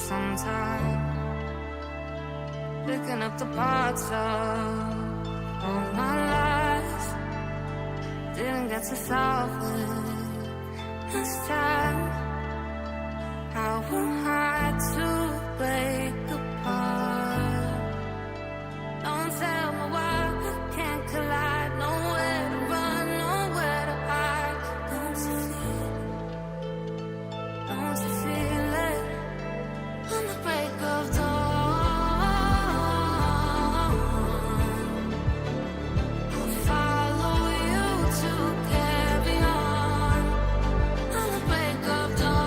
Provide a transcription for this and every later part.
some time, picking up the parts of all my life. Didn't get to solve it this time. How am I to break apart? Don't tell me why we can't collide. Nowhere to run, nowhere to hide. Don't you feel it? On the break of dawn, I'll follow you to carry on. On the break of dawn.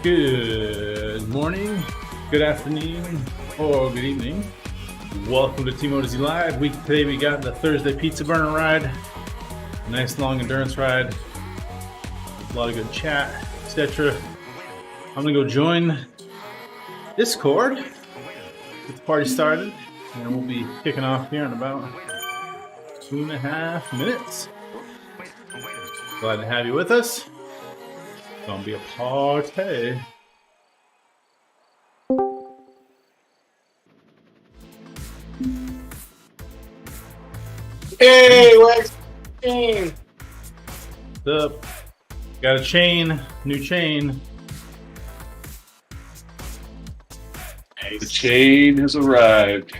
Good morning, good afternoon, or good evening. Welcome to TeamODZ Live. Today we got the Thursday pizza burner ride. Nice long endurance ride. A lot of good chat, etc. I'm gonna go join Discord. Get the party started, and we'll be kicking off here in about 2.5 minutes. Glad to have you with us. Gonna be a party. Hey, Lex. Team. What's up? Got a chain, new chain. The chain has arrived.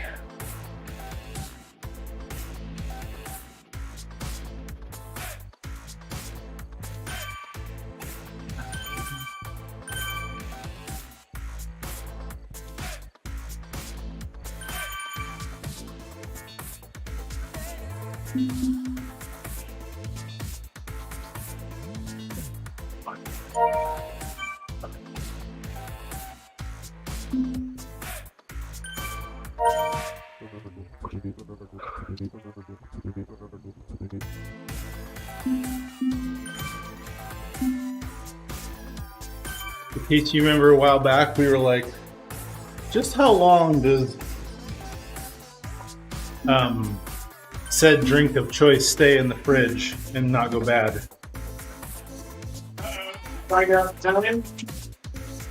In case you remember a while back, we were like, just how long does said drink of choice stay in the fridge and not go bad? Find out time.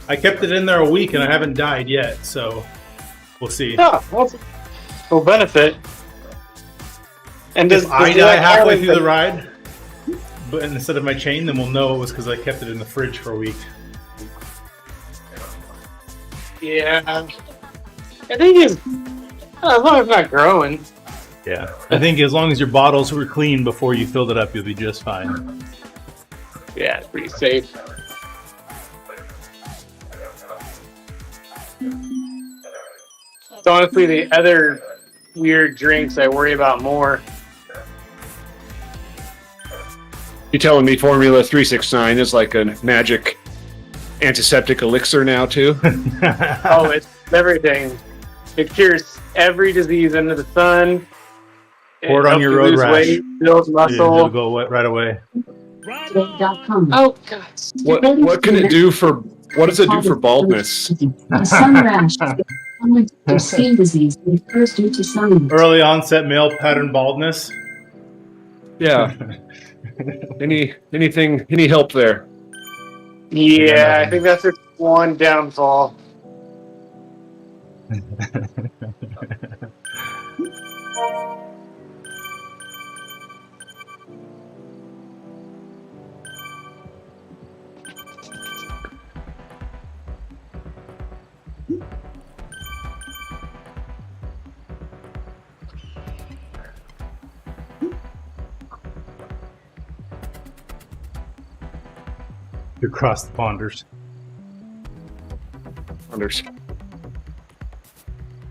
I kept it in there a week and I haven't died yet, so we'll see. Oh, well, benefit. And does I die halfway through the ride, but instead of my chain, then we'll know it was because I kept it in the fridge for a week. Yeah. I think it's, as long as it's not growing. Yeah, I think as long as your bottles were clean before you filled it up, you'll be just fine. Yeah, it's pretty safe. So honestly, the other weird drinks I worry about more. You're telling me Formula 369 is like a magic antiseptic elixir now, too? Oh, it's everything. It cures every disease under the sun. Pour it on your road rash. Weight, builds muscle. It'll go right away. Oh, God. What can it do for? What does it do for baldness? A sun rash is skin disease that occurs due to sun. Early onset male pattern baldness. Yeah. Any help there? Yeah, I think that's its one downfall. You cross the ponders. Anders.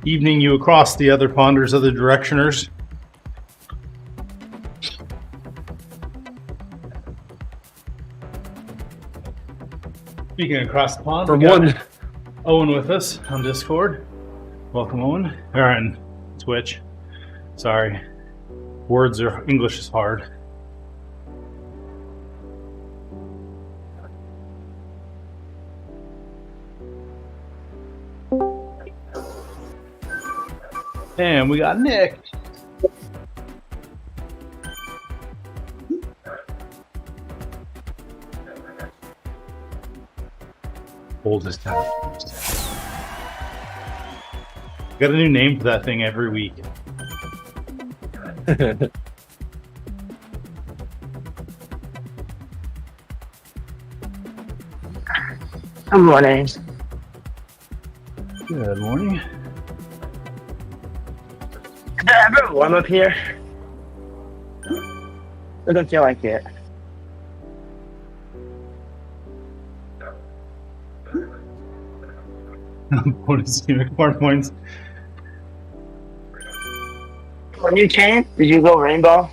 Evening you across the other ponders, other directioners. Speaking of across the pond, From we got one. Owen with us on Discord. Welcome, Owen. Or on Twitch. Sorry. English is hard. And we got Nick. Hold this down. Got a new name for that thing every week. Good morning. Good morning. Did I have a warm up here? Doesn't feel like it. Bonus unicorn points. When you came, did you go rainbow?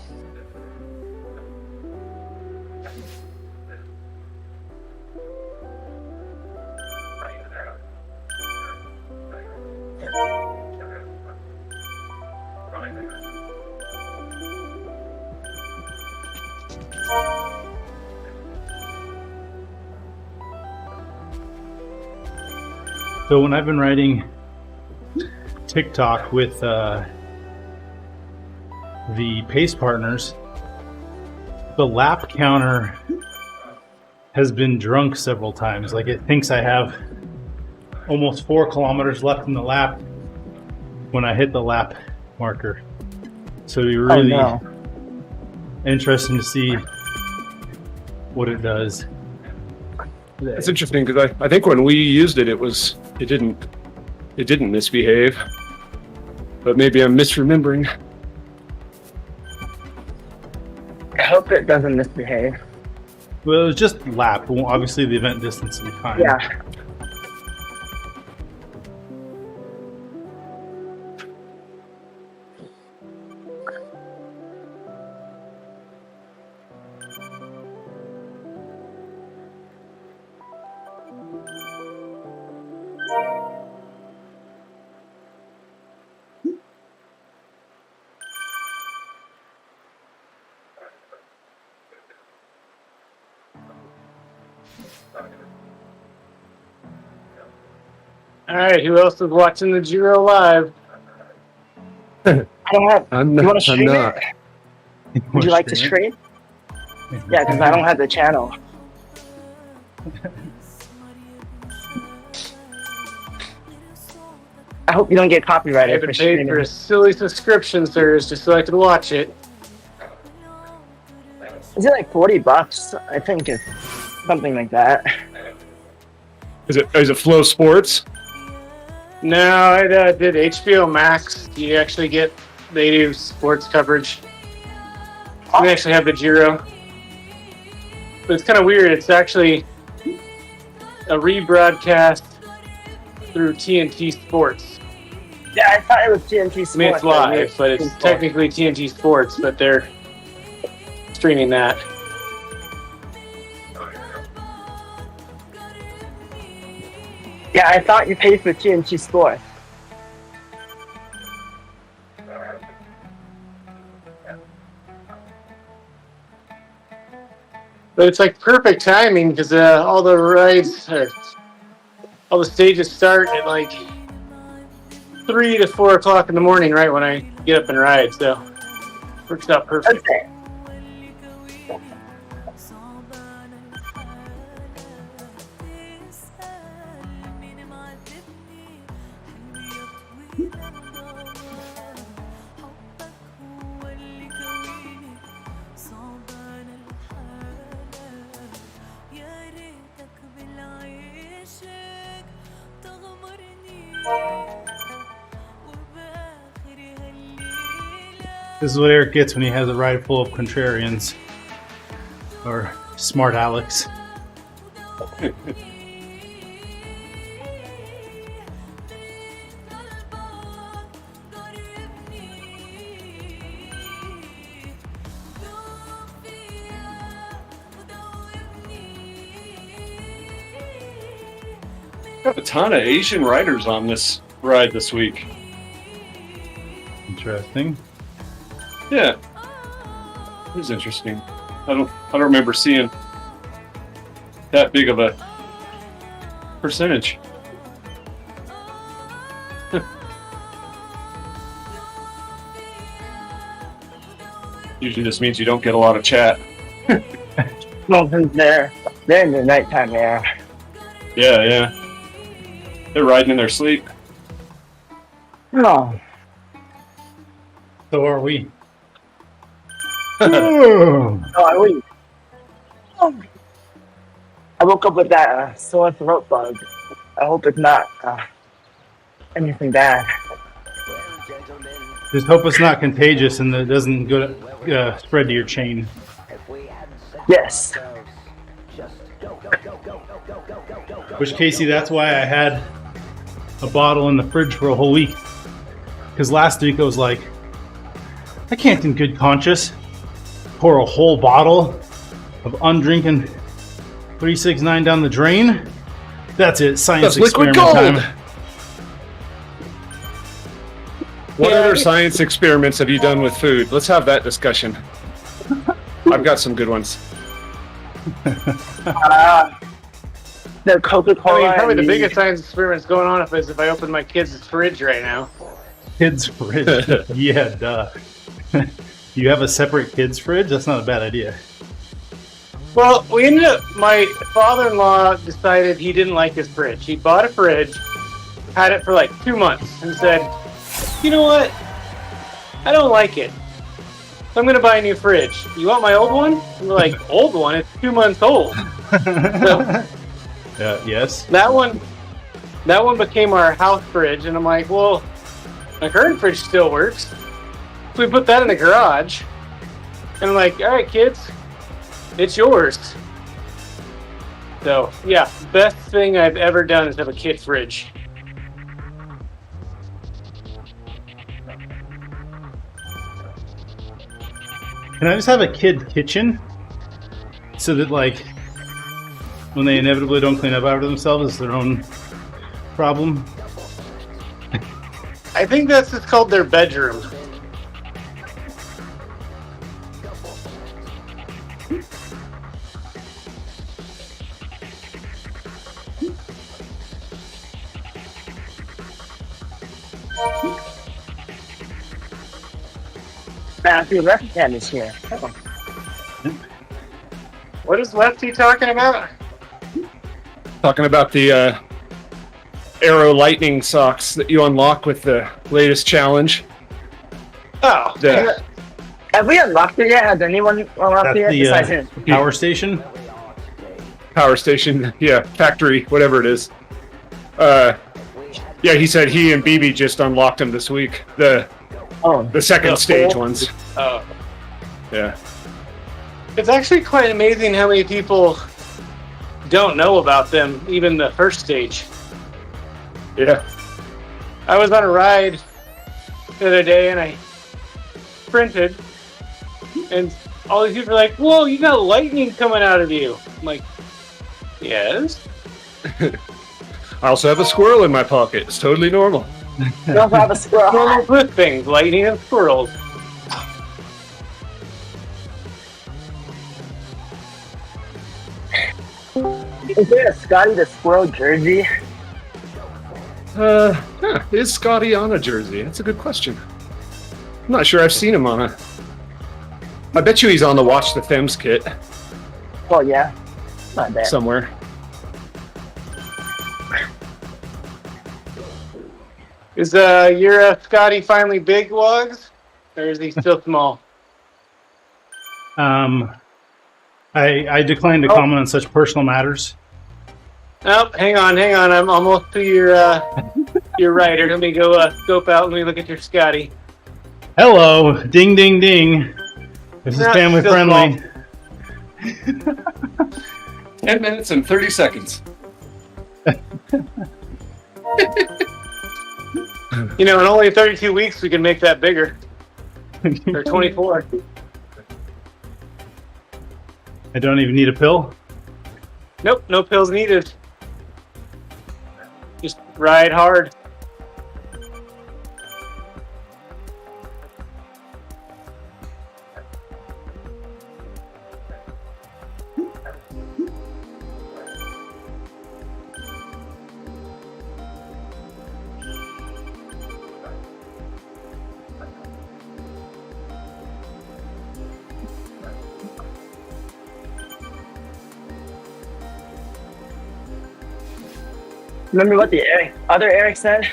So when I've been writing TikTok with the pace partners, the lap counter has been drunk several times. Like it thinks I have almost 4 kilometers left in the lap when I hit the lap marker. So it'd be really interesting to see what it does. That's interesting because I think when we used it, it didn't misbehave, but maybe I'm misremembering. I hope it doesn't misbehave. Well, it was just lap. Well, obviously, the event distance will be fine. Yeah. All right, who else is watching the Giro live? I don't have. I'm You not. want to I'm stream not. it? Would you like to stream? Yeah, because I don't have the channel. I hope you don't get I copyrighted haven't for paid streaming. for a silly subscription service just so I could watch it. Is it like $40? I think it's something like that. Is it Flow Sports? No, I did HBO Max. You actually get, they do sports coverage. We actually have the Giro. But it's kind of weird. It's actually a rebroadcast through TNT Sports. Yeah, I thought it was TNT Sports. I mean, it's live, but it's technically TNT Sports, but they're streaming that. Yeah, I thought you paid for TNT Sports. But it's like perfect timing because all the rides, all the stages start at like 3 to 4 o'clock in the morning, right when I get up and ride. So works out perfect. Okay. This is what Eric gets when he has a ride full of contrarians or smart Alex. Got a ton of Asian riders on this ride this week. Interesting. Yeah, it was interesting. I don't remember seeing that big of a percentage. Usually this means you don't get a lot of chat. Well, since they're in the nighttime era. Yeah. They're riding in their sleep. No. So are we. Oh, I wait. Oh. I woke up with that sore throat bug. I hope it's not anything bad. Just hope it's not contagious and that it doesn't go spread to your chain. Yes. Which, Casey, that's why I had a bottle in the fridge for a whole week. Because last week I was like, I can't in good conscience pour a whole bottle of undrinking 369 down the drain. That's it. Science That's liquid experiment gold. time. What other science experiments have you done with food? Let's have that discussion. I've got some good ones. The Coca-Cola. I mean, probably the biggest science experiment going on is if I open my kid's fridge right now. Kids' fridge. Yeah, duh. You have a separate kids' fridge? That's not a bad idea. Well, we ended up, my father-in-law decided he didn't like his fridge. He bought a fridge, had it for like 2 months, and said, you know what? I don't like it. So I'm going to buy a new fridge. You want my old one? And we're like, old one? It's 2 months old. So Yes. that one became our house fridge, and I'm like, well, my current fridge still works. So we put that in the garage, and I'm like, all right, kids, it's yours. So yeah, best thing I've ever done is have a kid fridge. Can I just have a kid kitchen? So that, like, when they inevitably don't clean up after themselves, it's their own problem? I think that's just called their bedroom. Matthew Left-Hand is here. Oh. What is Lefty talking about? Talking about the Arrow Lightning socks that you unlock with the latest challenge. Oh, Yeah. Have we unlocked it yet? Has anyone unlocked it yet besides That's him? the power station? Power station, yeah, factory, whatever it is. Yeah, he said he and BB just unlocked them this week. The second The stage full- ones. oh. Yeah. It's actually quite amazing how many people don't know about them, even the first stage. Yeah. I was on a ride the other day and I sprinted, and all these people are like, whoa, you got lightning coming out of you. I'm like, yes. I also have a squirrel in my pocket. It's totally normal. You also have a squirrel. Normal with things, lightning and squirrels. Is there a Scotty the Squirrel jersey? Is Scotty on a jersey? That's a good question. I'm not sure I've seen him on a. I bet you he's on the Watch the Femmes kit Oh yeah, not bad. somewhere. Is your Scotty finally big, Wugs? Or is he still small? I decline to comment on such personal matters. Oh, hang on. I'm almost to your rider. Let me go scope out and let me look at your Scotty. Hello, ding, ding, ding. This is Yeah, family still friendly. 10 minutes and 30 seconds. You know, in only 32 weeks we can make that bigger. Or 24. I don't even need a pill. Nope, no pills needed. Just ride hard. Remember what the other Eric said?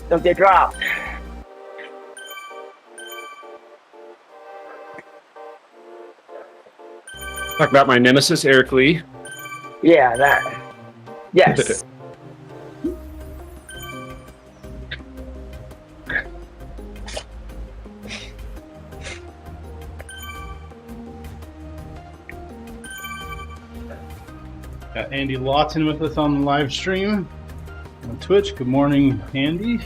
Don't get dropped. Talk about my nemesis, Eric Lee. Yeah, that. Yes. Got Andy Lawton with us on the live stream on Twitch. Good morning, Andy.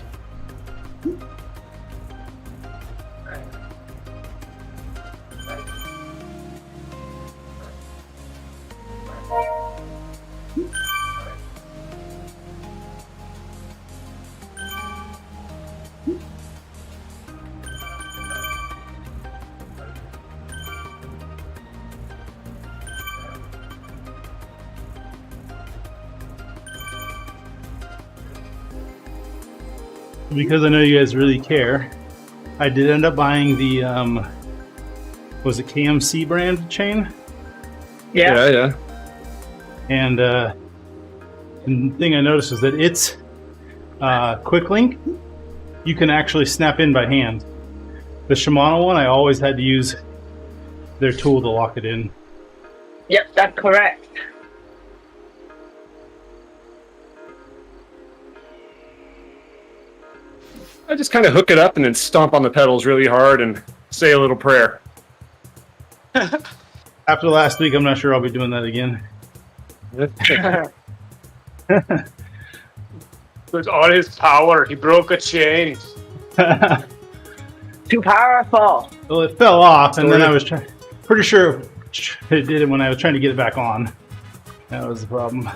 Because I know you guys really care, I did end up buying the was it KMC brand chain? Yeah. And the thing I noticed is that it's quick link. You can actually snap in by hand. The Shimano one, I always had to use their tool to lock it in. Yep, that's correct. I just kind of hook it up and then stomp on the pedals really hard and say a little prayer. After last week, I'm not sure I'll be doing that again. With all his power, he broke a chain. Too powerful. Well, it fell off, and then I was pretty sure it did it when I was trying to get it back on. That was the problem.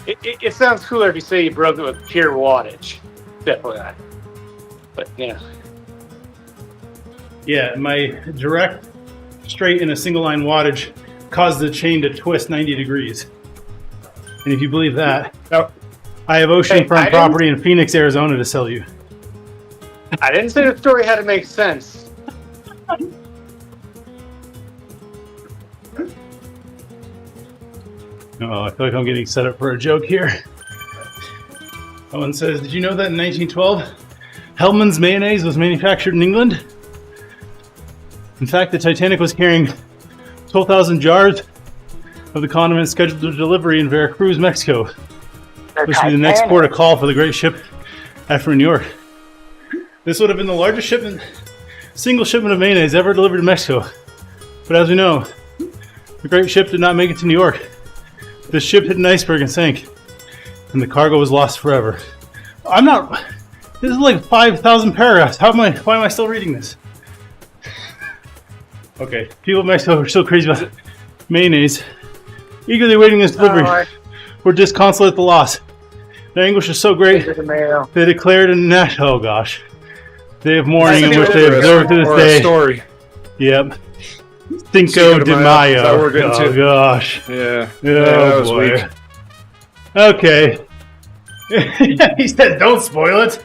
It sounds cooler if you say you broke it with pure wattage. Definitely not. But, yeah. Yeah, my direct, straight in a single line wattage caused the chain to twist 90 degrees. And if you believe that, I have oceanfront property in Phoenix, Arizona to sell you. I didn't say the story had to make sense. Oh, I feel like I'm getting set up for a joke here. Owen says, did you know that in 1912, Hellmann's mayonnaise was manufactured in England? In fact, the Titanic was carrying 12,000 jars of the condiment scheduled for delivery in Veracruz, Mexico. Which would be the next port of call for the great ship after New York. This would have been the largest single shipment of mayonnaise ever delivered to Mexico. But as we know, the great ship did not make it to New York. The ship hit an iceberg and sank, and the cargo was lost forever. This is like 5,000 paragraphs. Why am I still reading this? Okay, people in Mexico are still crazy about mayonnaise, eagerly awaiting this delivery. We're disconsolate at the loss. Their anguish is so great, they declared a national, day of mourning in which they observe to this day. Story. Yep. Cinco de Mayo. Oh gosh. Yeah. Oh boy. Weak. Okay. He said, "Don't spoil it."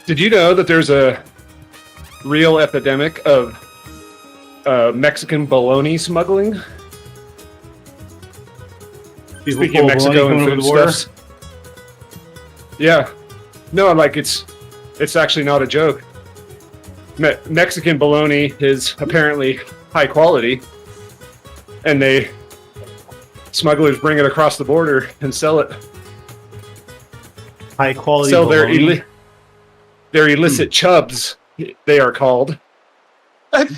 Did you know that there's a real epidemic of Mexican bologna smuggling? Speaking of Mexico and food stuffs. Yeah. No, like it's actually not a joke. Mexican bologna is apparently high quality, and smugglers bring it across the border and sell it. High quality sell bologna? Their illicit chubs, they are called,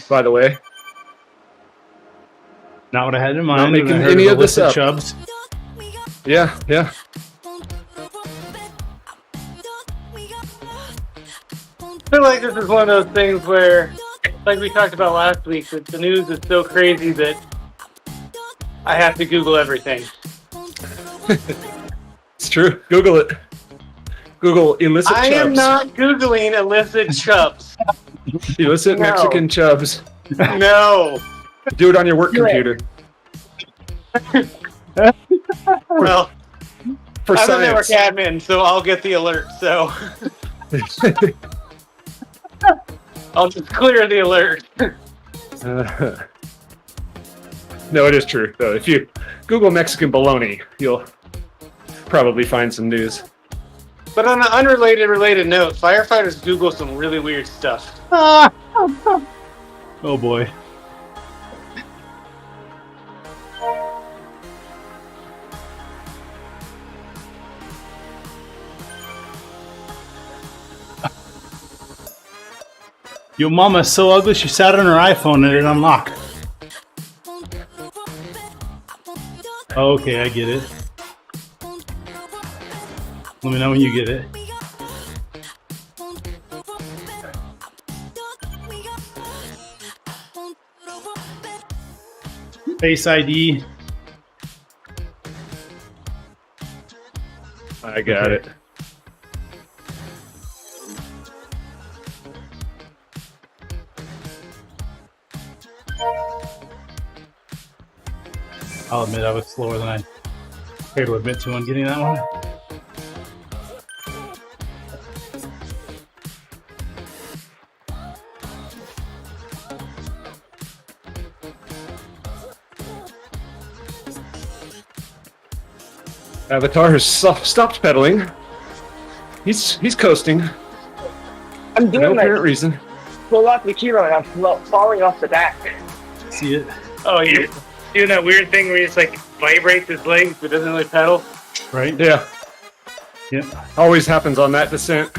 by the way. Not what I had in mind. Not making any of this up. Chubs. Yeah. I feel like this is one of those things where, like we talked about last week, that the news is so crazy that I have to Google everything. It's true. Google it. Google illicit chubs. I am not Googling illicit chubs. Illicit No. Mexican chubs. No. Do it on your work computer. Well, For I'm a network science. admin, so I'll get the alert. So I'll just clear the alert. No, it is true, though. If you Google Mexican bologna, you'll probably find some news. But on an related note, firefighters Google some really weird stuff. Oh boy. Your mama's so ugly she sat on her iPhone and it unlocked. Okay, I get it. Let me know when you get it. Face ID. I got it. I'll admit I was slower than I care to admit to on getting that one. Avatar has stopped pedaling. He's coasting I'm for no doing apparent like reason. full off the kilo and I'm falling off the back. See it? Oh, you're doing that weird thing where you just like vibrates his legs but doesn't really pedal. Right? Yeah, Yep. always happens on that descent.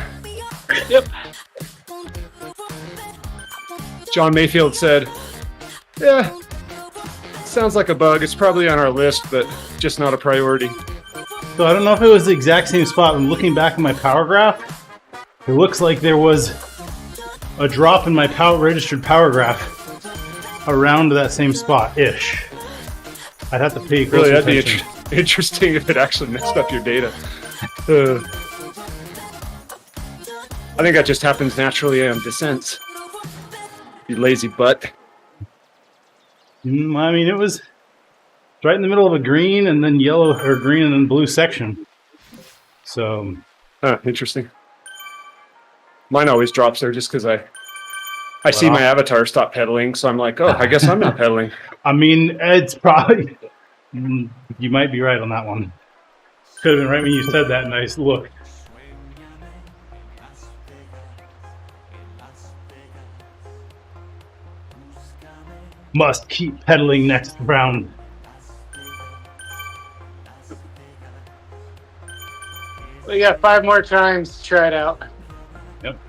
Yep. John Mayfield said, "Yeah, sounds like a bug. It's probably on our list, but just not a priority." So I don't know if it was the exact same spot. I'm looking back at my power graph. It looks like there was a drop in my registered power graph around that same spot-ish. I'd have to pay close Really, that'd be attention. interesting if it actually messed up your data. I think that just happens naturally on descents. You lazy butt. I mean, it was right in the middle of a green and then yellow, or green and then blue section. So, Huh, interesting. Mine always drops there just because I see my avatar stop pedaling, so I'm like, oh, I guess I'm not pedaling. I mean, it's probably... You might be right on that one. Could have been right when you said that, and I looked. Must keep pedaling next round. We got 5 more times to try it out. Yep.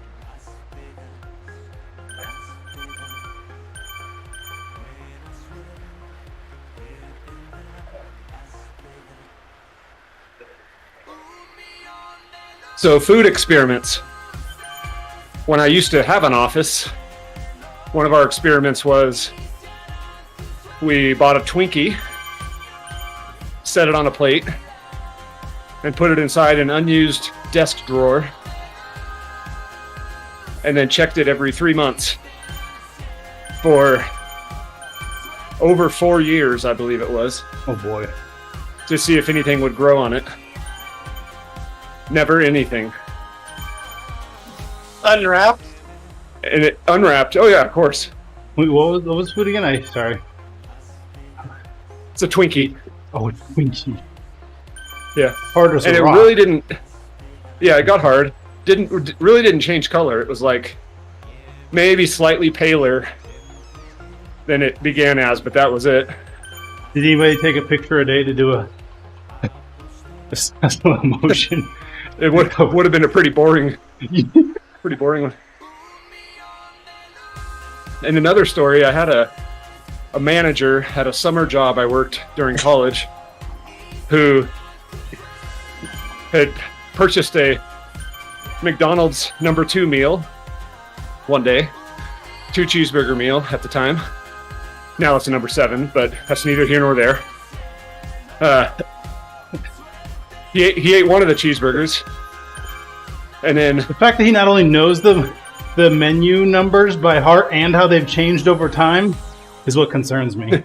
So food experiments. When I used to have an office, one of our experiments was we bought a Twinkie, set it on a plate, and put it inside an unused desk drawer, and then checked it every 3 months for over 4 years, I believe it was, Oh boy. to see if anything would grow on it. Never anything. Unwrapped. And it unwrapped. Oh yeah, of course. Wait, what was food again? Sorry. It's a Twinkie. Oh, it's Twinkie. Yeah. Hard as And a it rock. really didn't. Yeah, it got hard. Really didn't change color. It was like maybe slightly paler than it began as, but that was it. Did anybody take a picture a day to do a slow motion? It would have been a pretty boring one. And another story, I had a manager at a summer job I worked during college who had purchased a McDonald's #2 meal one day, 2 cheeseburger meal at the time. Now it's a #7, but that's neither here nor there. He ate one of the cheeseburgers, And then The fact that he not only knows the menu numbers by heart and how they've changed over time is what concerns me.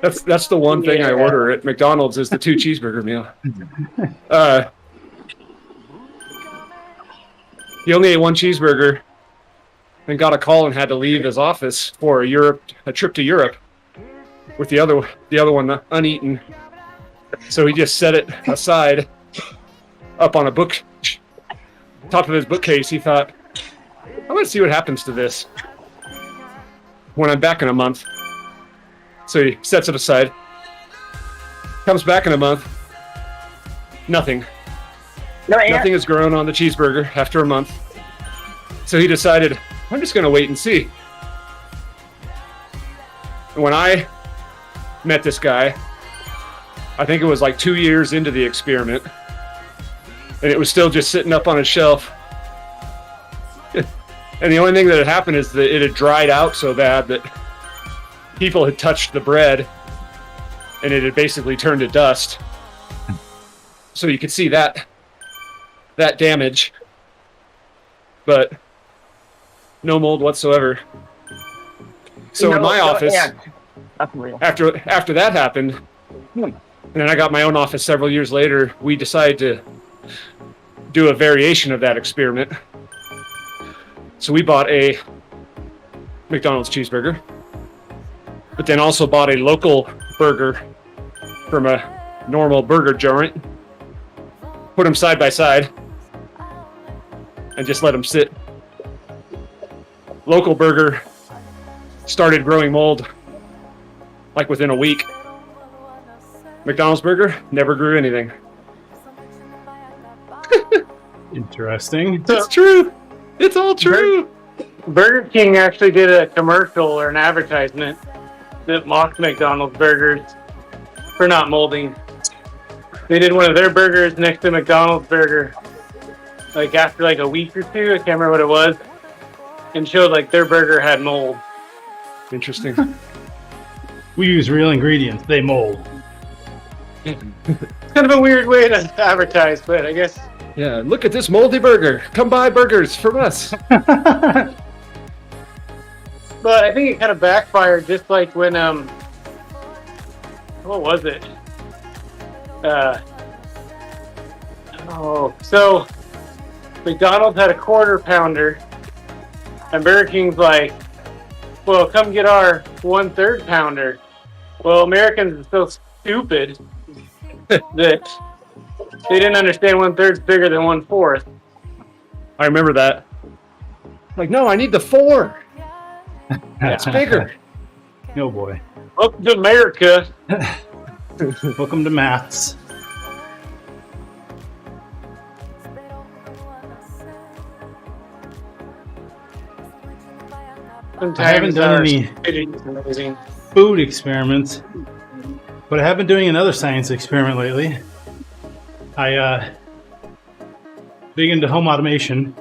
that's the one thing I order at McDonald's is the 2 cheeseburger meal. He only ate 1 cheeseburger and got a call and had to leave his office for a trip to Europe with the other one uneaten. So he just set it aside up on a top of his bookcase. He thought, I'm going to see what happens to this when I'm back in a month. So he sets it aside, comes back in a month, nothing. Nothing has grown on the cheeseburger after a month. So he decided, I'm just going to wait and see. And when I met this guy, I think it was like 2 years into the experiment, and it was still just sitting up on a shelf. And the only thing that had happened is that it had dried out so bad that people had touched the bread, and it had basically turned to dust. So you could see that damage, but no mold whatsoever. So in my office, after that happened, and then I got my own office several years later, we decided to do a variation of that experiment. So we bought a McDonald's cheeseburger, but then also bought a local burger from a normal burger joint, put them side by side, and just let them sit. Local burger started growing mold like within a week. McDonald's burger never grew anything. Interesting. It's true. It's all true. Burger King actually did a commercial or an advertisement that mocked McDonald's burgers for not molding. They did one of their burgers next to McDonald's burger, like after like a week or two, I can't remember what it was, and showed like their burger had mold. Interesting. We use real ingredients. They mold. It's kind of a weird way to advertise, but I guess. Yeah, look at this moldy burger. Come buy burgers from us. But I think it kind of backfired, just like when what was it? So McDonald's had a quarter pounder, and Burger King's like, well, come get our 1/3 pounder. Well, Americans are so stupid that they didn't understand 1/3 is bigger than 1/4. I remember that. Like, no, I need the 4. That's bigger. Oh boy. Welcome to America. Welcome to maths. I haven't done any food experiments, but I have been doing another science experiment lately. I dig into home automation,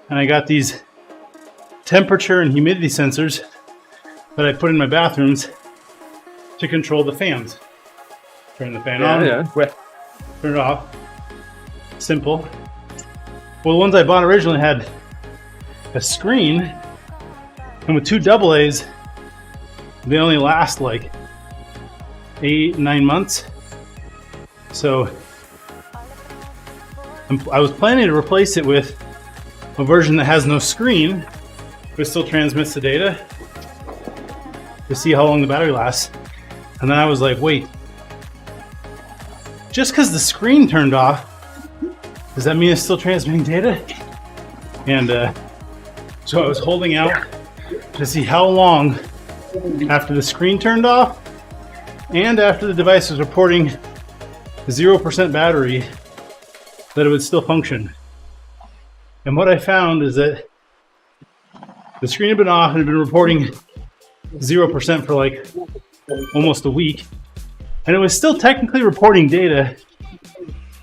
and I got these temperature and humidity sensors that I put in my bathrooms to control the fans. Turn the fan on, turn it off. Simple. Well, the ones I bought originally had a screen, and with 2 AA's, they only last like 8-9 months. So I was planning to replace it with a version that has no screen, but still transmits the data to see how long the battery lasts. And then I was like, wait, just because the screen turned off, does that mean it's still transmitting data? And so I was holding out to see how long after the screen turned off and after the device was reporting 0% battery that it would still function. And what I found is that the screen had been off and had been reporting 0% for like almost a week. And it was still technically reporting data,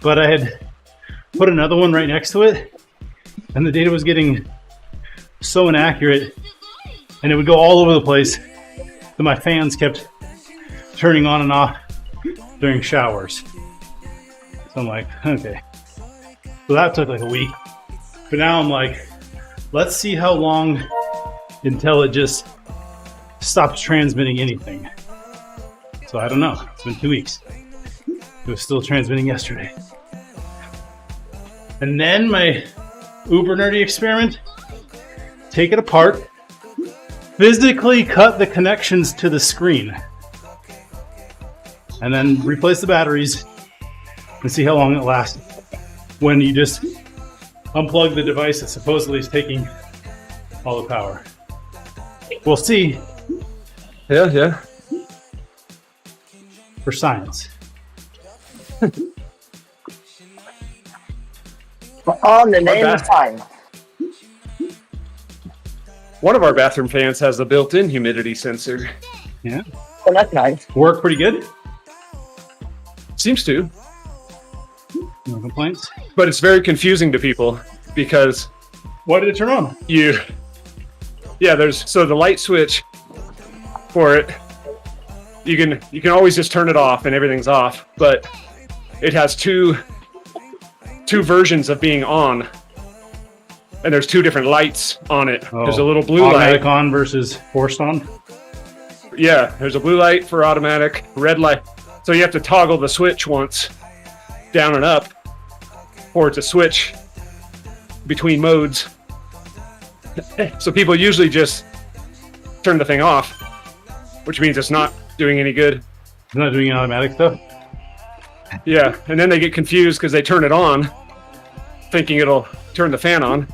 but I had put another one right next to it, and the data was getting so inaccurate, and it would go all over the place that my fans kept turning on and off during showers. So I'm like, okay, So that took like a week. But now I'm like, let's see how long until it just stops transmitting anything. So I don't know. It's been 2 weeks. It was still transmitting yesterday. And then my uber nerdy experiment, take it apart, physically cut the connections to the screen, and then replace the batteries and see how long it lasts when you just unplug the device that supposedly is taking all the power. We'll see. Yeah. For science. On the name of time. One of our bathroom fans has a built-in humidity sensor. Yeah. Well, that's nice. Work pretty good. Seems to. No complaints. But it's very confusing to people because Why did it turn on? there's the light switch for it. You can always just turn it off and everything's off, but it has two versions of being on, and there's two different lights on it. There's a little blue automatic light on versus forced on. Yeah, there's a blue light for automatic, red light. So you have to toggle the switch once, down and up, for it to switch between modes. So people usually just turn the thing off, which means it's not doing any good. It's not doing automatic stuff. Yeah, and then they get confused because they turn it on, thinking it'll turn the fan on,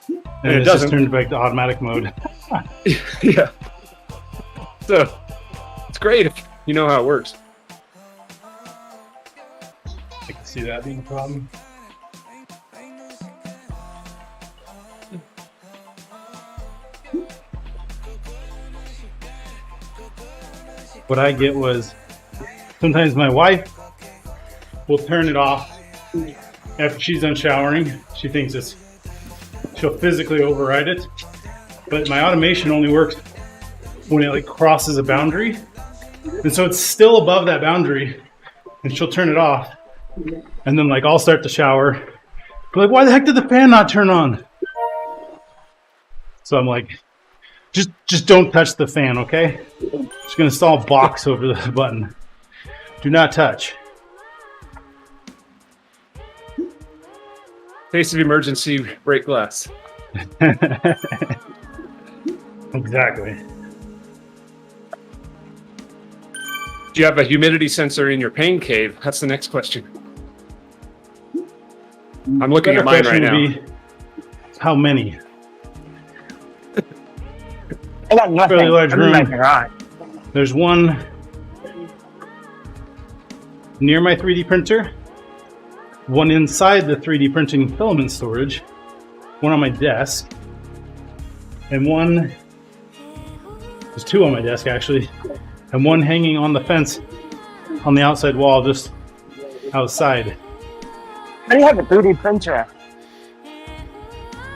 and it it's doesn't. just turned back to automatic mode. Yeah. So it's great if you know how it works. I can see that being a problem. What I get was sometimes my wife will turn it off after she's done showering. She thinks she'll physically override it, but my automation only works when it like crosses a boundary, and so it's still above that boundary, and she'll turn it off, and then like I'll start the shower, but like, why the heck did the fan not turn on? So I'm like, just don't touch the fan, okay? Just gonna install a box over the button. Do not touch. Case of emergency, break glass. Exactly. Do you have a humidity sensor in your pain cave? That's the next question. I'm looking at mine right now. How many? I got nothing. Fairly large I'm in my room. garage. There's one near my 3D printer, one inside the 3D printing filament storage, one on my desk, and there's two on my desk actually, and one hanging on the fence on the outside wall just outside. How do you have a 3D printer?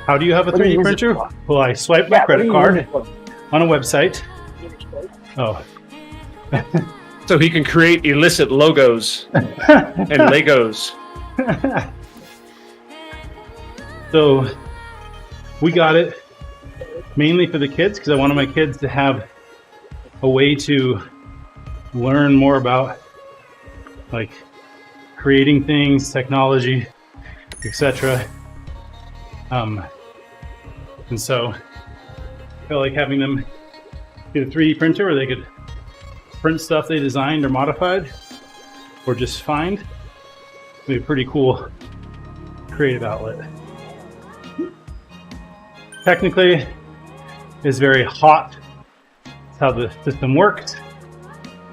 How do you have a What do you 3D use it printer? for? Well, I swipe my Yeah, what credit do you card use it for? on a website. Oh. So he can create illicit logos and Legos. So we got it mainly for the kids because I wanted my kids to have a way to learn more about like creating things, technology, etc. And so I felt like having them get a 3D printer where they could print stuff they designed or modified or just find. It'd be a pretty cool creative outlet. Technically, it's very hot. That's how the system works,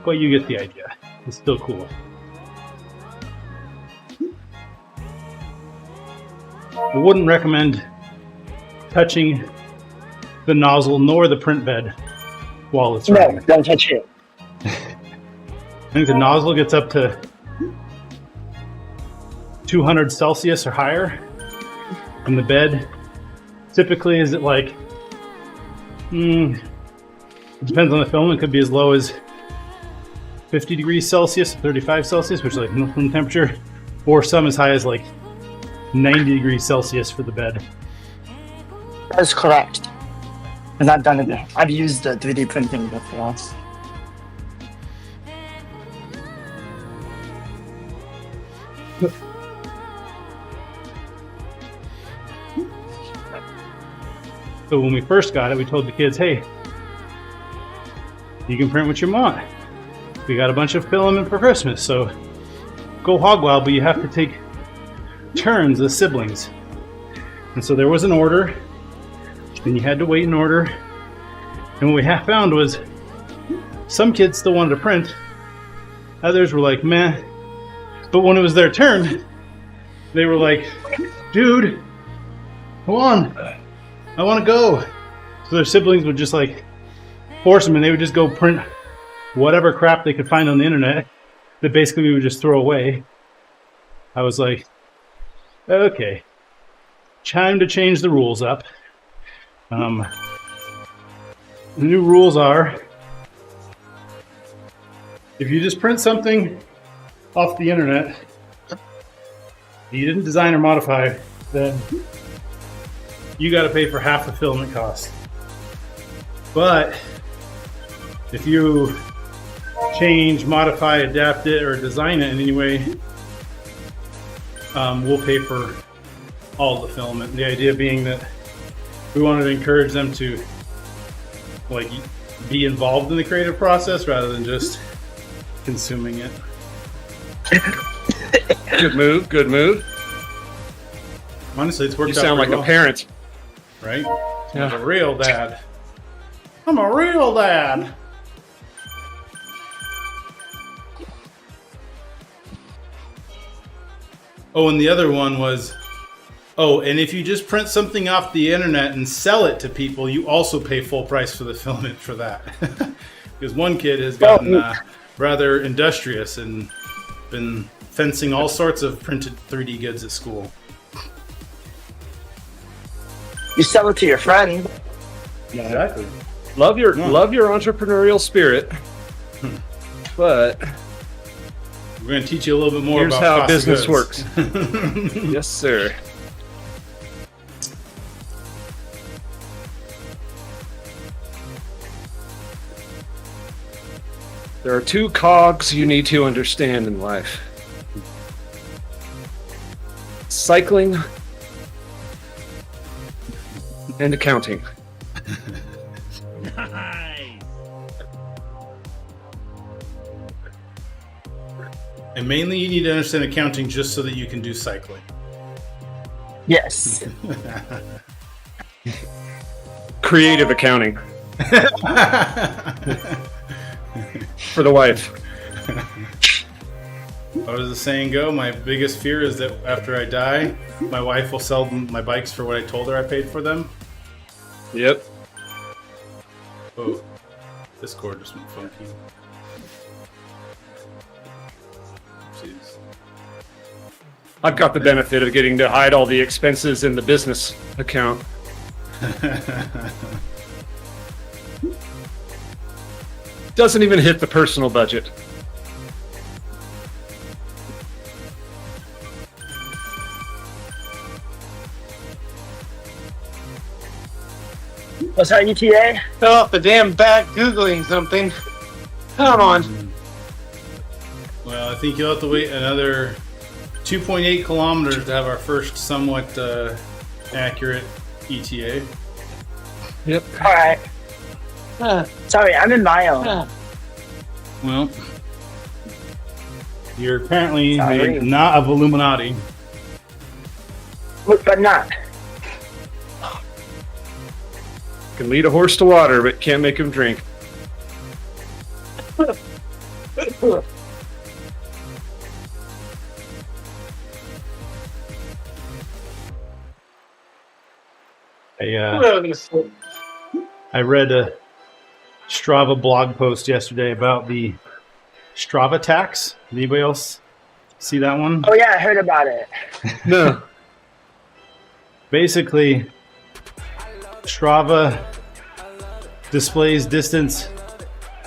but you get the idea. It's still cool. I wouldn't recommend touching the nozzle nor the print bed while it's running. No, don't touch it. I think the nozzle gets up to 200 Celsius or higher, and the bed typically is at like, it depends on the film, it could be as low as 50 degrees Celsius, 35 Celsius, which is like room temperature, or some as high as like 90 degrees Celsius for the bed. That's correct. And I've done it. I've used the 3D printing before. So when we first got it, we told the kids, hey, you can print what you want. We got a bunch of filament for Christmas, so go hog wild, but you have to take turns as siblings. And so there was an order, and you had to wait in order. And what we found was some kids still wanted to print, others were like, meh. But when it was their turn, they were like, dude, come on, I want to go. So their siblings would just like force them, and they would just go print whatever crap they could find on the internet that basically we would just throw away. I was like, okay, time to change the rules up. The new rules are, if you just print something off the internet you didn't design or modify, then you got to pay for half the filament cost. But if you change, modify, adapt it, or design it in any way, we'll pay for all the filament. The idea being that we wanted to encourage them to like be involved in the creative process rather than just consuming it. Good move. Good move. Honestly, it's worked You out sound like pretty a well, parent. right? Yeah. I'm a real dad. I'm a real dad. Oh, and the other one was, and if you just print something off the internet and sell it to people, you also pay full price for the filament for that. Because one kid has gotten rather industrious and been fencing all sorts of printed 3D goods at school. You sell it to your friend. Exactly. Love your entrepreneurial spirit, but We're going to teach you a little bit more here's about how cost of business goods. works. Yes, sir. There are two cogs you need to understand in life: cycling and accounting. And mainly you need to understand accounting just so that you can do cycling. Yes. Creative accounting for the wife. How does the saying go? My biggest fear is that after I die, my wife will sell my bikes for what I told her I paid for them. Yep. Oh, this cord just went funky. Oopsies. I've got the benefit of getting to hide all the expenses in the business account. Doesn't even hit the personal budget. What's our ETA? Fell off the damn back Googling something. Come on. Well, I think you'll have to wait another 2.8 kilometers to have our first somewhat accurate ETA. Yep. All right. Sorry, I'm in Mayo. Well, you're apparently Sorry. not of Illuminati. But not. Can lead a horse to water, but can't make him drink. I read a Strava blog post yesterday about the Strava tax. Anybody else see that one? Oh yeah, I heard about it. No. Basically, Strava displays distance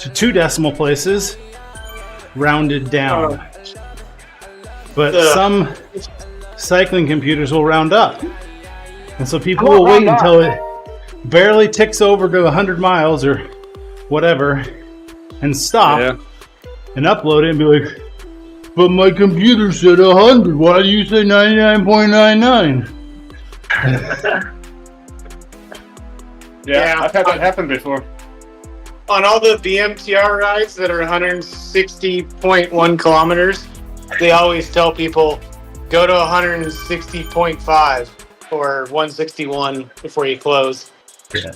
to 2 decimal places, rounded down. But cycling computers will round up. And so people Come on, will wait round up. until it barely ticks over to 100 miles or whatever and stop Yeah. and upload it and be like, but my computer said 100. Why do you say 99.99? Yeah. I've had that happen before. On all the BMTR rides that are 160.1 kilometers, they always tell people go to 160.5 or 161 before you close. Yeah.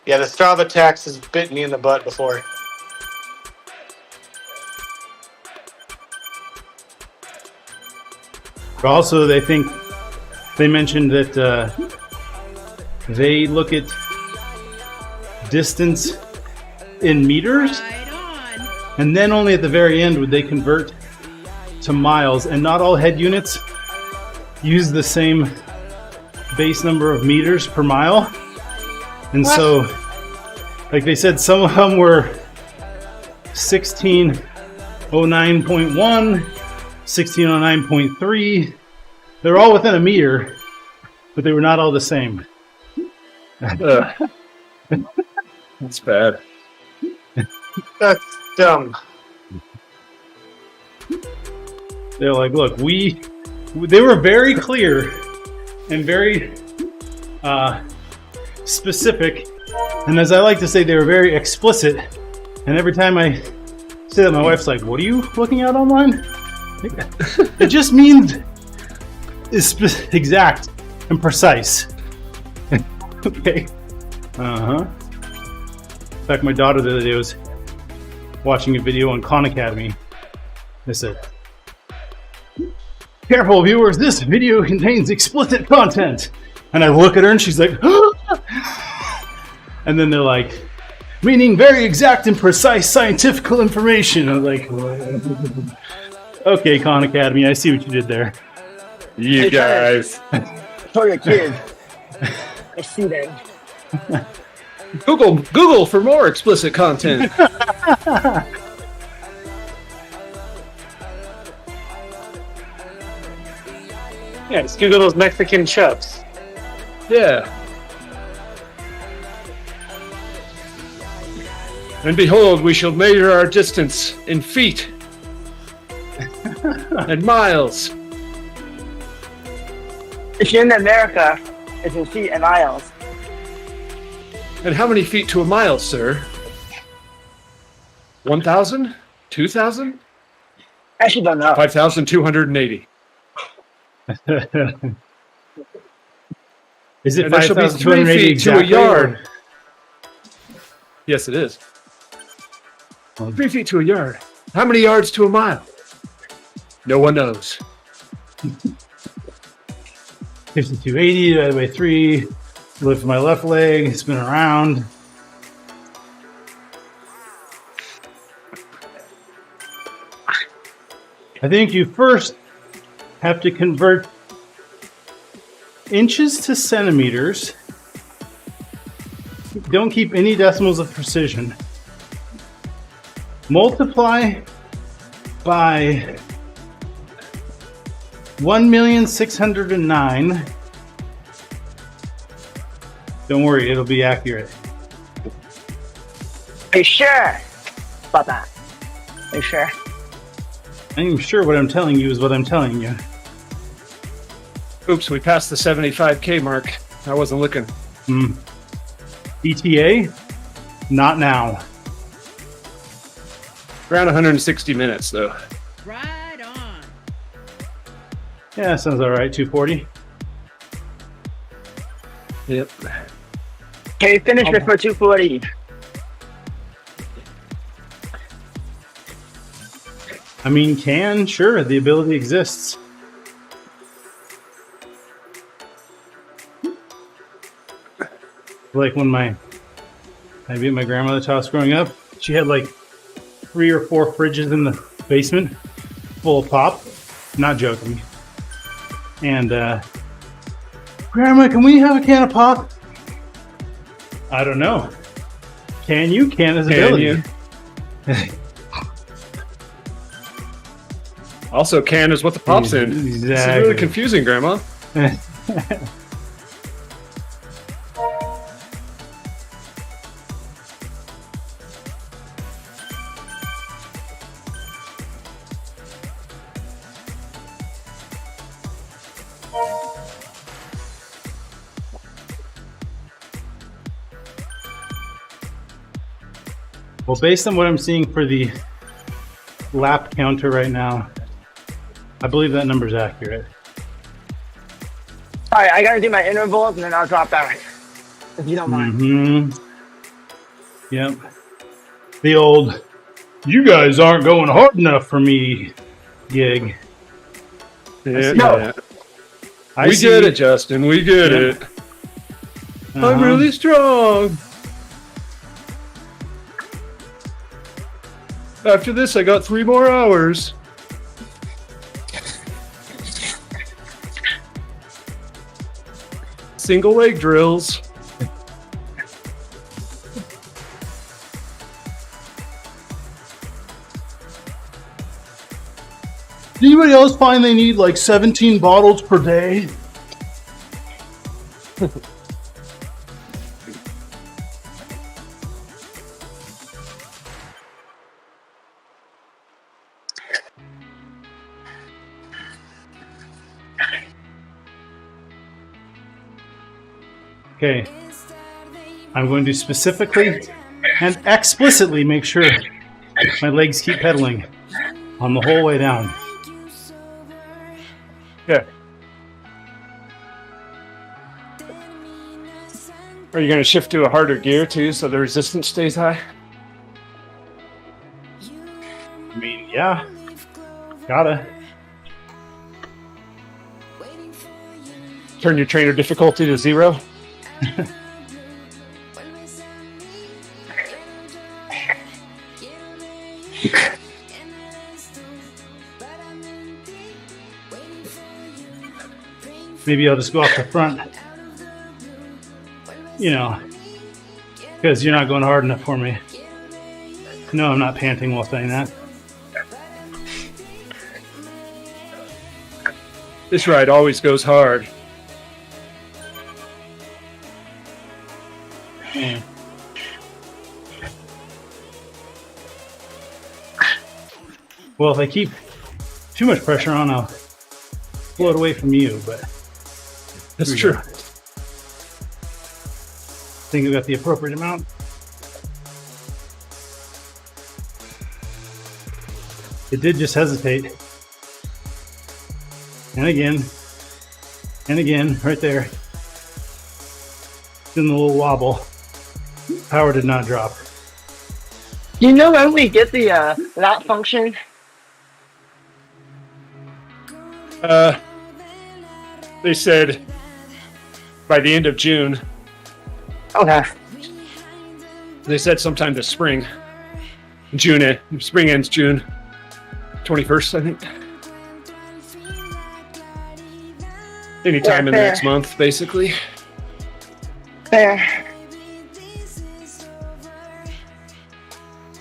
Yeah, the Strava tax has bit me in the butt before. But also, they mentioned that they look at distance in meters, and then only at the very end would they convert to miles. And not all head units use the same base number of meters per mile. And so, like they said, some of them were 1609.1, 1609.3. They're all within a meter, but they were not all the same. That's bad. That's dumb. They're like, look, they were very clear and very specific. And as I like to say, they were very explicit. And every time I say that, my wife's like, what are you looking at online? It just means it's exact and precise. Okay. In fact, my daughter the other day was watching a video on Khan Academy. They said, careful viewers, this video contains explicit content. And I look at her and she's like, and then they're like, meaning very exact and precise scientific information. I'm like, okay, Khan Academy, I see what you did there. You guys. Show your kids. I see them. Google for more explicit content. Yeah, just Google those Mexican chups. Yeah. And behold, we shall measure our distance in feet and miles. If you're in America, it's in feet and miles. And how many feet to a mile, sir? 1,000? 2,000? I actually don't know. 5,280. Is it And there shall be 3 5,280 feet to a exactly? yard. Yes, it is. 3 feet to a yard. How many yards to a mile? No one knows. 5280 divided by 3. Lift my left leg, spin around. I think you first have to convert inches to centimeters. Don't keep any decimals of precision. Multiply by 1,609,000. Don't worry, it'll be accurate. Are you sure about that? Are you sure? I'm sure what I'm telling you is what I'm telling you. Oops, we passed the 75K mark. I wasn't looking. ETA? Not now. Around 160 minutes, though. Right on. Yeah, sounds all right. 240. Yep. Can you finish before 240? I mean, sure, the ability exists. Like when I be at my grandmother's house growing up, she had like 3 or 4 fridges in the basement full of pop. Not joking. And, Grandma, can we have a can of pop? I don't know. Can you? Can is ability. Also, can is what the pop's in. This is Exactly. really confusing, Grandma. Well, based on what I'm seeing for the lap counter right now, I believe that number's accurate. All right, I gotta do my intervals and then I'll drop back. If you don't mind. Mm-hmm. Yep. The old, you guys aren't going hard enough for me gig. Yeah, No. yeah. I We see. get it, Justin. We get Yeah. it. Uh-huh. I'm really strong. After this, I got 3 more hours. Single leg drills. Does anybody else find they need like 17 bottles per day? Okay. I'm going to specifically and explicitly make sure my legs keep pedaling on the whole way down. Yeah. Are you going to shift to a harder gear too so the resistance stays high? I mean, yeah. Gotta. Turn your trainer difficulty to 0? Maybe I'll just go off the front. You know, because you're not going hard enough for me. No, I'm not panting while saying that. This ride always goes hard. Mm. Well, if I keep too much pressure on, I'll float away from you, but That's here we true. go. Think we got the appropriate amount. It did just hesitate. And again, right there. In the little wobble. Power did not drop. You know when we get the lap function? They said by the end of June. Okay. They said sometime this spring. Spring ends June 21st, I think. Anytime in the fair. next month, basically. There.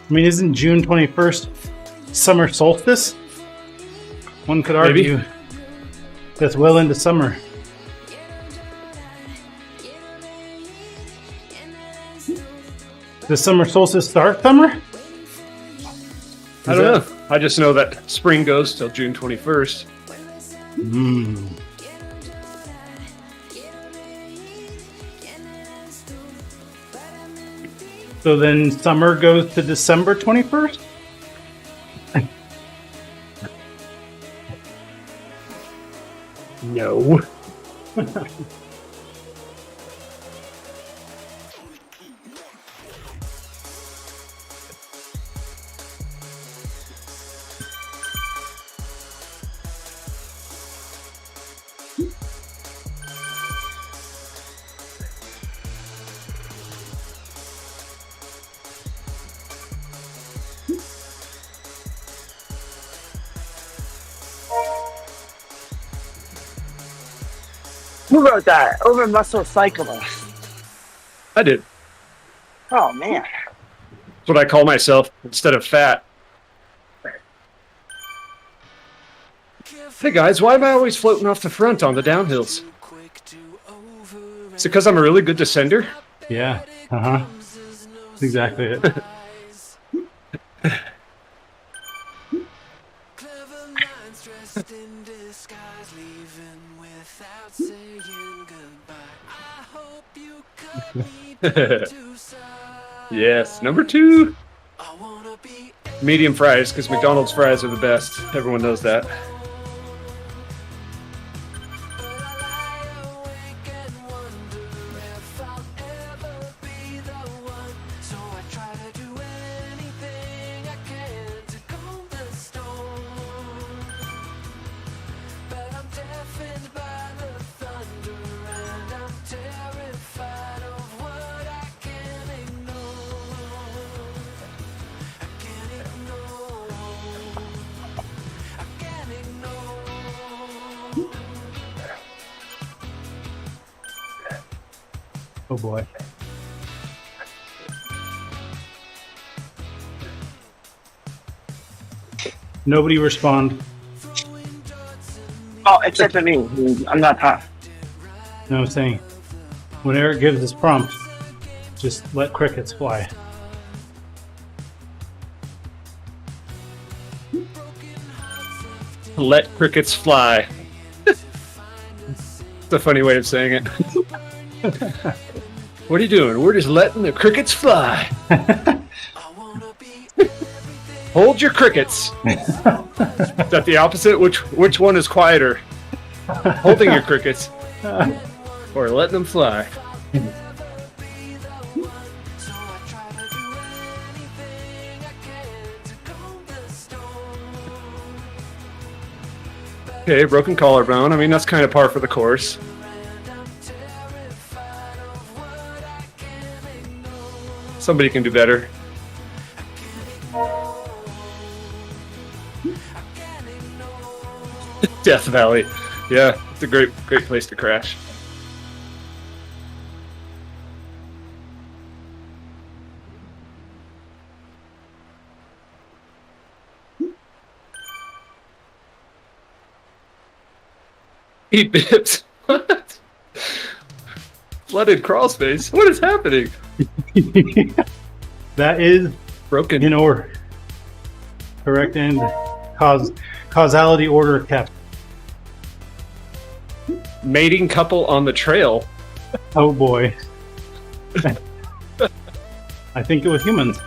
I mean, isn't June 21st summer solstice? One could Maybe. argue that's well into summer. Does summer solstice start summer? I don't know. I just know that spring goes till June 21st. Hmm. So then summer goes to December 21st? No. Who wrote that? Over muscle cyclists. I did. Oh man. That's what I call myself instead of fat. Hey guys, why am I always floating off the front on the downhills? Is it because I'm a really good descender? Yeah. That's exactly it. Yes, number 2. Medium fries, because McDonald's fries are the best. Everyone knows that. Oh boy. Nobody respond. Oh, except for me. I'm not hot. No, I'm saying, when Eric gives his prompt, just let crickets fly. Let crickets fly. It's a funny way of saying it. What are you doing? We're just letting the crickets fly. Hold your crickets. Is that the opposite? Which one is quieter? Holding your crickets or letting them fly? Okay, broken collarbone. I mean, that's kind of par for the course. Somebody can do better. Death Valley. Yeah, it's a great place to crash. Eat bits. What? Flooded crawl space. What is happening? That is Broken. in order. Correct end. Causality order kept. Mating couple on the trail. Oh boy. I think it was humans.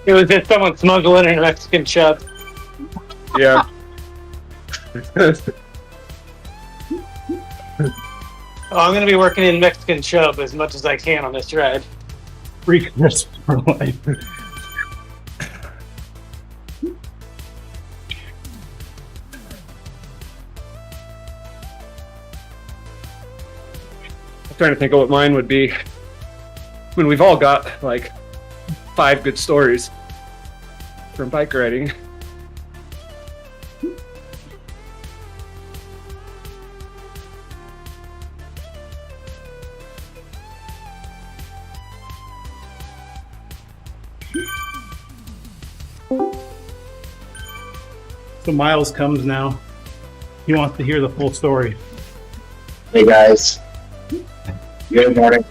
It was just someone smuggling in a Mexican chub. Yeah. Oh, I'm going to be working in Mexican chub as much as I can on this ride. Free crisp for life. I'm trying to think of what mine would be. I mean, we've all got like 5 good stories from bike riding. So Miles comes now. He wants to hear the full story. Hey guys, good morning.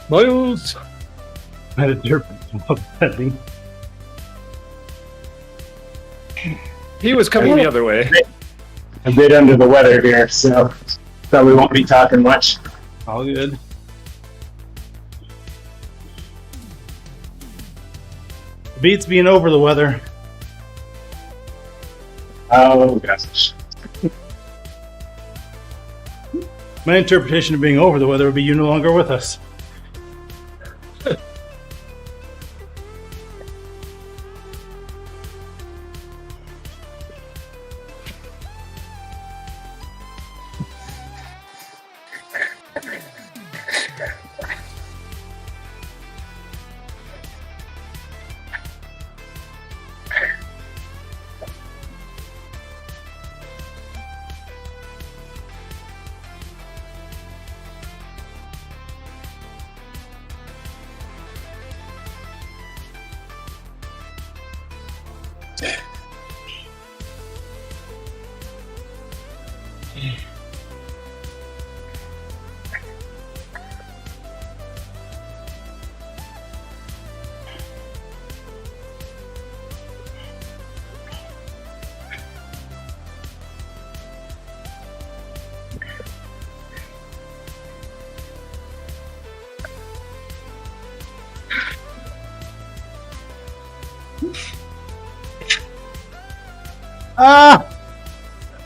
Miles! I had a derp petting. He was coming the other way. A bit under the weather here, so we won't be talking much. All good. Beats being over the weather. Oh gosh. My interpretation of being over the weather would be you no longer with us.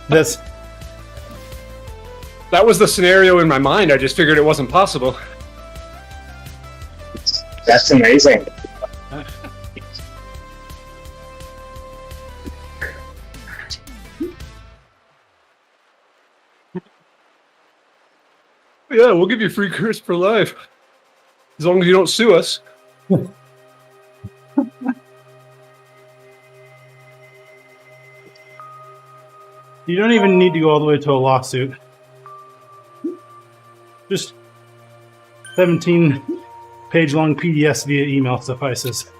This. That was the scenario in my mind. I just figured it wasn't possible. That's amazing. Yeah, we'll give you free Chris for life. As long as you don't sue us. You don't even need to go all the way to a lawsuit. Just 17-page long PDFs via email suffices.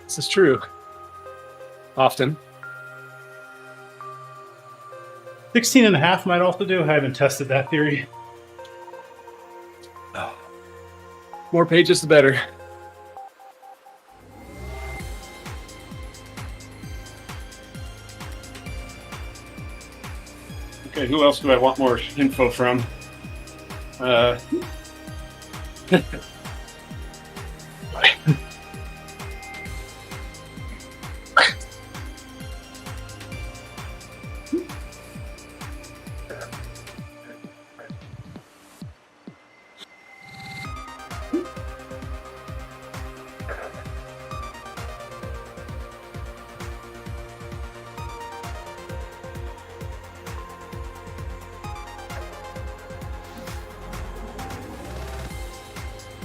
This is true. Often. 16 and a half might also do. I haven't tested that theory. More pages, the better. Okay, who else do I want more info from?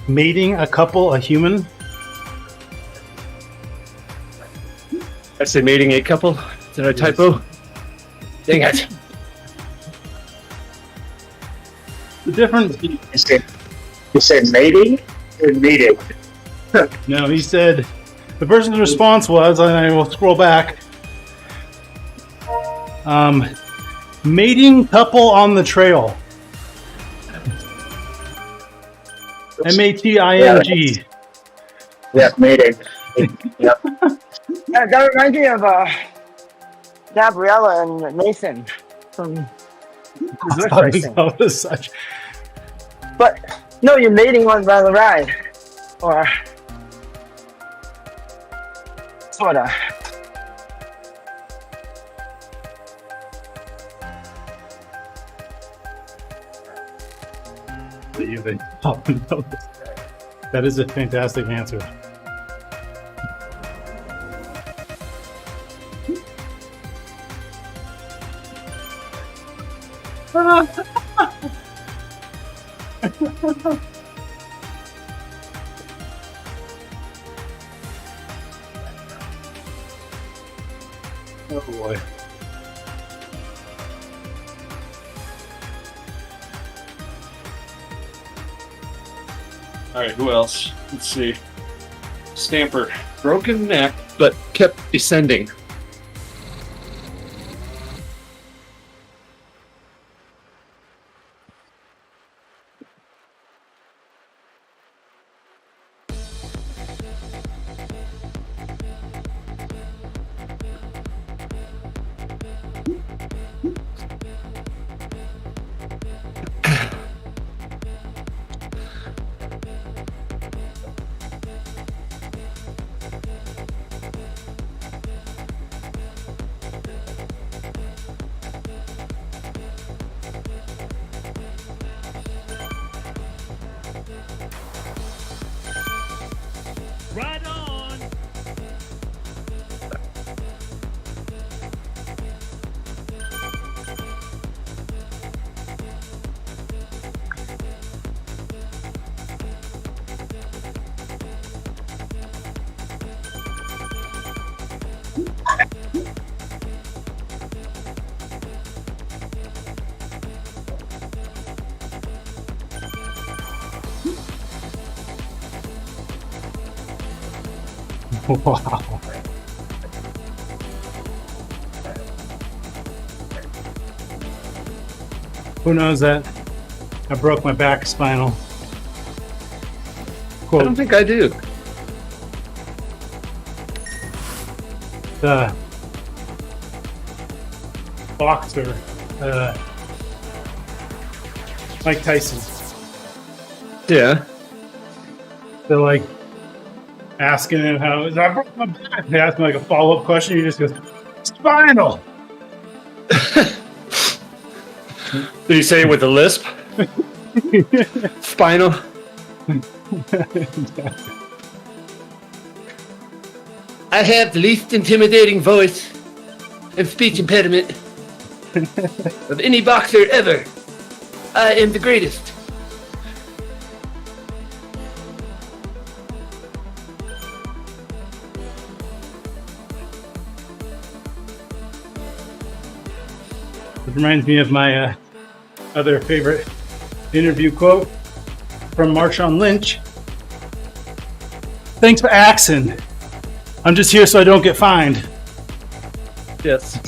Mating a couple, a human. I say mating a couple. Did I typo? Dang it. The difference. You said mating or meeting? No, he said the person's response was, and I will scroll back. Mating couple on the trail. MATING. Yeah, mating. Yep. Yeah, that reminds me of Gabriella and Nathan from Resort Racing. Such. But no, you're mating one by the ride, or sorta. That is a fantastic answer. Oh boy. All right, who else? Let's see. Stamper. Broken neck, but kept descending. Right on. Wow. Who knows that? I broke my back spinal. I Quote, don't think I do. the boxer, Mike Tyson. Yeah. They're like, asking him how I broke my back. They asked him like a follow-up question. He just goes, spinal. Did he say it with a lisp? Spinal. I have the least intimidating voice and speech impediment of any boxer ever. I am the greatest. It reminds me of my other favorite interview quote from Marshawn Lynch. Thanks for axing. I'm just here so I don't get fined. Yes.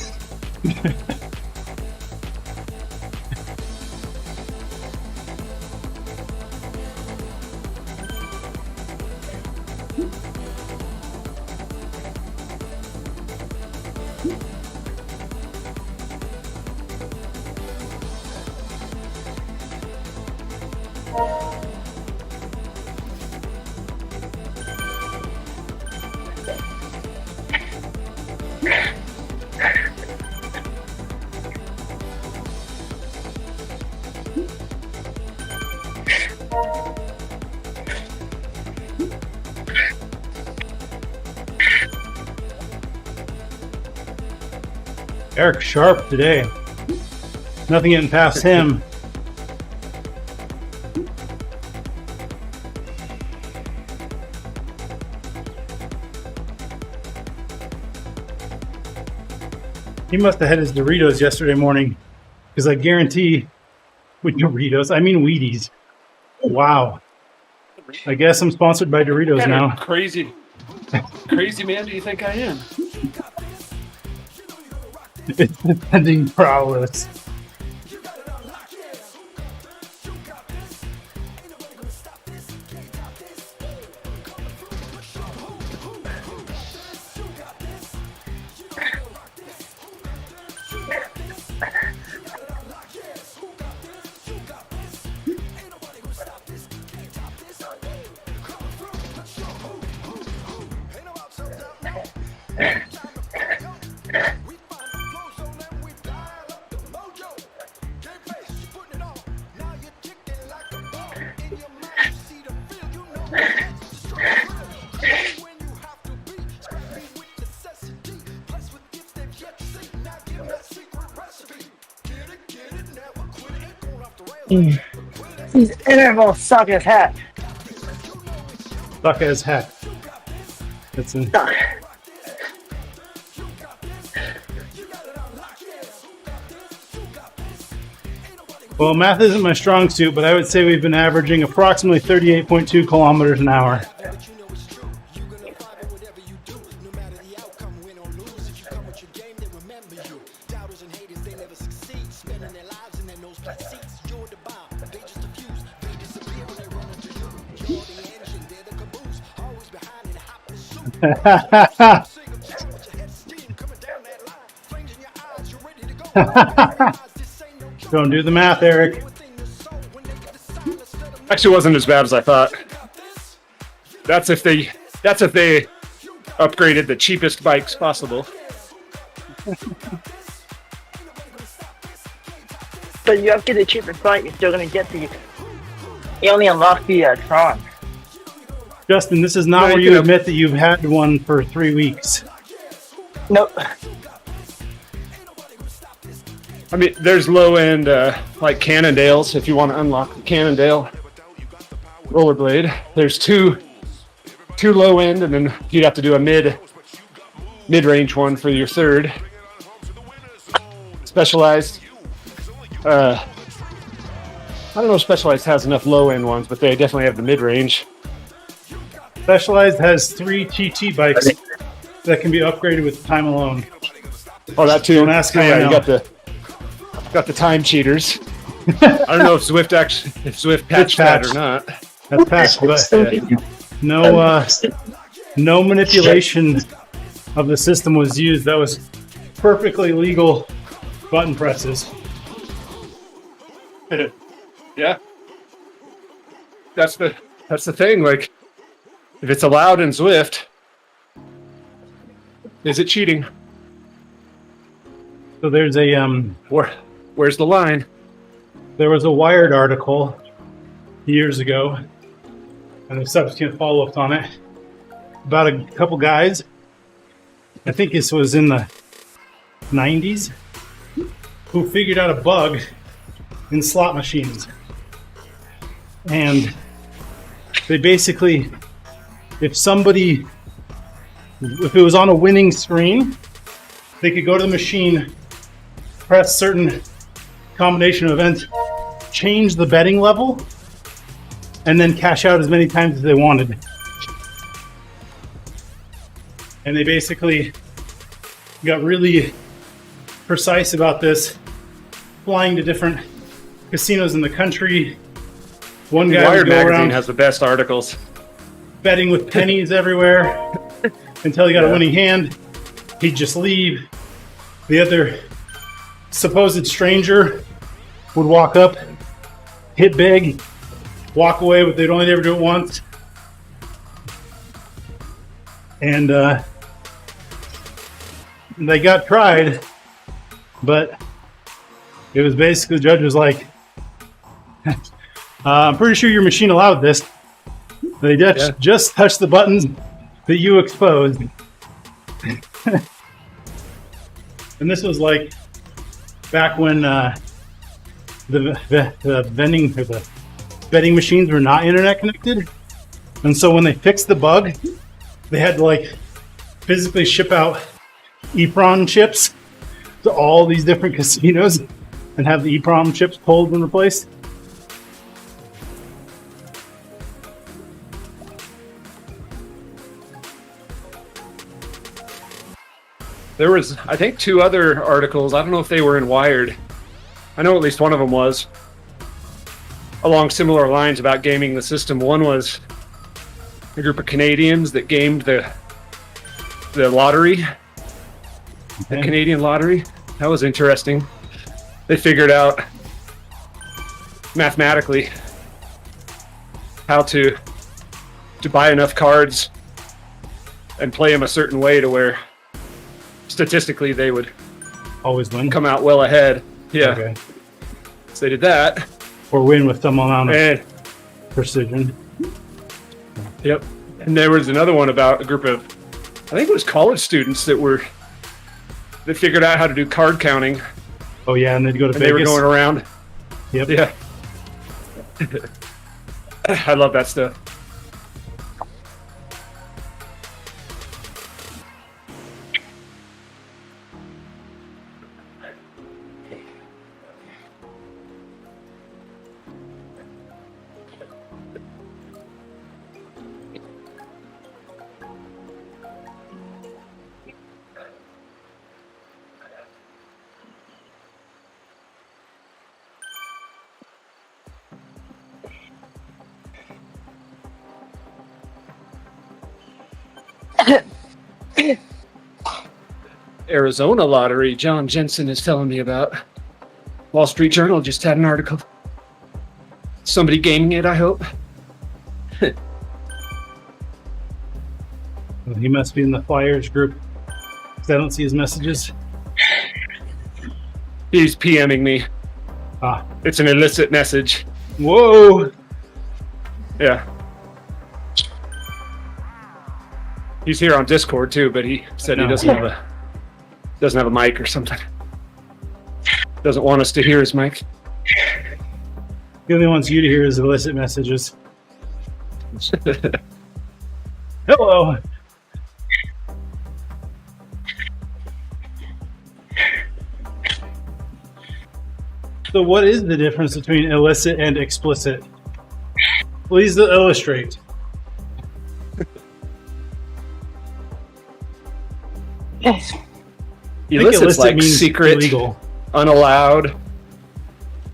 Eric Sharp today. Nothing getting past him. He must have had his Doritos yesterday morning, because I guarantee with Doritos, I mean Wheaties. Wow. I guess I'm sponsored by Doritos now. Crazy man do you think I am? It's defending prowess. These intervals suck as heck. Suck as heck. That's a, Suck. well, math isn't my strong suit, but I would say we've been averaging approximately 38.2 kilometers an hour. Don't do the math, Eric. Actually wasn't as bad as I thought. That's if they upgraded the cheapest bikes possible. But you upgrade the cheapest bike, you're still gonna get the. You only unlock the Tron. Justin, this is not No, where you you can- admit that you've had one for 3 weeks. Nope. I mean, there's low end like Cannondales. If you want to unlock the Cannondale rollerblade, there's two low end, and then you'd have to do a mid range one for your third. Specialized. I don't know if Specialized has enough low end ones, but they definitely have the mid range. Specialized has 3 TT bikes that can be upgraded with time alone. Oh, that too. Don't ask how I you know. got the time cheaters. I don't know if Zwift patched that or not. That's patched, but no manipulation of the system was used. That was perfectly legal button presses. Yeah, that's the thing. Like, If it's allowed in Zwift, is it cheating? So there's a Where's the line? there was a Wired article years ago, and a subsequent follow-up on it about a couple guys. I think this was in the 90s, who figured out a bug in slot machines. And they basically, if it was on a winning screen, they could go to the machine, press certain combination of events, change the betting level, and then cash out as many times as they wanted. And they basically got really precise about this, flying to different casinos in the country. One guy Wired would go magazine around has the best articles. betting with pennies everywhere until he got a winning hand. He'd just leave. The other supposed stranger would walk up, hit big, walk away, but they'd only ever do it once. And they got tried, but it was basically, the judge was like, I'm pretty sure your machine allowed this. They just touched the buttons that you exposed. And this was like back when the vending or the betting machines were not internet connected. And so when they fixed the bug, they had to like physically ship out EEPROM chips to all these different casinos and have the EEPROM chips pulled and replaced. There was, I think, 2 other articles. I don't know if they were in Wired. I know at least one of them was along similar lines about gaming the system. One was a group of Canadians that gamed the lottery, the Canadian lottery. That was interesting. They figured out mathematically how to buy enough cards and play them a certain way to where statistically they would Always win. come out well ahead. Yeah. Okay. So they did that. Or win with some amount of And precision. yep. And there was another one about a group of, I think it was college students that figured out how to do card counting. Oh yeah, and they'd go to And Vegas. they were going around. Yep. Yeah. I love that stuff. Arizona lottery, John Jensen is telling me about. Wall Street Journal just had an article. Somebody gaming it, I hope. He must be in the Flyers group, because I don't see his messages. He's PMing me. Ah. It's an illicit message. Whoa! Yeah. He's here on Discord too, but he said he doesn't have a mic or something. Doesn't want us to hear his mic. He only wants you to hear his illicit messages. Hello! So what is the difference between illicit and explicit? Please illustrate. Illicit's like means secret, illegal. unallowed.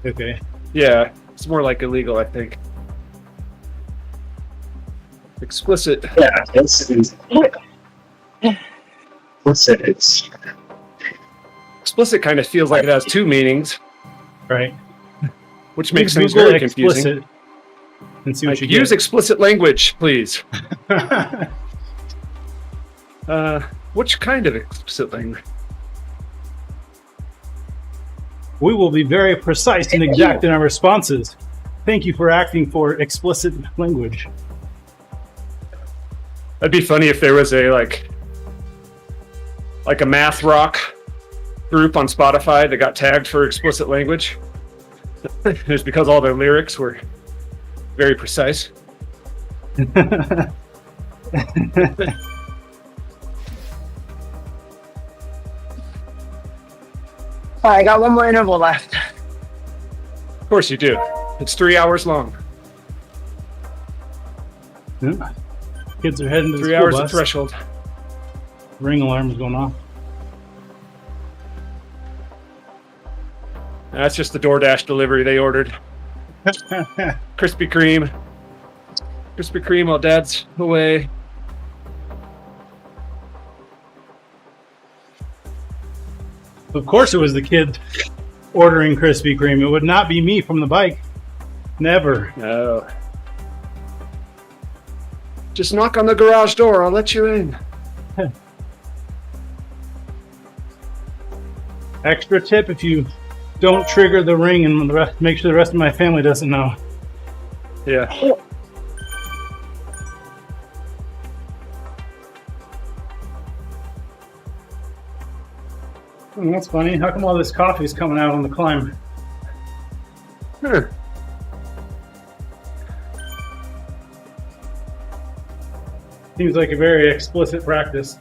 Okay. Yeah, it's more like illegal, I think. Explicit. Yeah, it's Explicit kind of feels like it has 2 meanings, Right. which makes things Google very confusing. explicit. and see what you Use get. explicit language, please. Which kind of explicit language? We will be very precise and exact in our responses. Thank you for acting for explicit language. That'd be funny if there was a like a math rock group on Spotify that got tagged for explicit language. It's because all their lyrics were very precise. I got one more interval left. Of course you do. It's 3 hours long. Yeah. Kids are heading to the 3 school hours bus. of threshold. Ring alarm is going off. That's just the DoorDash delivery they ordered. Krispy Kreme. Krispy Kreme while Dad's away. Of course it was the kid ordering Krispy Kreme. It would not be me from the bike. Never. No. Just knock on the garage door. I'll let you in. Extra tip if you don't trigger the ring and the rest, make sure the rest of my family doesn't know. Yeah. That's funny. How come all this coffee is coming out on the climb? Huh. Seems like a very explicit practice.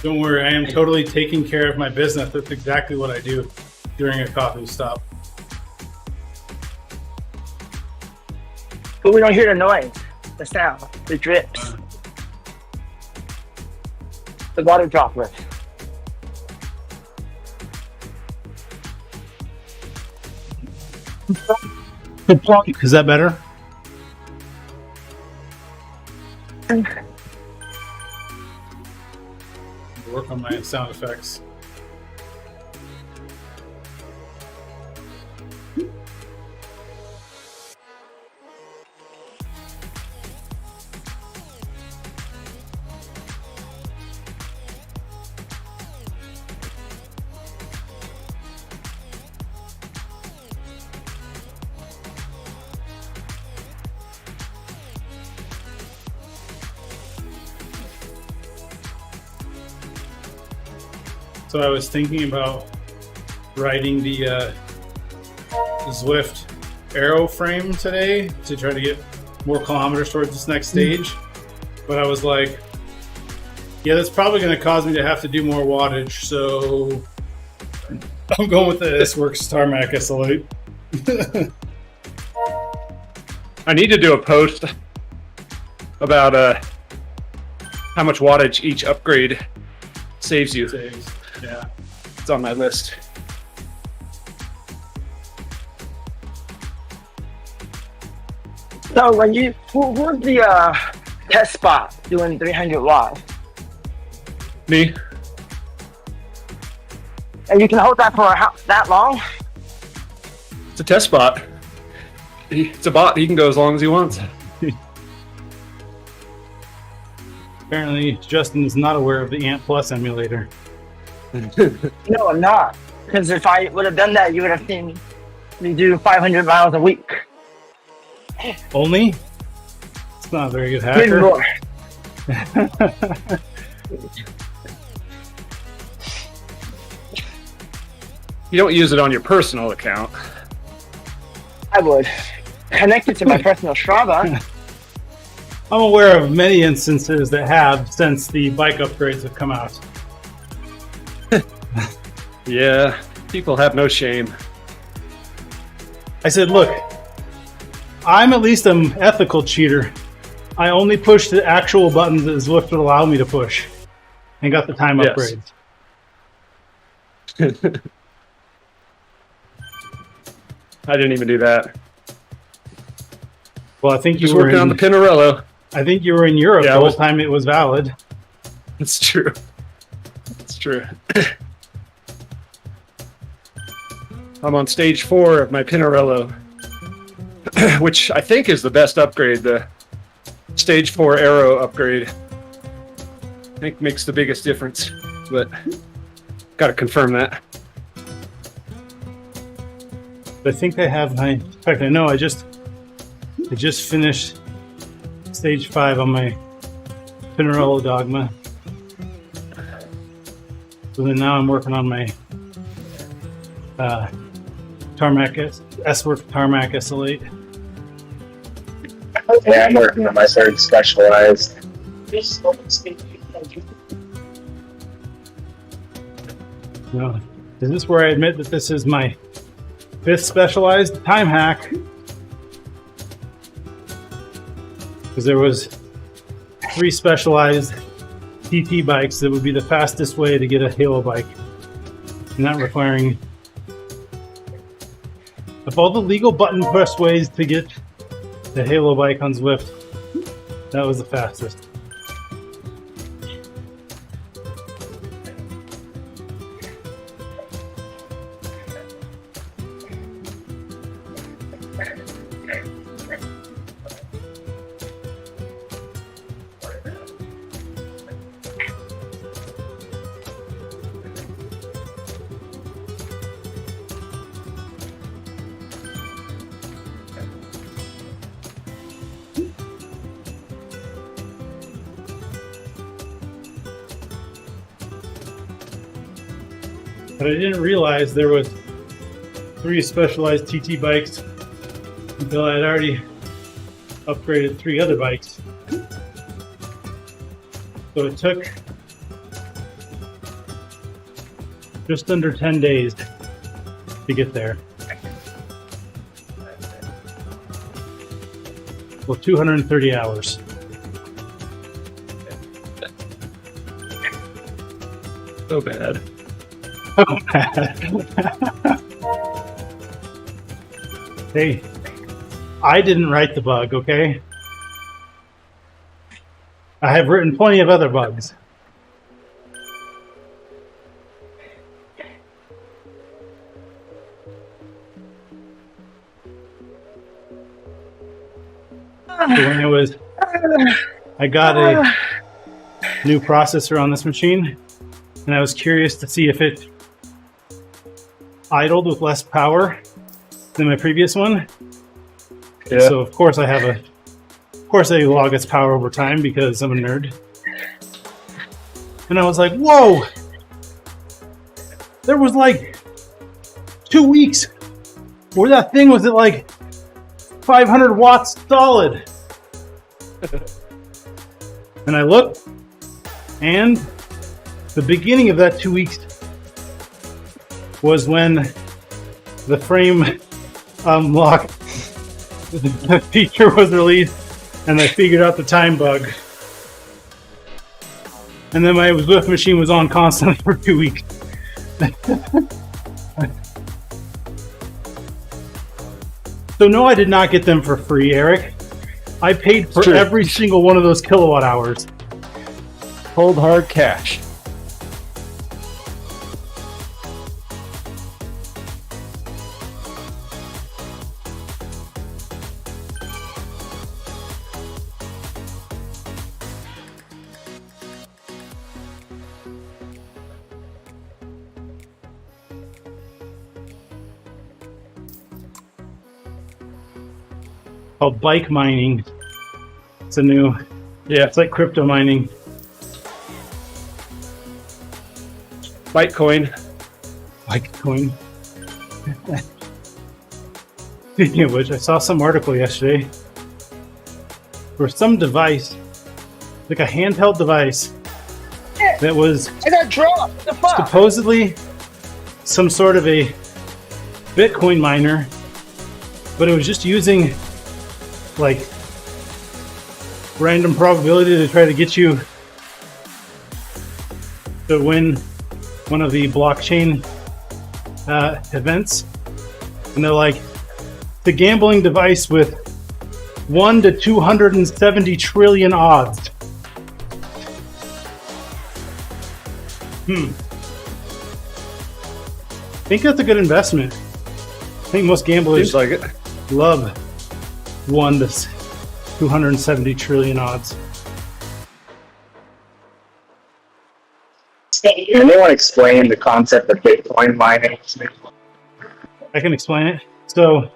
Don't worry, I am totally taking care of my business. That's exactly what I do during a coffee stop. But we don't hear the noise, the sound, the drips, the water droplets. Is that better? Work on my sound effects. So I was thinking about riding the Zwift Aero frame today to try to get more kilometers towards this next stage. But I was like, yeah, that's probably going to cause me to have to do more wattage. So I'm going with the S-Works Tarmac SL8. I need to do a post about how much wattage each upgrade saves you. Yeah. It's on my list. So when you, who's the test spot doing 300 watts? Me? And you can hold that for that long? It's a test bot. It's a bot. He can go as long as he wants. Apparently, Justin is not aware of the Ant Plus emulator. No, I'm not. Because if I would have done that, you would have seen me do 500 miles a week. Only? It's not a very good Maybe hacker. more. You don't use it on your personal account. I would. Connect it to my personal Strava. I'm aware of many instances that have since the bike upgrades have come out. Yeah, people have no shame. I said, look, I'm at least an ethical cheater. I only pushed the actual buttons that Zwift would allow me to push and got the time Yes. upgrades. I didn't even do that. Well, I think you Just were working on the Pinarello. I think you were in Europe Yeah, the whole time it was valid. It's true. It's true. I'm on stage 4 of my Pinarello, which I think is the best upgrade, the stage 4 aero upgrade. I think makes the biggest difference, but gotta confirm that. I think I have my. In fact, I know I just finished stage 5 on my Pinarello Dogma. So then now I'm working on my Tarmac S-Work Tarmac SL8. Yeah, I'm working on my third specialized. No, is this where I admit that this is my 5th specialized time hack? Because there was 3 specialized TT bikes that would be the fastest way to get a Halo bike, not requiring. Of all the legal button press ways to get the Halo bike on Zwift, that was the fastest. But I didn't realize there was 3 specialized TT bikes until I had already upgraded 3 other bikes. So it took just under 10 days to get there. Well, 230 hours. So bad. Hey, I didn't write the bug, okay? I have written plenty of other bugs. So when I got a new processor on this machine, and I was curious to see if it idled with less power than my previous one. Yeah. So of course I log its power over time because I'm a nerd. And I was like, whoa! There was like 2 weeks where that thing was at like 500 watts solid. And I looked, and the beginning of that 2 weeks was when the frame unlock the feature was released, and I figured out the time bug. And then my Zwift machine was on constantly for 2 weeks. So no, I did not get them for free, Eric. I paid for True. every single one of those kilowatt hours. Cold hard cash. called bike mining. It's a new, it's like crypto mining. Litecoin. Litecoin. Speaking of which, I saw some article yesterday where some device, like a handheld device, that was I got dropped. What the fuck? supposedly some sort of a Bitcoin miner, but it was just using like random probability to try to get you to win one of the blockchain events. And they're like, the gambling device with 1 to 270 trillion odds. I think that's a good investment. I think most gamblers Seems like it. love 1 to 270 trillion odds. Anyone explain the concept of Bitcoin mining? I can explain it. So,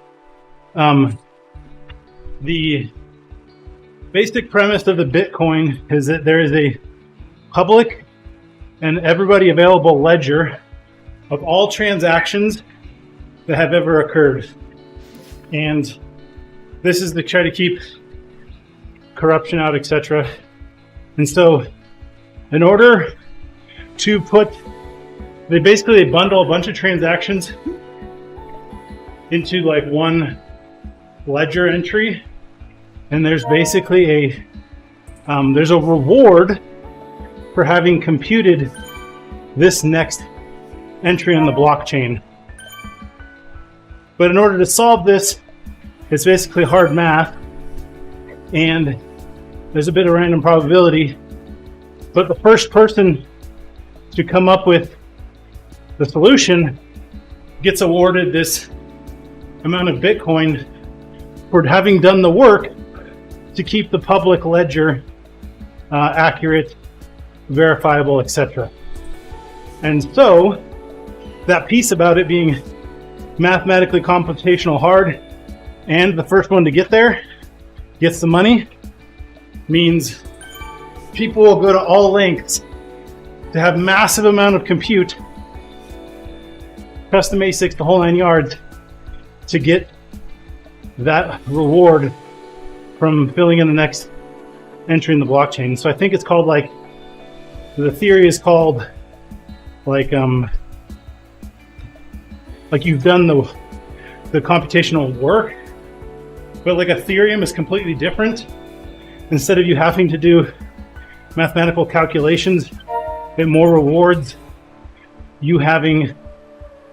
the basic premise of the Bitcoin is that there is a public and everybody available ledger of all transactions that have ever occurred. And this is to try to keep corruption out, etc. And so, in order to put, they bundle a bunch of transactions into like one ledger entry, and there's basically there's a reward for having computed this next entry on the blockchain. But in order to solve this, it's basically hard math, and there's a bit of random probability, but the first person to come up with the solution gets awarded this amount of Bitcoin for having done the work to keep the public ledger accurate, verifiable, etc. And so that piece about it being mathematically computational hard and the first one to get there gets the money means people will go to all lengths to have massive amount of compute, custom ASICs, the whole 9 yards, to get that reward from filling in the next entry in the blockchain. So I think it's called like, the theory is called like you've done the computational work, but like Ethereum is completely different. Instead of you having to do mathematical calculations, it more rewards you having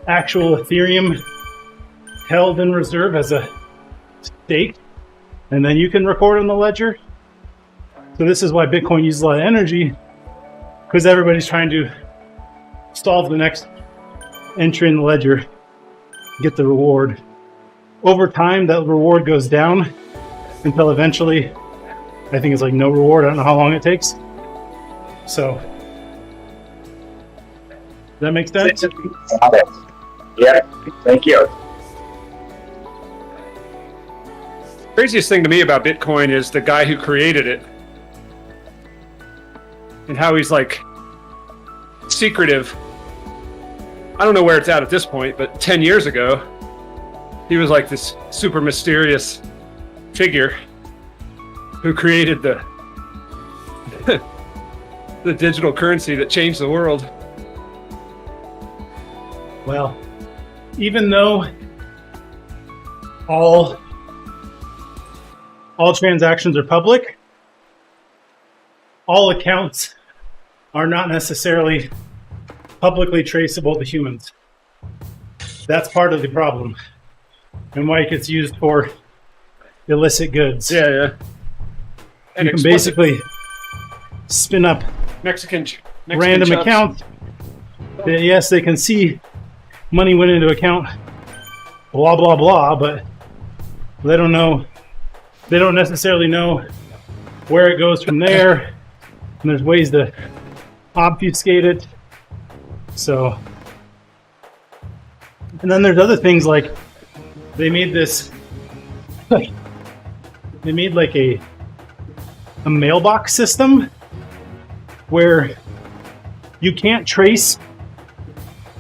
actual Ethereum held in reserve as a stake, and then you can record on the ledger. So this is why Bitcoin uses a lot of energy, because everybody's trying to solve the next entry in the ledger, get the reward. Over time, that reward goes down until eventually, I think it's like no reward. I don't know how long it takes. So, does that make sense? Got it. Yeah, thank you. Craziest thing to me about Bitcoin is the guy who created it and how he's like secretive. I don't know where it's at this point, but 10 years ago, he was like this super mysterious figure who created the the digital currency that changed the world. Well, even though all transactions are public, all accounts are not necessarily publicly traceable to humans. That's part of the problem, and why it gets used for illicit goods. Yeah. And you can basically spin up Mexican random chops. accounts that, yes, they can see money went into account, blah, blah, blah, but they don't know, they don't necessarily know where it goes from there, and there's ways to obfuscate it. So, and then there's other things like they made this they made like a mailbox system where you can't trace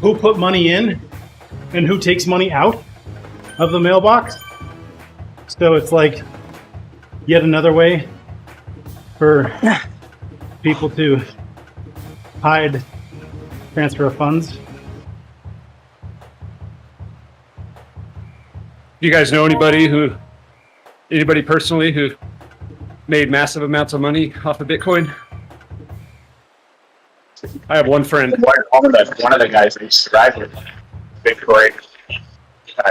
who put money in and who takes money out of the mailbox. So it's like yet another way for people to hide transfer of funds. Do you guys know anybody personally who made massive amounts of money off of Bitcoin? I have one friend. One of the guys I used to ride with, Bitcoin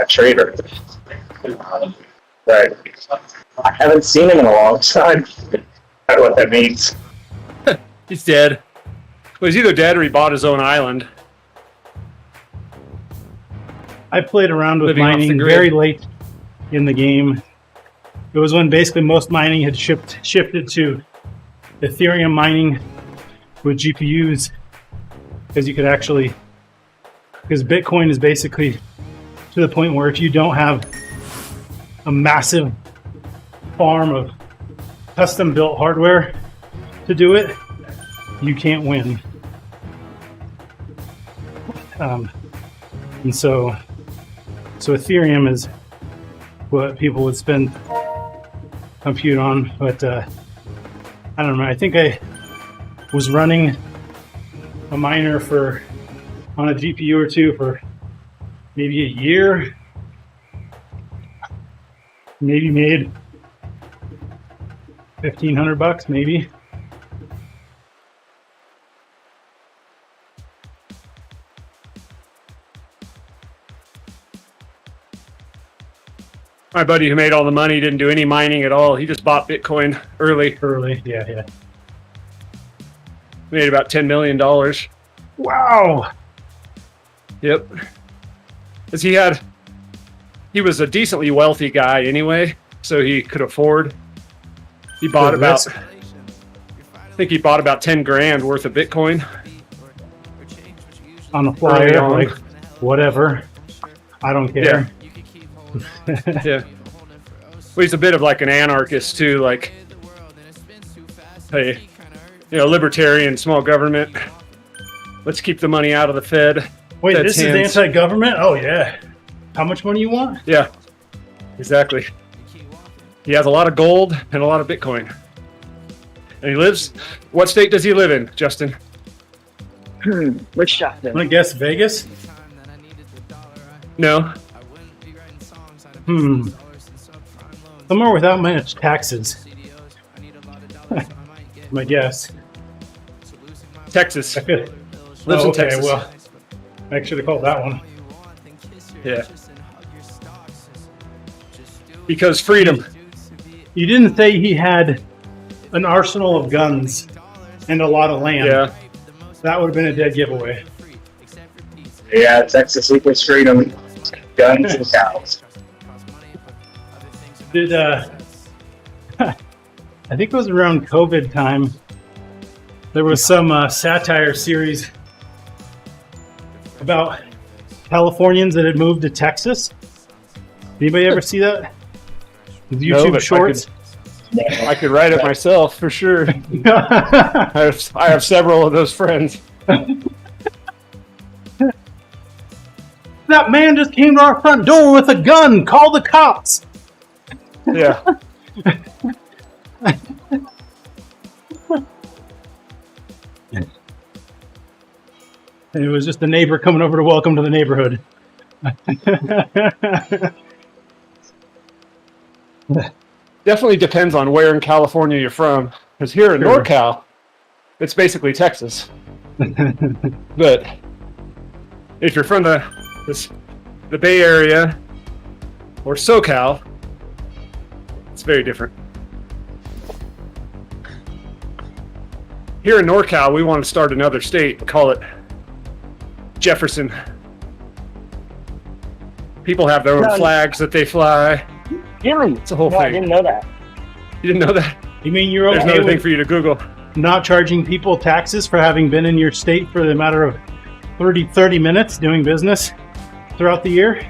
trader. Right. I haven't seen him in a long time. I don't know what that means. He's dead. Well, he's either dead or he bought his own island. I played around with Living off the mining grid. very late in the game. It was when basically most mining had shifted to Ethereum mining with GPUs, because you could actually, because Bitcoin is basically to the point where if you don't have a massive farm of custom built hardware to do it, you can't win. And so Ethereum is what people would spend compute on, but I don't know. I think I was running a miner on a GPU or two for maybe a year. Maybe made $1,500, maybe. My buddy who made all the money didn't do any mining at all. He just bought Bitcoin early. Yeah. Made about $10 million. Wow. Yep. Because he was a decently wealthy guy anyway, so he could afford. He bought I think he bought about 10 grand worth of Bitcoin. On the fly, Early on. like, whatever. I don't care. Yeah. Well, he's a bit of like an anarchist too, like, hey, libertarian, small government. Let's keep the money out of the Fed. Wait, Fed's this is anti-government? Oh, yeah. How much money you want? Yeah, exactly. He has a lot of gold and a lot of Bitcoin. And he lives, what state does he live in, Justin? Which shot I'm then? gonna guess Vegas. No. Somewhere without much taxes. My guess. Texas. I could. Lives in okay, Texas. well, I should have called that one. Yeah. Because freedom. You didn't say he had an arsenal of guns and a lot of land. Yeah. That would have been a dead giveaway. Yeah, Texas equals freedom, guns and cows. Did I think it was around COVID time. There was some satire series about Californians that had moved to Texas. Anybody ever see that? With YouTube but Shorts. I could write it myself for sure. I have several of those friends. That man just came to our front door with a gun. Call the cops. Yeah. And it was just the neighbor coming over to welcome to the neighborhood. Definitely depends on where in California you're from. Because here in NorCal, it's basically Texas. But if you're from the Bay Area or SoCal, it's very different. Here in NorCal, we want to start another state and call it Jefferson. People have their own flags that they fly. Really? It's a whole No, thing. I didn't know that. You didn't know that? You mean you're There's okay another thing with for you to Google. not charging people taxes for having been in your state for the matter of 30 minutes doing business throughout the year?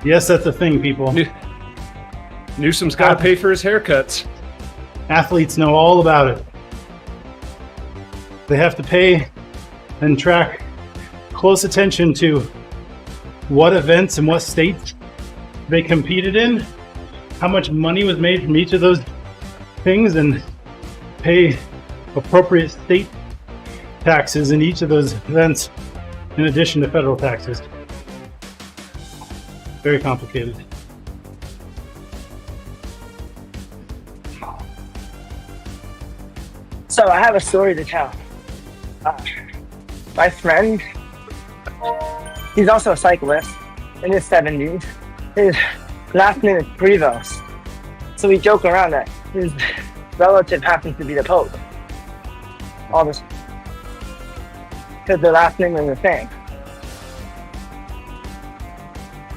Yes, that's a thing, people. Newsom's got to pay for his haircuts. Athletes know all about it. They have to pay and track close attention to what events and what states they competed in, how much money was made from each of those things, and pay appropriate state taxes in each of those events in addition to federal taxes. Very complicated. So I have a story to tell. My friend, he's also a cyclist in his 70s. His last name is Prevost. So we joke around that his relative happens to be the Pope. All this, because their last name is the same.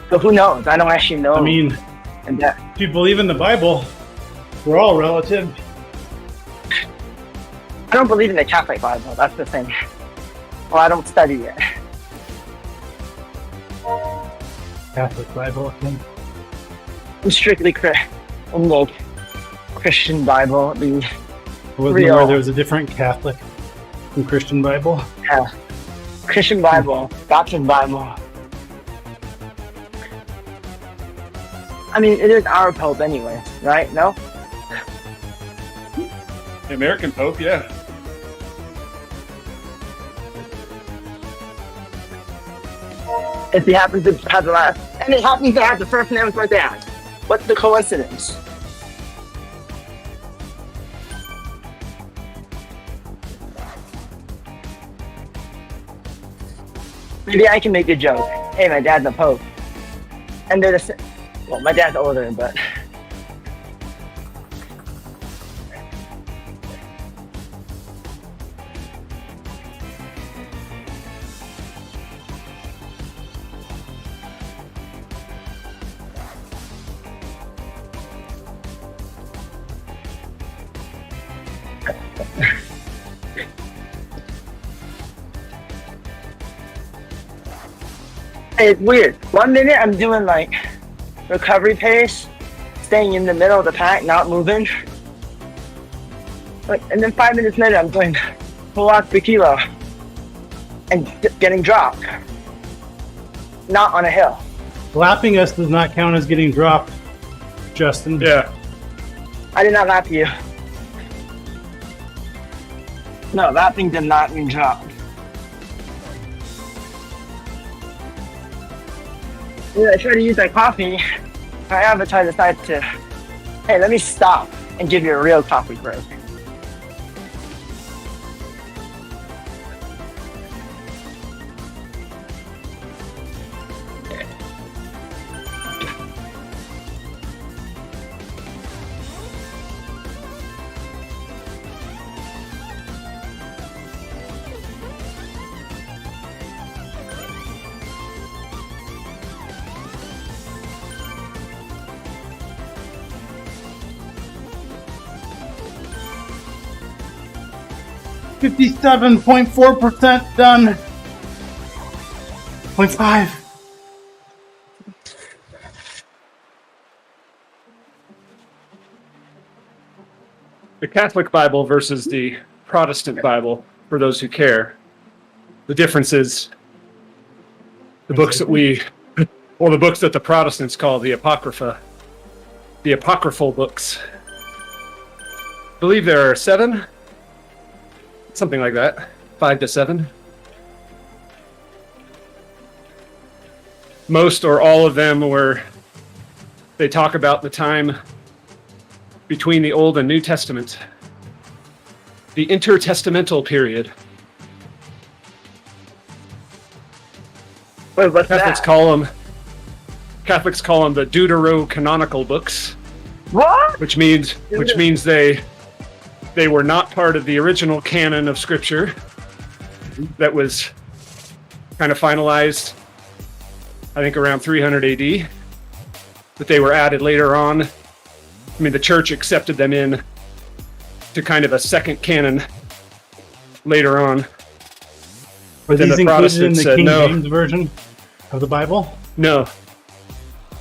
So who knows? I don't actually know. I mean, and that, if you believe in the Bible, we're all relative. I don't believe in the Catholic Bible. That's the thing. Well, I don't study it. Catholic Bible, I think. I'm strictly I'm like Christian Bible. The I wasn't real aware there was a different Catholic and Christian Bible. Christian Bible, Baptist Bible. I mean, it is our Pope anyway, right? No? The American Pope, yeah. If he happens to have the last, and it happens to have the first name of my dad. What's the coincidence? Maybe I can make a joke. Hey, my dad's the Pope. And they're the same. Well, my dad's older, but. It's weird. 1 minute I'm doing like recovery pace, staying in the middle of the pack, not moving. And then 5 minutes later I'm doing full out per kilo and getting dropped. Not on a hill. Lapping us does not count as getting dropped, Justin. Yeah. I did not lap you. No, lapping did not mean dropped. Yeah, I try to use that coffee. I advertise the site to, hey, let me stop and give you a real coffee break. %57.4% done. 0.5. The Catholic Bible versus the Protestant Bible, for those who care. The difference is the books that the books that the Protestants call the Apocrypha, the apocryphal books. I believe there are 7, something like that, 5 to 7. Most or all of them they talk about the time between the Old and New Testament, the intertestamental period. Wait, what's Catholics that? call them the Deuterocanonical books. What? Which means they were not part of the original canon of Scripture that was kind of finalized, I think, around 300 AD, but they were added later on. I mean, the church accepted them in to kind of a second canon later on. Were Then these the included in Protestants the said King no. James version of the Bible? No.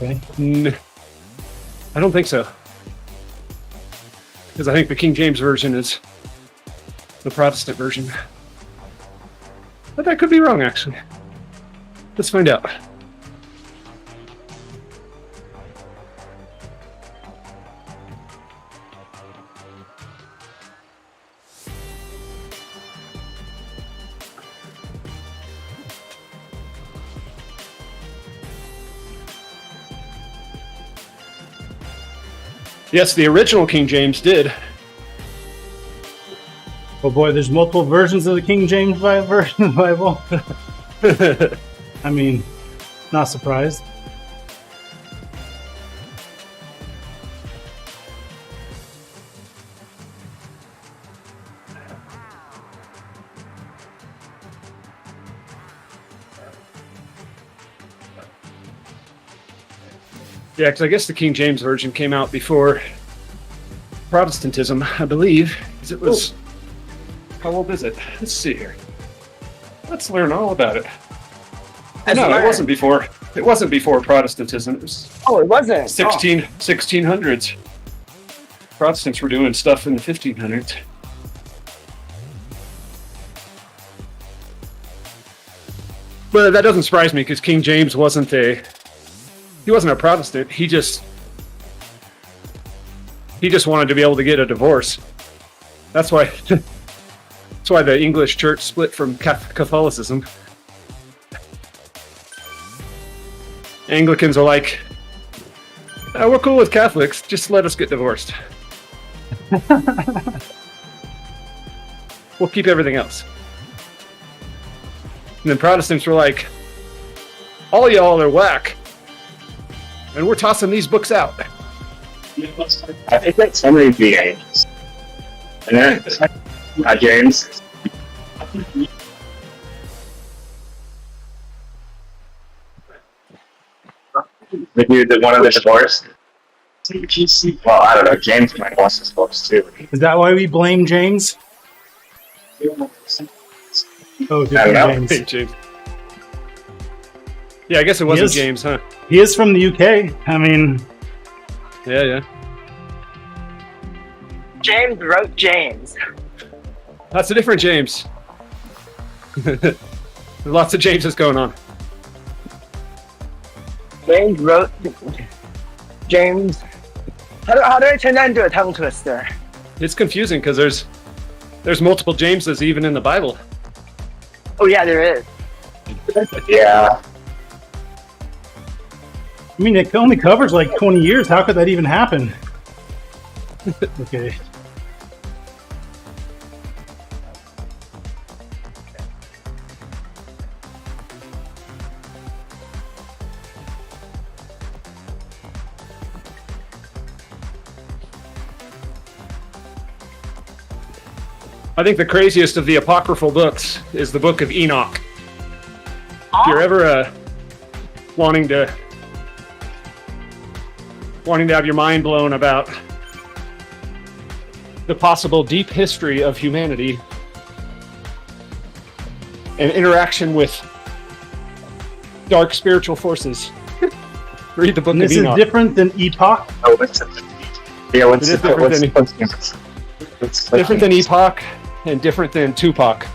Okay. I don't think so. Because I think the King James Version is the Protestant version. But that could be wrong, actually. Let's find out. Yes, the original King James did. Oh boy, there's multiple versions of the King James version of the Bible. I mean, not surprised. Yeah, because I guess the King James Version came out before Protestantism, I believe. 'Cause it was... How old is it? Let's see here. Let's learn all about it. No, it wasn't before. It wasn't before Protestantism. It was Oh, it wasn't. 1600s. Protestants were doing stuff in the 1500s. But that doesn't surprise me because King James wasn't a Protestant. He just wanted to be able to get a divorce. That's why the English church split from Catholicism. Anglicans are like, we're cool with Catholics, just let us get divorced. We'll keep everything else. And then Protestants were like, all y'all are whack, and we're tossing these books out. I think like some of the games. And then James. The dude that wanted the divorce. Well, I don't know. James might want this divorce too. Is that why we blame James? Oh, I don't know. James. Hey, James. Yeah, I guess it wasn't James, huh? He is from the UK. I mean, Yeah. James wrote James. That's a different James. There's lots of Jameses going on. James wrote James. How do I turn that into a tongue twister? It's confusing because there's multiple Jameses even in the Bible. Oh yeah, there is. Yeah. I mean, it only covers like 20 years. How could that even happen? Okay. I think the craziest of the apocryphal books is the Book of Enoch. If you're ever wanting to have your mind blown about the possible deep history of humanity and interaction with dark spiritual forces, read the Book And of this Enoch. is different than Epoch. Oh, what's it? Yeah, what's It is what's different than Epoch and different than Tupac.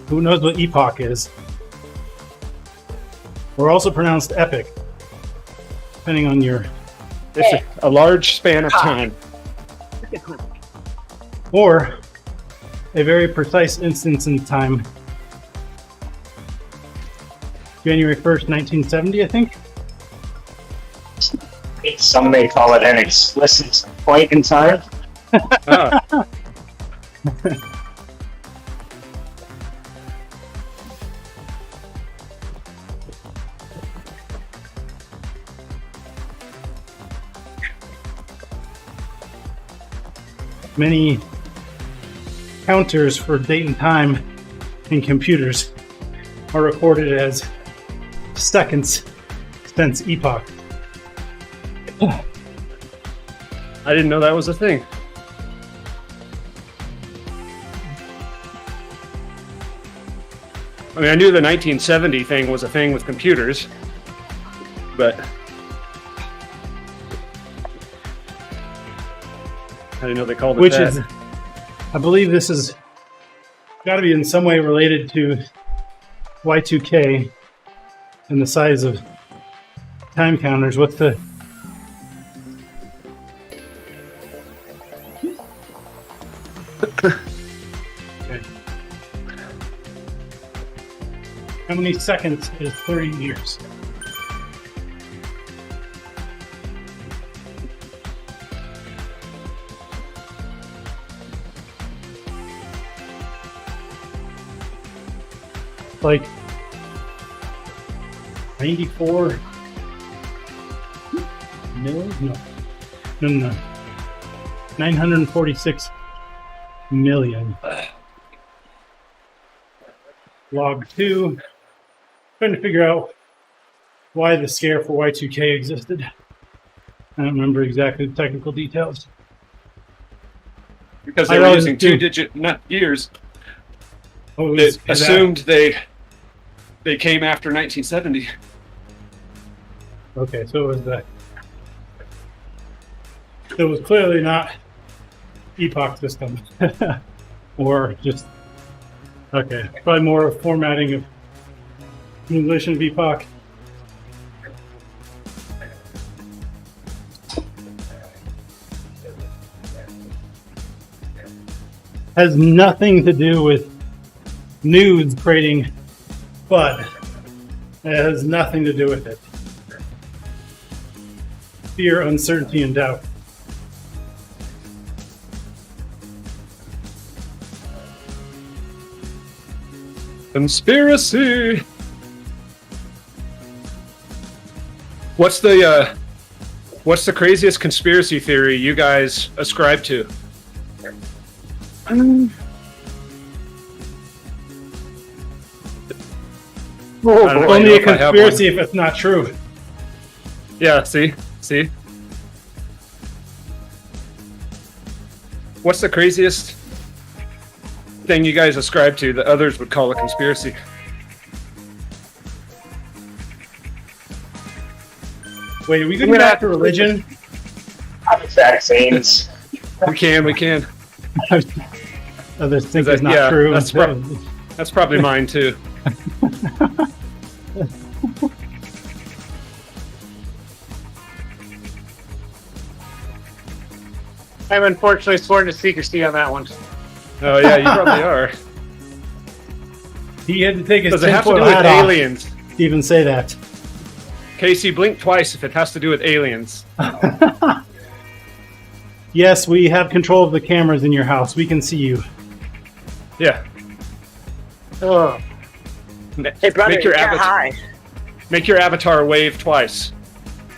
Who knows what Epoch is? Or also pronounced epic, depending on your... It's a large span of time. Or a very precise instance in time. January 1st, 1970, I think. Some may call it an explicit point in time. Ah. Many counters for date and time in computers are recorded as seconds since epoch. I didn't know that was a thing. I mean, I knew the 1970 thing was a thing with computers, but I didn't know they called it Which that. is, I believe this is got to be in some way related to Y2K and the size of time counters. What's the... Okay. How many seconds is 30 years? Like 94 million? No. 946 million. Log 2. Trying to figure out why the scare for Y2K existed. I don't remember exactly the technical details. Because they were using two-digit years. Oh, They assumed they came after 1970. Okay, so it was that. It was clearly not epoch system, or just okay. Probably more formatting of manipulation of epoch. Has nothing to do with nudes creating FUD. It has nothing to do with it. Fear, uncertainty, and doubt. Conspiracy. What's the craziest conspiracy theory you guys ascribe to? Only a conspiracy if it's not true. Yeah, see? What's the craziest thing you guys ascribe to that others would call a conspiracy? Wait, are we going back to religion? Vaccines. We can. Others think it's not true. That's probably mine too. I'm unfortunately sworn to secrecy on that one. Oh yeah, you probably are. He had to take his Does it have to do tinfoil with hat off aliens? to even say that. Casey, blink twice if it has to do with aliens. Yes, we have control of the cameras in your house. We can see you. Yeah. Oh, Hey, brother, Make your you can't avatar- hide. Make your avatar wave twice.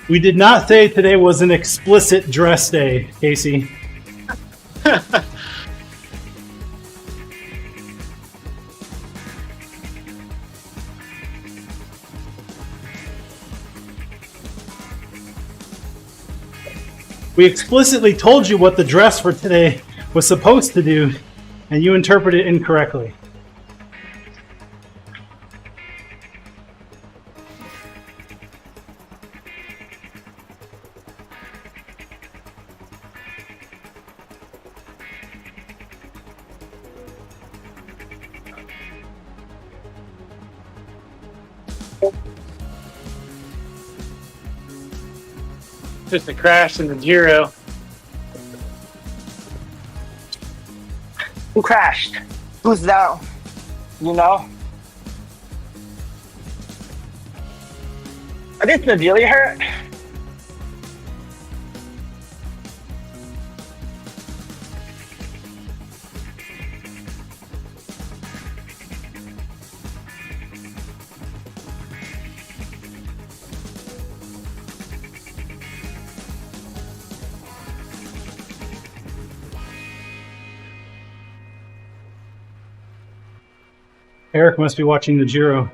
We did not say today was an explicit dress day, Casey. We explicitly told you what the dress for today was supposed to do, and you interpreted it incorrectly. just a crash and a zero. Who crashed? Who's down? You know? I think Navilia hurt. Eric must be watching the Giro.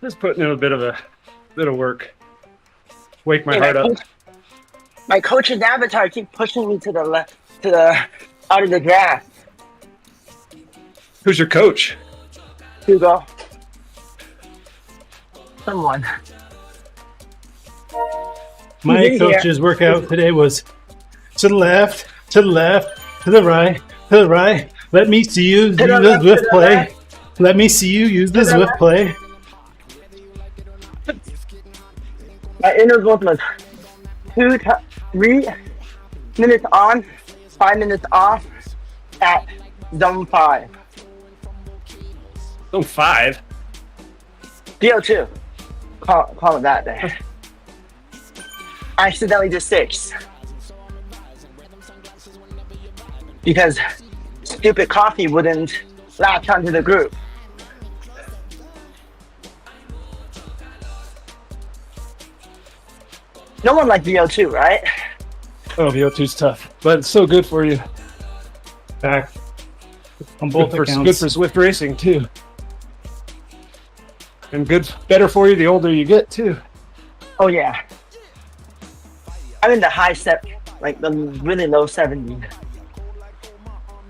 Just putting in a bit of work. Wake my Hey, heart up. My coach's avatar keep pushing me to the left, out of the grass. Who's your coach? Hugo. Someone. My He's in here. coach's workout today was to the left, to the left, to the right, to the right. Let me see you use the the left, to Zwift the play. right. Let me see you use the the Zwift left. play. My interval was 3 minutes on, 5 minutes off at zone 5. Oh, 5. VO2. Call it that day. I accidentally did 6. Because stupid coffee wouldn't latch onto the group. No one liked VO2, right? Oh, VO2's tough, but it's so good for you. Back on both Good accounts. for Zwift racing too, and better for you the older you get too. Oh yeah. I'm in the high set, like the really low 70s.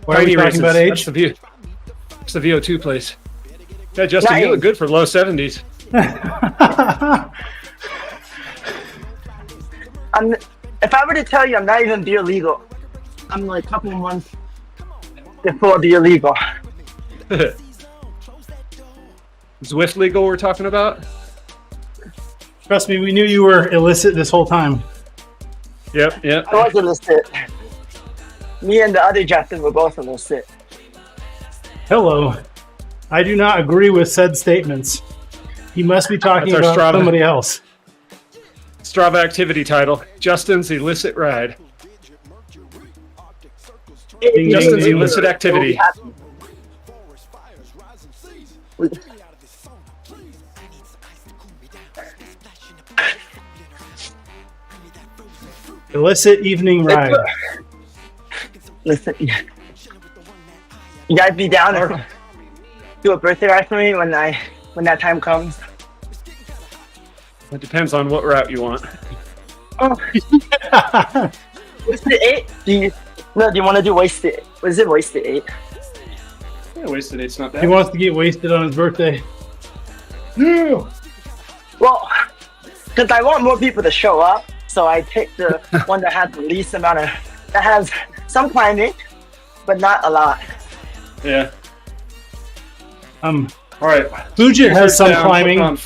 Why are we Tiny talking races, about age? That's the VO2 place. Yeah, Justin, Not you look age. good for low 70s. If I were to tell you I'm not even beer legal, I'm like a couple of months before beer legal. Zwift legal we're talking about? Trust me, we knew you were illicit this whole time. Yep. I was illicit. Me and the other Justin were both illicit. Hello. I do not agree with said statements. He must be talking That's our about Strava. somebody else. Strava activity title: Justin's illicit ride. Ding, Justin's ding, ding. illicit activity. Illicit evening ride. Listen, you guys be down to do a birthday ride for me when that time comes. It depends on what route you want. Oh, wasted 8? Do you want to do wasted? What is it, wasted 8? Yeah, wasted 8's not bad. He wants to get wasted on his birthday. Well, because I want more people to show up, so I picked the one that has the least amount of, that has some climbing, but not a lot. Yeah. All right. Fujit has some Down, climbing. put on.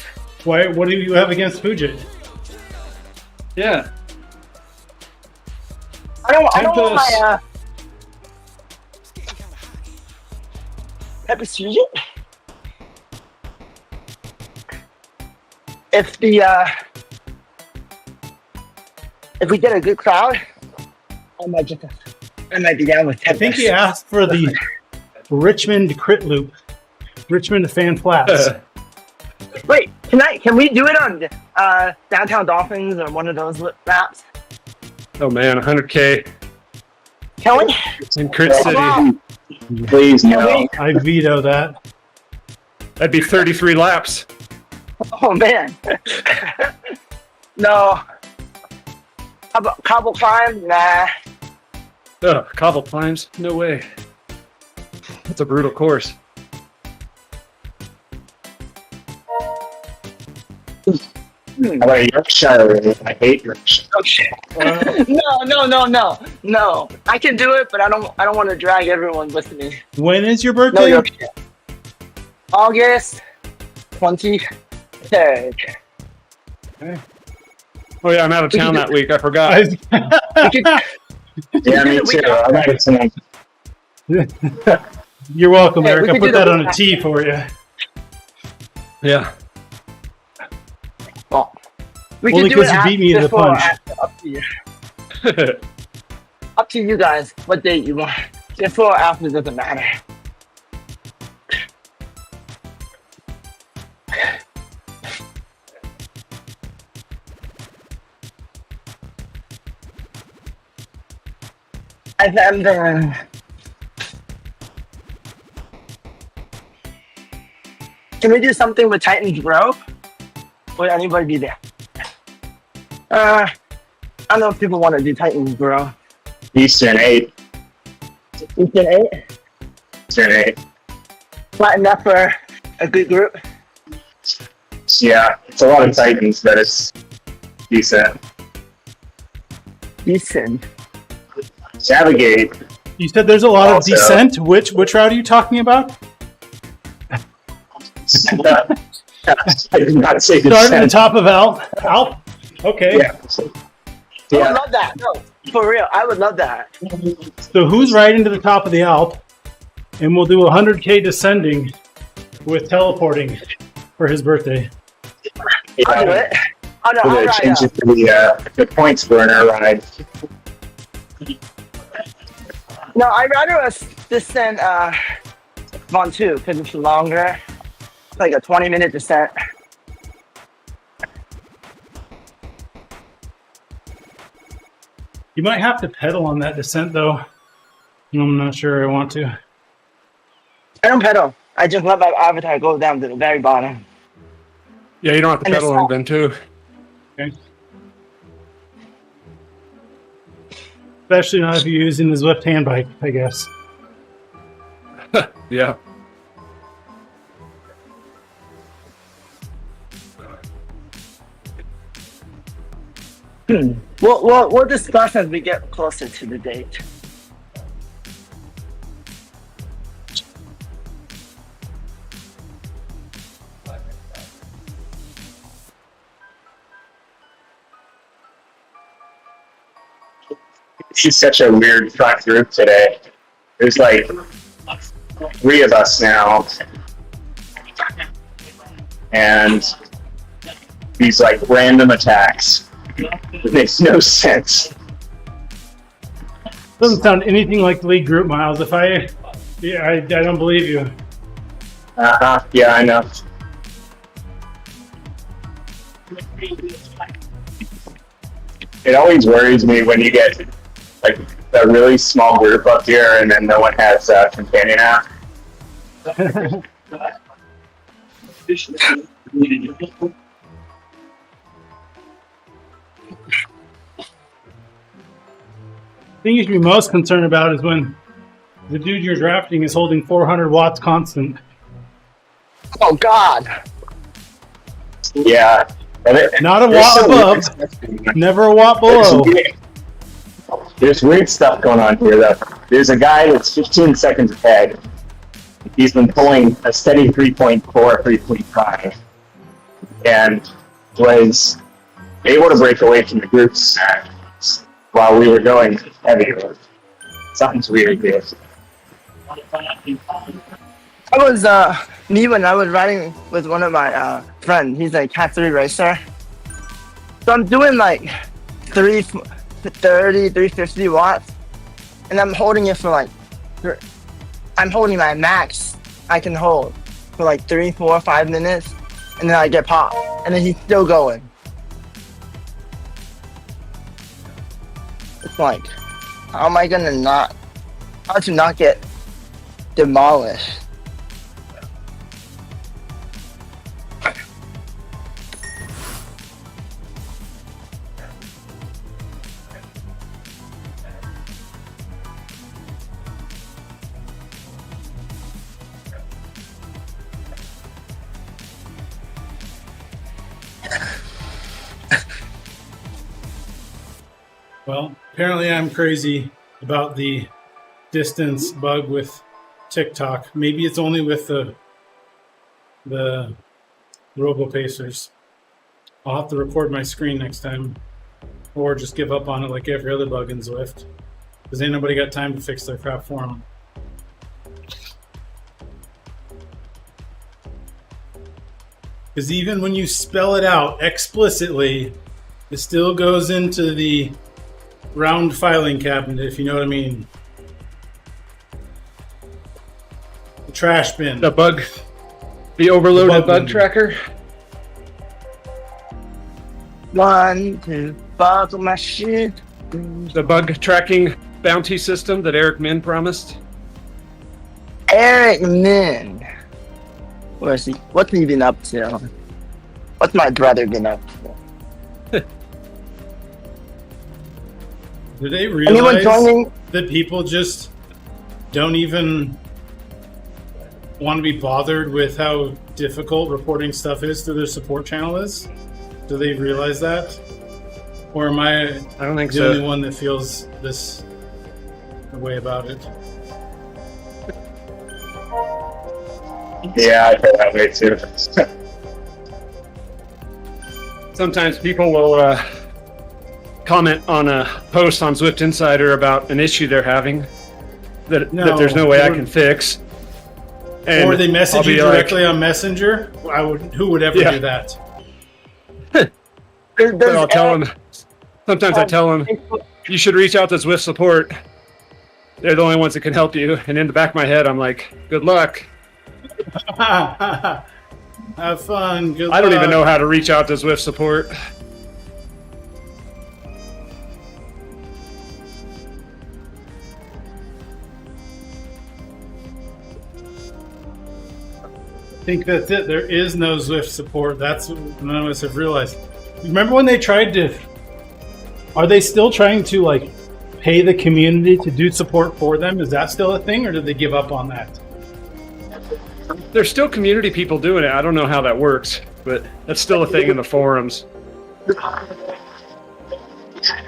Why? What do you have against Fujit? Yeah. I don't want Tempos. my pepper Fujit. If we get a good crowd, I might be down with 10. I think he asked for the Richmond crit loop. Richmond to Fan Flats. Wait, can we do it on Downtown Dolphins or one of those maps? Oh man, 100K. Can we? It's in Crit City. Please, no. I veto that. That'd be 33 laps. Oh man. No. How about cobble climb? Nah. Ugh, cobble climbs? No way. That's a brutal course. How about a Yorkshire? I hate Yorkshire. Oh shit. No. I can do it, but I don't want to drag everyone with me. When is your No birthday? Yorkshire. August 23rd. Oh yeah, I'm out of town that week. I forgot. We could, Yeah, me too. I'm out of town. You're welcome, Hey, Eric. we I could put do that the on a week T for you. Yeah. well, we Only could do it 'cause you beat me to the before or punch. after, up to you. Up to you guys. What date you want? Before or after doesn't matter. I'm the. Can we do something with Titans Grove? Would anybody be there? I don't know if people want to do Titans Grove. Eastern 8. Eastern 8? Eastern 8. not enough for a good group. Yeah, it's a lot of Titans, but it's decent. Decent. Navigate. You said there's a lot of Also- descent. Which route are you talking about? I did not say Starting at the descent. top of Alp. Okay. Yeah. I would Yeah. love that. No, for real, I would love that. So who's riding to the top of the Alp? And we'll do 100K descending with teleporting for his birthday. I'll do it. Oh no, We're I'll gonna ride change up. it to the points burner ride. No, I'd rather us descend Von 2 because it's longer. It's like a 20-minute descent. You might have to pedal on that descent, though. I'm not sure I want to. I don't pedal. I just let my avatar go down to the very bottom. Yeah, you don't have to And it's pedal on Vent 2. Okay. Especially not if you're using the Zwift hand bike, I guess. Yeah. We'll discuss as we get closer to the date. It's such a weird front group today. There's like 3 of us now. And these like random attacks. It makes no sense. Doesn't sound anything like the lead group, Miles. I don't believe you. Yeah, I know. It always worries me when you get like a really small group up here and then no one has a companion app. The thing you should be most concerned about is when the dude you're drafting is holding 400 watts constant. Oh God! Yeah. Not a There's watt some weird above, stuff- never a watt below. There's weird stuff going on here though. There's a guy that's 15 seconds ahead. He's been pulling a steady 3.4, 3.5, and was able to break away from the groups while we were going heavier. Something's weird here. I was me when I was riding with one of my friends. He's a Cat 3 racer. So I'm doing like 330, 350 watts, and I'm holding it for like. I'm holding my max I can hold for like 3, 4, 5 minutes, and then I get popped, and then he's still going. It's like, how am I gonna how to not get demolished? Well, apparently I'm crazy about the distance bug with TikTok. Maybe it's only with the RoboPacers. I'll have to record my screen next time, or just give up on it like every other bug in Zwift, because ain't nobody got time to fix their crap for them. Because even when you spell it out explicitly, it still goes into the round filing cabinet, if you know what I mean. The trash bin. The overloaded bug bin. tracker. 1, 2, buckle my shit. The bug tracking bounty system that Eric Min promised. Eric Min. Where is he? What's he been up to? What's my brother been up to? Do they Anyone realize joining? that people just don't even want to be bothered with how difficult reporting stuff is through their support channel is? Do they realize that? Or am I don't think the so. only one that feels this way about it? Yeah, I feel that way too. Sometimes people will comment on a post on Zwift Insider about an issue they're having that there's no way I can fix. And or they I'll message be you like, directly on Messenger. Who would ever do that? But I'll tell them. Sometimes I tell them you should reach out to Zwift support. They're the only ones that can help you. And in the back of my head, I'm like, good luck. Have fun. Good I don't even luck. know how to reach out to Zwift support. I think that's it. There is no Zwift support. That's what none of us have realized. Remember when they tried to? Are they still trying to like pay the community to do support for them? Is that still a thing, or did they give up on that? There's still community people doing it. I don't know how that works, but that's still a thing in the forums.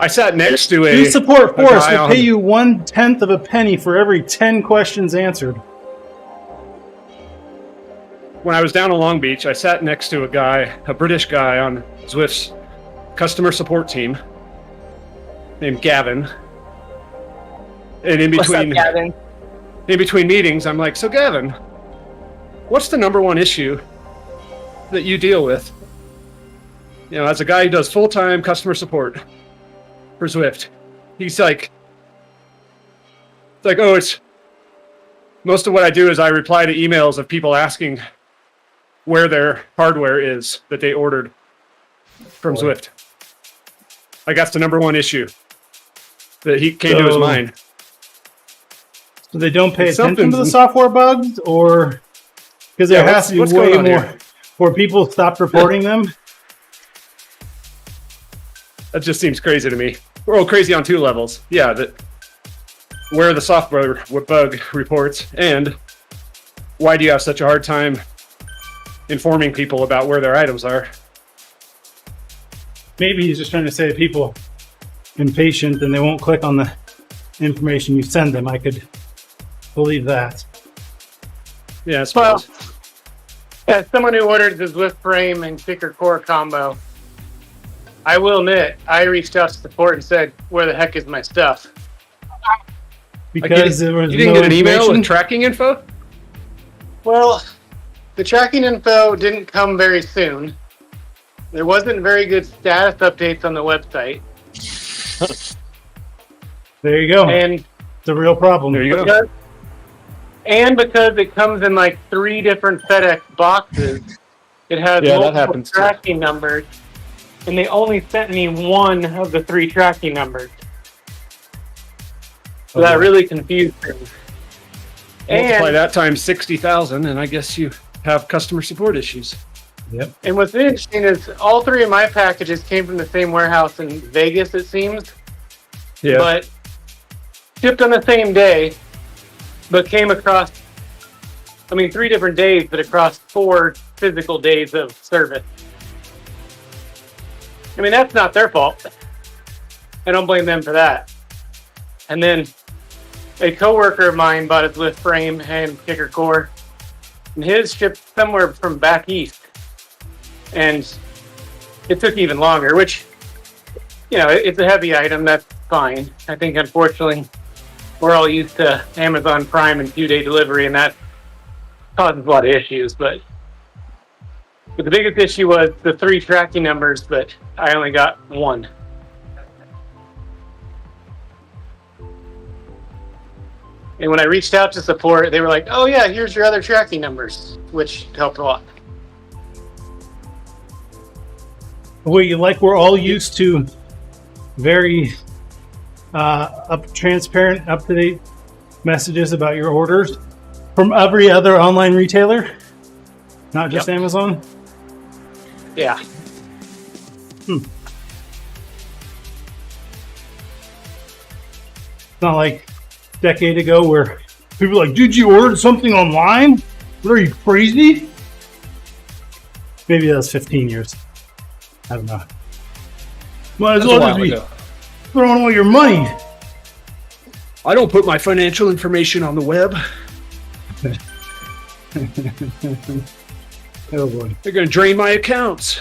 I sat next to Do support for us. guy We'll pay you 1/10 of a penny for every 10 questions answered. When I was down in Long Beach, I sat next to a British guy on Zwift's customer support team named Gavin. And in What's up, between Gavin? meetings, I'm like, so Gavin, what's the number one issue that you deal with? You know, as a guy who does full-time customer support for Zwift, he's like, oh, it's most of what I do is I reply to emails of people asking where their hardware is that they ordered from Zwift. Like that's the number one issue that he came to his mind. So they don't pay It's attention to the something- software bugs, or because there Yeah, has to be what's way going on more, here? or people stopped reporting them. That just seems crazy to me. Well, crazy on two levels. Yeah, that where the software bug reports, and why do you have such a hard time informing people about where their items are? Maybe he's just trying to say to people impatient and they won't click on the information you send them. I could believe that. Yeah, I suppose. Well, as someone who ordered the Zwift frame and kicker core combo, I will admit, I reached out to support and said, where the heck is my stuff? Because there was you didn't no get an email information? with tracking info? Well, the tracking info didn't come very soon. There wasn't very good status updates on the website. There you go. And It's a real problem. There you go. because it comes in like 3 different FedEx boxes, it has Yeah, that multiple happens too. tracking numbers, and they only sent me one of the 3 tracking numbers. So that really confused me. Multiply And, that times 60,000, and I guess you have customer support issues. Yep. and what's interesting is all 3 of my packages came from the same warehouse in Vegas, it seems, Yeah. but shipped on the same day, but came across, 3 different days, but across 4 physical days of service. That's not their fault. I don't blame them for that. And then a coworker of mine bought a Zwift frame and kicker core, and his shipped somewhere from back east. And it took even longer, which, it's a heavy item, that's fine. I think, unfortunately, we're all used to Amazon Prime and 2-day delivery, and that causes a lot of issues. But the biggest issue was the 3 tracking numbers, but I only got 1. And when I reached out to support, they were like, oh yeah, here's your other tracking numbers, which helped a lot. We're all used to very transparent, up-to-date messages about your orders from every other online retailer, not just Amazon. Yeah. It's not like a decade ago where people were like, did you order something online? What are you, crazy? Maybe that was 15 years. I don't know. Might as That's a well while just be ago. throwing all your money. I don't put my financial information on the web. Oh boy. They're going to drain my accounts.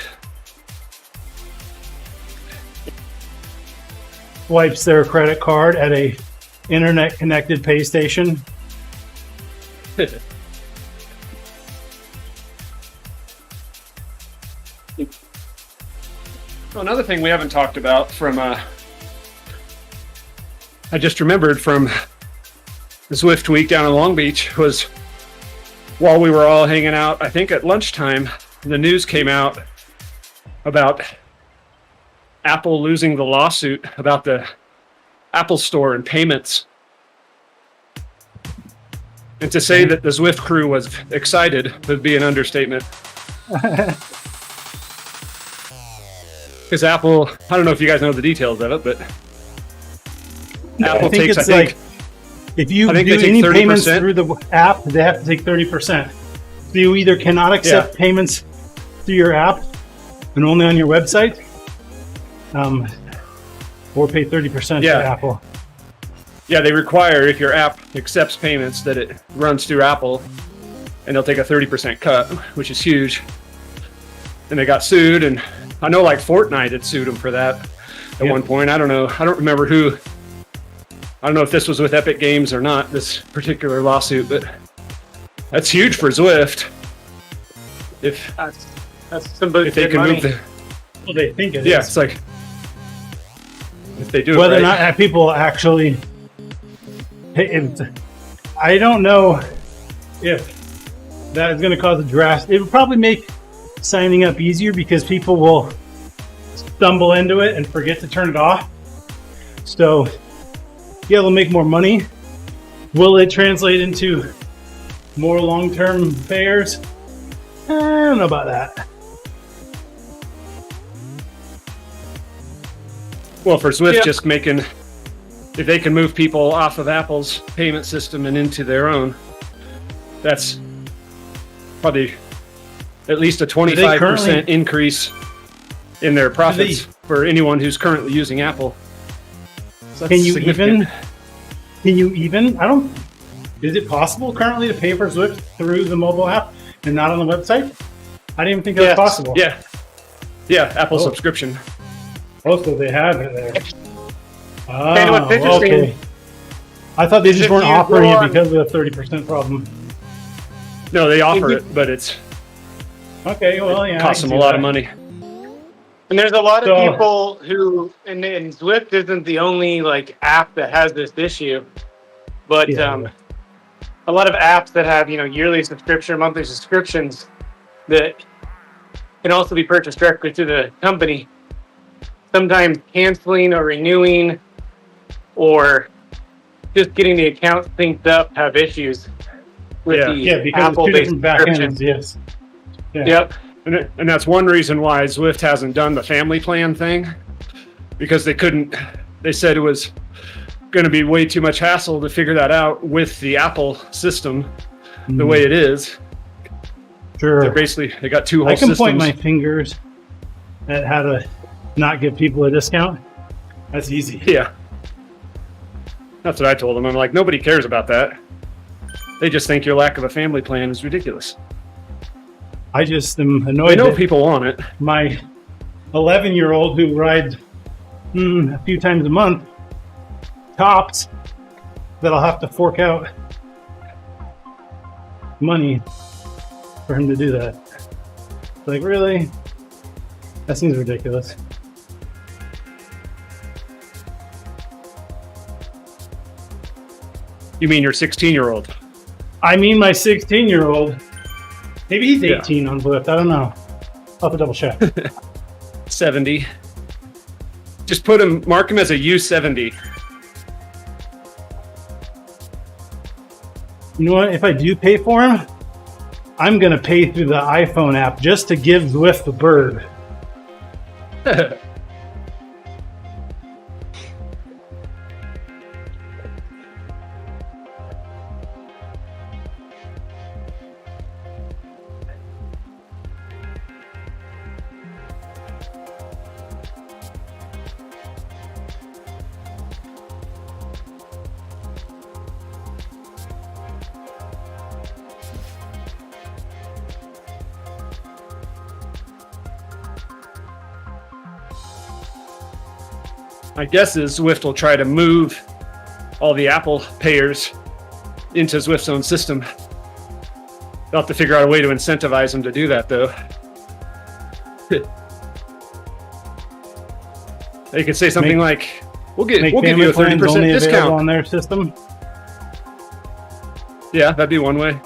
Wipes their credit card at a internet connected pay station. Well, another thing we haven't talked about from, I just remembered from the Zwift week down in Long Beach was while we were all hanging out, I think at lunchtime, the news came out about Apple losing the lawsuit about the Apple Store and payments. And to say that the Zwift crew was excited would be an understatement. Because Apple, I don't know if you guys know the details of it, but Apple takes, I think, if you I think do they take any 30%. payments through the app, they have to take 30%. So you either cannot accept payments through your app and only on your website, or pay 30% to Apple. Yeah, they require if your app accepts payments that it runs through Apple, and they'll take a 30% cut, which is huge. And they got sued, and I know like Fortnite had sued them for that at one point. I don't know. I don't remember who. I don't know if this was with Epic Games or not, this particular lawsuit, but that's huge for Zwift. If That's somebody if they can move the Well, they think it is. it's like if they do Whether it or right. not people actually, I don't know if that is going to cause a drastic. It would probably make signing up easier because people will stumble into it and forget to turn it off. So, yeah, they'll make more money. Will it translate into more long-term fares? I don't know about that. Well, for Zwift, just making, if they can move people off of Apple's payment system and into their own, that's probably at least a 25% increase in their profits for anyone who's currently using Apple. So that's significant. Can you even, is it possible currently to pay for Zwift through the mobile app and not on the website? I didn't even think that was possible. Yeah, Apple subscription. Oh, so they have it there. And what's interesting- okay. I thought they just if weren't you offering go it on- because of the 30% problem. No, they offer it, but it's Okay, well, yeah. costs them a lot of money. And there's a lot of So- people who, and Zwift isn't the only like app that has this issue, but Yeah. a lot of apps that have yearly subscription, monthly subscriptions that can also be purchased directly through the company. Sometimes canceling or renewing, or just getting the account synced up, have issues with the Yeah, because it's two Apple-based different back subscription. ends, yes. Yeah. Yep. And that's one reason why Zwift hasn't done the family plan thing, because they couldn't. They said it was going to be way too much hassle to figure that out with the Apple system the way it is. Sure. They're basically, they got two whole I can systems. point my fingers at how to not give people a discount. That's easy. Yeah. That's what I told them. I'm like, nobody cares about that. They just think your lack of a family plan is ridiculous. I just am I annoyed know that people want it. my 11-year-old who rides a few times a month tops that I'll have to fork out money for him to do that. Like, really? That seems ridiculous. You mean your 16-year-old? I mean, my 16-year-old. Maybe he's Yeah. 18 on Zwift. I don't know. I'll have to double check. 70. Just put him, mark him as a U70. You know what? If I do pay for him, I'm going to pay through the iPhone app just to give Zwift the bird. My guess is Zwift will try to move all the Apple payers into Zwift's own system. They'll have to figure out a way to incentivize them to do that, though. They could say something like, "We'll give you a 30% discount on their system." Yeah, that'd be one way.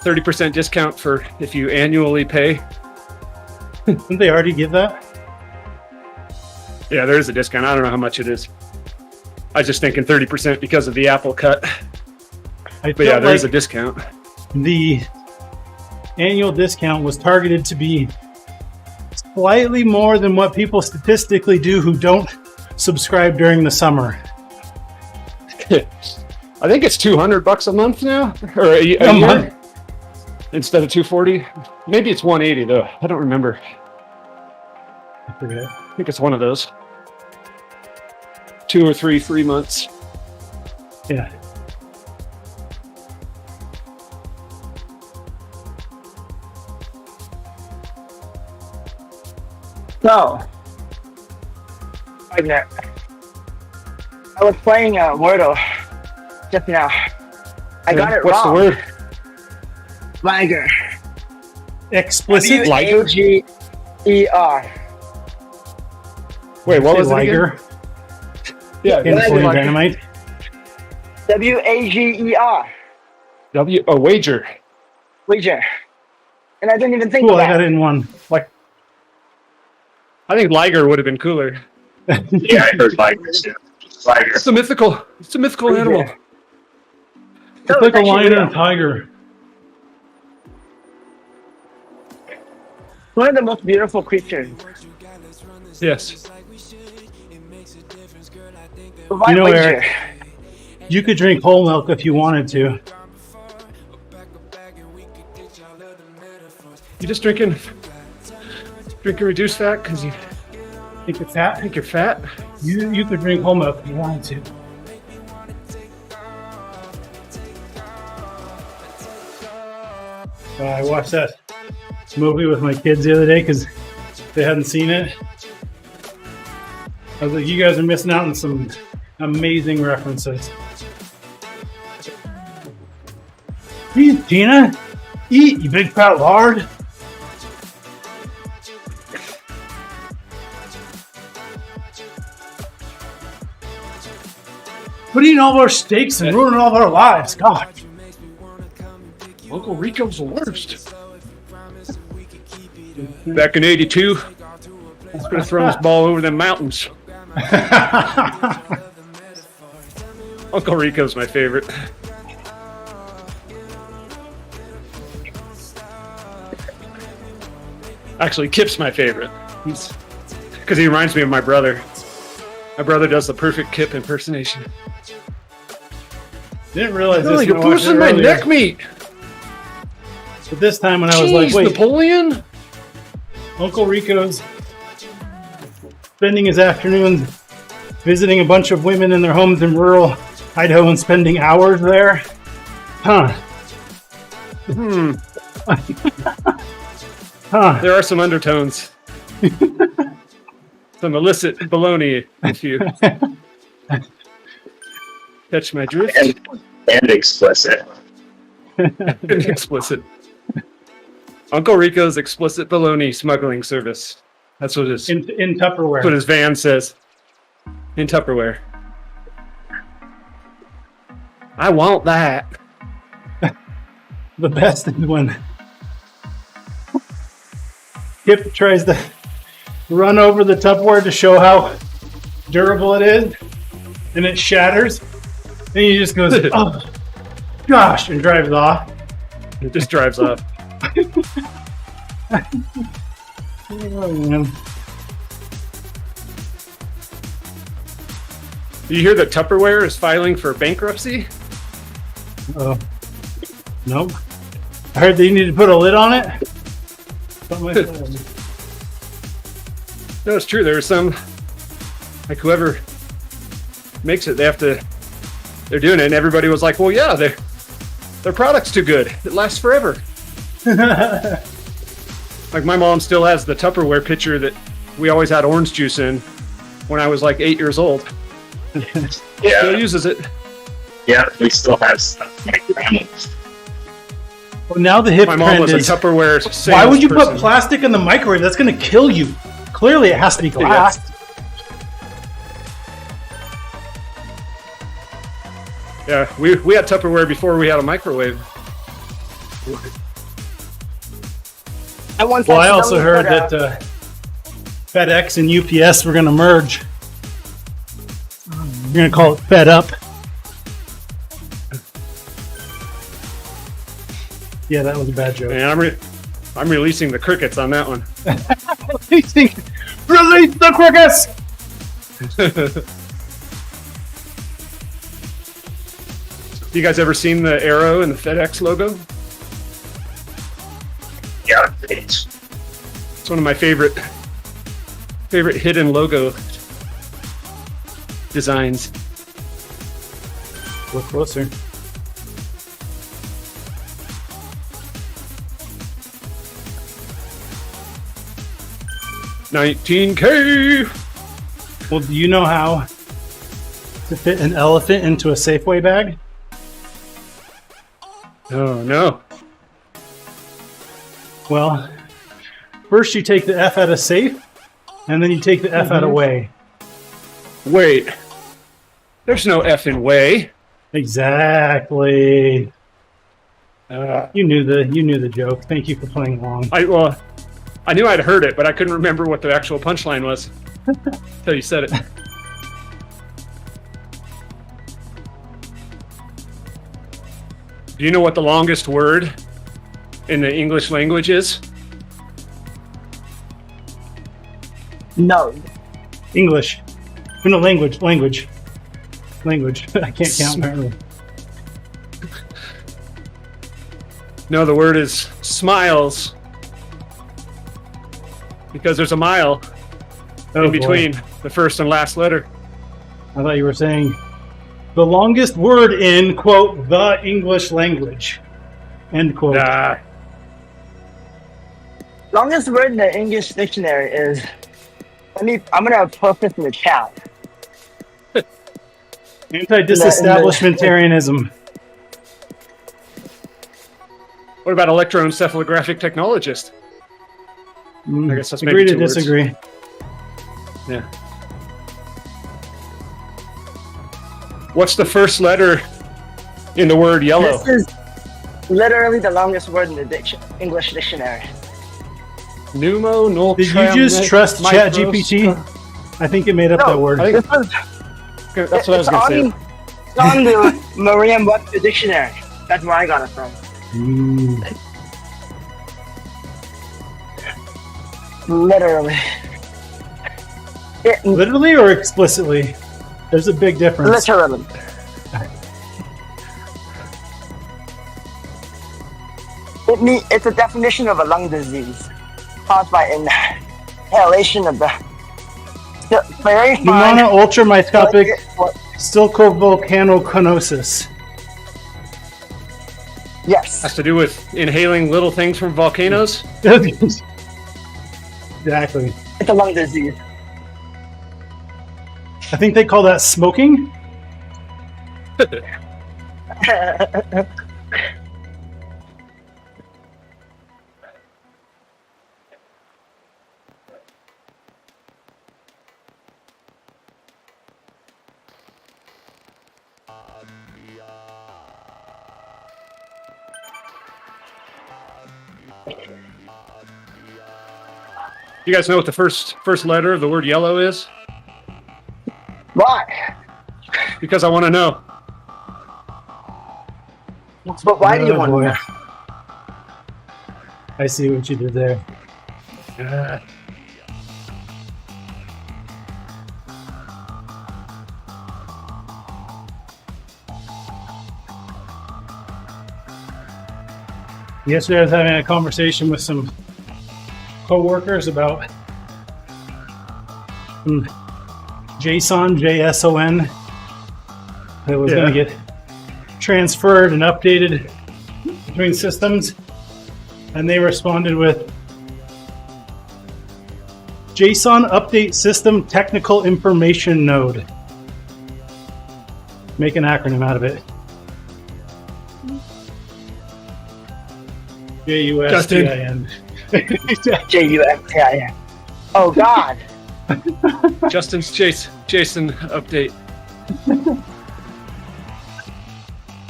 30% discount for if you annually pay. Didn't they already give that? Yeah, there is a discount. I don't know how much it is. I was just thinking 30% because of the Apple cut. But yeah, there is a discount. The annual discount was targeted to be slightly more than what people statistically do who don't subscribe during the summer. I think it's $200 a month now, or a year, month. Instead of $240. Maybe it's $180 though. I don't remember. I forget. I think it's one of those. 2 or 3 free months. Yeah. So, Wagner, I was playing Wordle just now. I got it What's wrong. the word? Liger. Explicit Wager. Wait, what was it again? Liger? Yeah, Insulin Liger. dynamite. Wager. Wager. Wager. And I didn't even think Cool, of I got that. it in one. I think Liger would have been cooler. Yeah, I heard Liger too. Liger. It's a mythical animal. It's like a lion and a tiger. One of the most beautiful creatures. Yes. But why You know, wager? Eric, you could drink whole milk if you wanted to. You just drinking reduced fat because you Think it's fat? think you're fat? You could drink whole milk if you wanted to. I watched that movie with my kids the other day because they hadn't seen it. I was like, you guys are missing out on some amazing references. Eat, Tina. Eat, you big fat lard. What are you eating all of our steaks and ruining all of our lives? God. Uncle Rico's the worst. Back in '82, he's gonna throw this ball over the mountains. Uncle Rico's my favorite. Actually, Kip's my favorite. Because he reminds me of my brother. My brother does the perfect Kip impersonation. Didn't realize this. Oh, when you're I watched it pushing my earlier. neck meat. But this time when I was Jeez, like, wait, Napoleon? Uncle Rico's spending his afternoons visiting a bunch of women in their homes in rural Idaho and spending hours there? Huh. Huh. There are some undertones. Some illicit baloney, if you catch my drift. And explicit. Explicit. Uncle Rico's explicit baloney smuggling service. That's what his In that's Tupperware. what his van says. In Tupperware. I want that. The best is when Kip tries to run over the Tupperware to show how durable it is, and it shatters, and he just goes, oh, gosh, and drives off. It just drives off. Oh, man. You hear that Tupperware is filing for bankruptcy? Oh, nope. I heard that you need to put a lid on it. Something like that. No, it's true. There are some, like whoever makes it, they're doing it, and everybody was like, well, yeah, their product's too good. It lasts forever. Like my mom still has the Tupperware pitcher that we always had orange juice in when I was like 8 years old. Still uses it. Yeah, we still have stuff. My grandma. Well, now the hip My mom trend was a is, Tupperware why would you put salesperson. plastic in the microwave? That's going to kill you. Clearly, it has to be glass. Yeah, we had Tupperware before we had a microwave. Well, I also heard that FedEx and UPS were going to merge. You're going to call it Fed Up. Yeah, that was a bad joke. And I'm releasing the crickets on that one. Release the crickets! You guys ever seen the arrow and the FedEx logo? Yeah, it's It's one of my favorite hidden logo designs. Look closer. $19K. Well, do you know how to fit an elephant into a Safeway bag? Oh no. Well, first you take the F out of safe, and then you take the F out of way. Wait. There's no F in way. Exactly. You knew the joke. Thank you for playing along. I knew I'd heard it, but I couldn't remember what the actual punchline was until you said it. Do you know what the longest word in the English language is? No. English. No, language. I can't count apparently. No, the word is smiles. Because there's a mile in between the first and last letter. I thought you were saying the longest word in, quote, the English language, end quote. Longest word in the English dictionary is. I'm gonna post this in the chat. Anti-disestablishmentarianism. What about electroencephalographic technologist? I guess that's Agree maybe to 2 words. disagree. Yeah. What's the first letter in the word yellow? This is literally the longest word in the English dictionary. Pneumo, null. Did you just trust ChatGPT? I think it made up that word. That's what I was going to say. It's on the Merriam-Webster dictionary. That's where I got it from. Literally. Literally or explicitly? There's a big difference. Literally. It's a definition of a lung disease caused by inhalation of the very fine Pneumona ultramicroscopic silicovolcanoconiosis. Yes. Has to do with inhaling little things from volcanoes? Exactly. It's a lung disease. I think they call that smoking. You guys know what the first letter of the word yellow is? Why? Because I want to know. But why do you want to know? I see what you did there. Yesterday I was having a conversation with some co-workers about JSON that was going to get transferred and updated between systems, and they responded with JSON Update System Technical Information Node. Make an acronym out of it. JUSTIN. JUSTIN. Oh God. Justin's Jason update. Do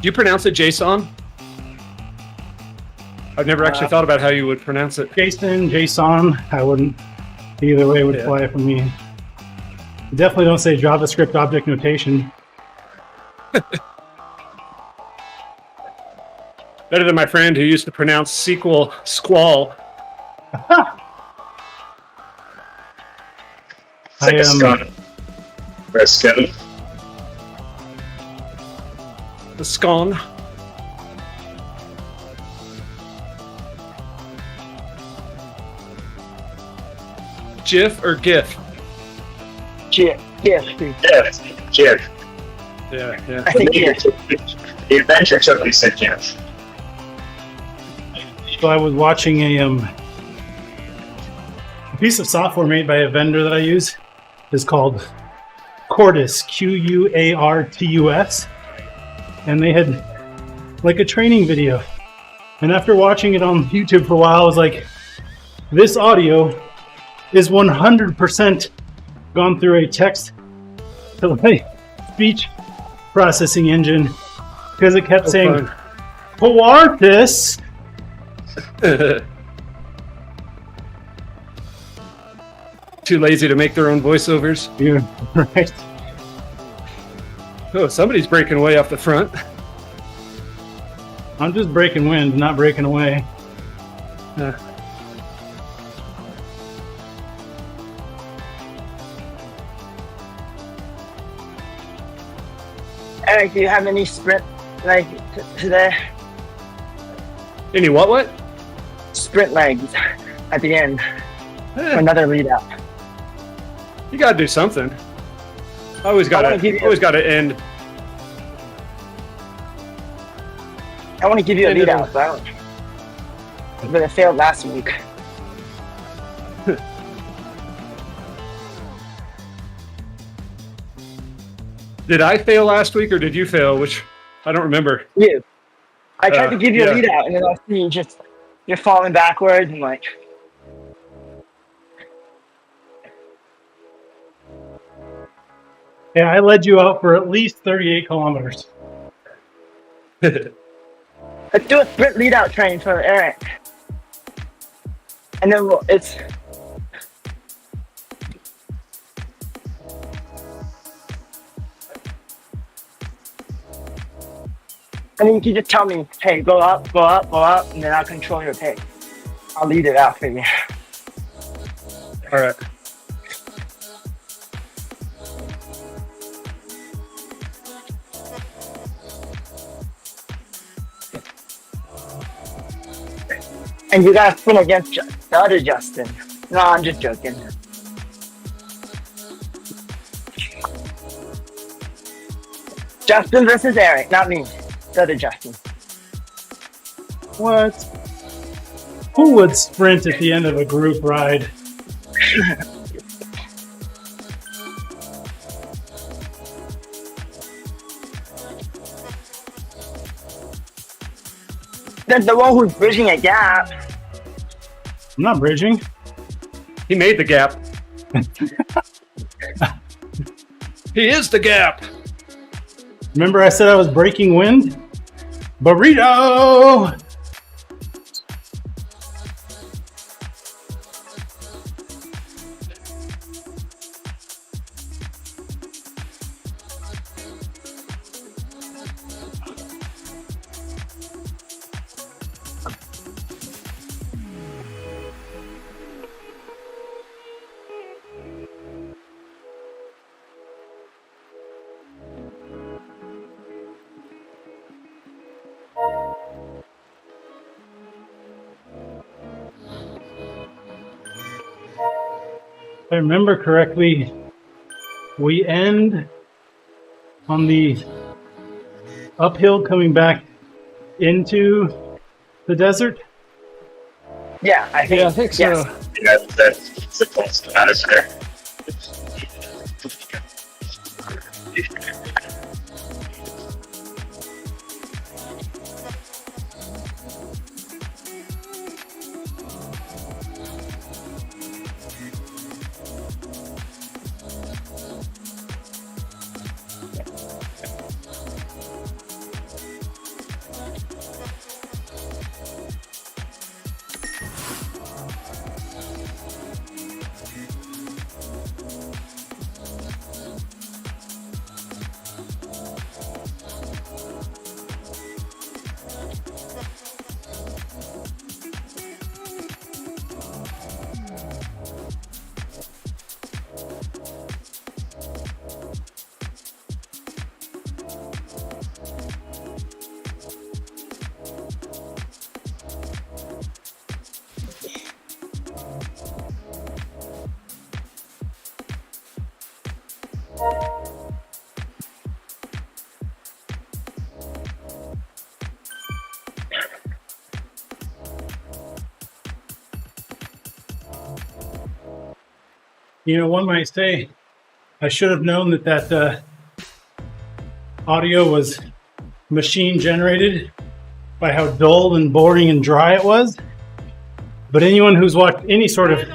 you pronounce it JSON? I've never actually thought about how you would pronounce it. JSON. I wouldn't. Either way would fly for me. Definitely don't say JavaScript object notation. Better than my friend who used to pronounce SQL squall. It's like a scone. Or a scone. The scone. GIF or GIF? GIF. Jib. Yeah. I think GIF. The adventure took me said Jib. So I was watching a piece of software made by a vendor that I use. It's called Quartus, Quartus, and they had like a training video. And after watching it on YouTube for a while, I was like, this audio is 100% gone through a text to like speech processing engine because it kept saying Quartus. Too lazy to make their own voiceovers. Yeah, right. Oh, somebody's breaking away off the front. I'm just breaking wind, not breaking away. Eric, do you have any sprint like today? Any what? Sprint legs at the end for another readout. You gotta do something. Always gotta end. I want to give you a readout, but it failed last week. Did I fail last week or did you fail? Which I don't remember. You. I tried to give you a readout, and then I see you're falling backwards and like. Yeah, I led you out for at least 38 kilometers. Let's do a sprint leadout train for Eric, and then it's. And then you can just tell me, hey, go up, and then I'll control your pace. I'll lead it out for you. All right. And you gotta sprint against the other Justin. No, I'm just joking. Justin versus Eric, not me. The other Justin. What? Who would sprint at the end of a group ride? That's the one who's bridging a gap. I'm not bridging. He made the gap. He is the gap. Remember I said I was breaking wind? Burrito! If I remember correctly, we end on the uphill coming back into the desert. Yeah, I think so. Yes. Yeah, that's the close to out of there. You know, one might say, I should have known that audio was machine generated by how dull and boring and dry it was. But anyone who's watched any sort of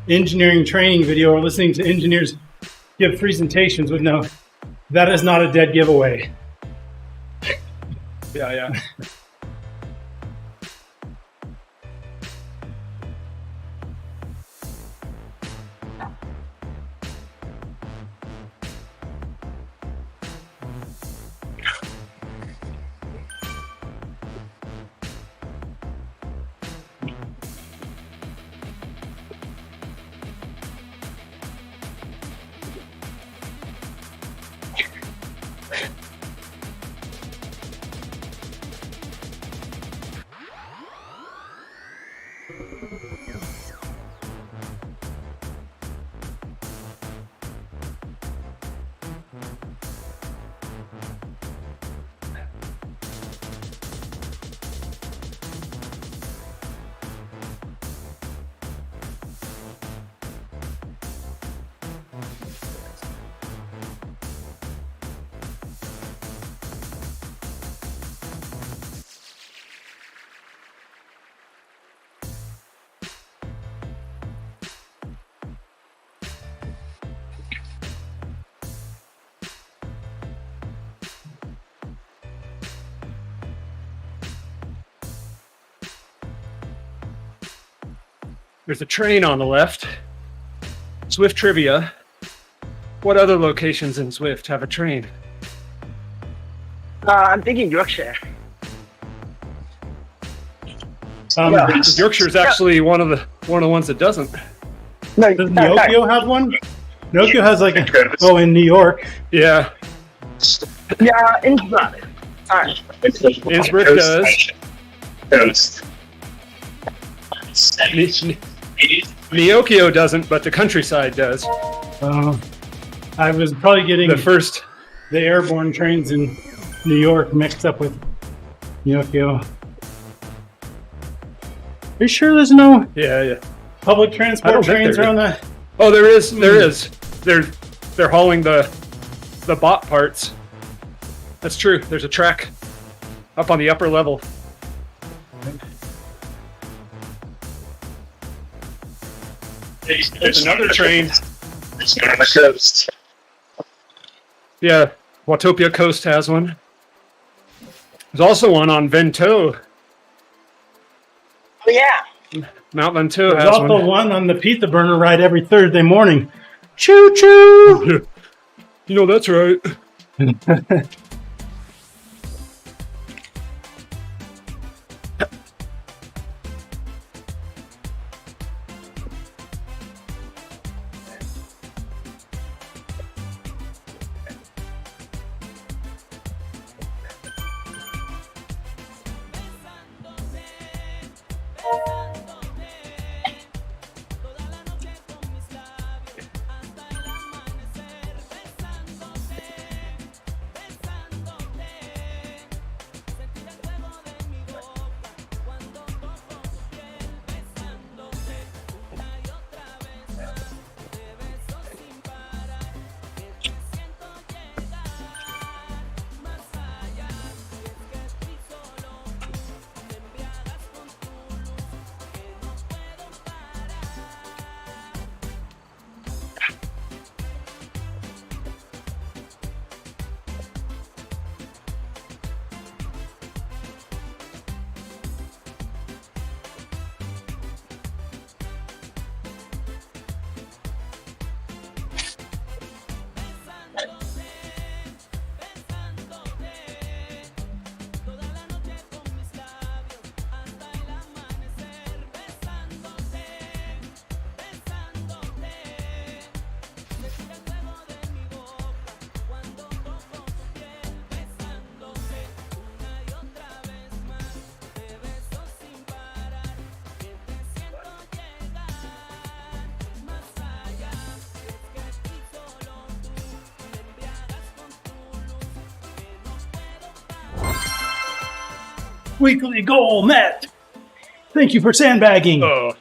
engineering training video or listening to engineers give presentations would know that is not a dead giveaway. Yeah. There's a train on the left. Swift trivia. What other locations in Swift have a train? I'm thinking Yorkshire. Yorkshire's actually one of the ones that doesn't. No, Does Nokia have one? Nokia has like in New York. Yeah. Yeah, Innsbruck. Alright. Innsbruck does. Coast. Neokio doesn't, but the countryside does. I was probably getting the airborne trains in New York mixed up with Nokia. Are you sure there's no public transport trains around that? Oh, there is. There is. They're hauling the bot parts. That's true. There's a track up on the upper level. There's another train. It's on the coast. Yeah, Watopia Coast has one. There's also one on Vento. Oh yeah. Mount Vento There's has also one on the pizza burner ride every Thursday morning. Choo choo! You know that's right. Weekly goal met. Thank you for sandbagging. Oh.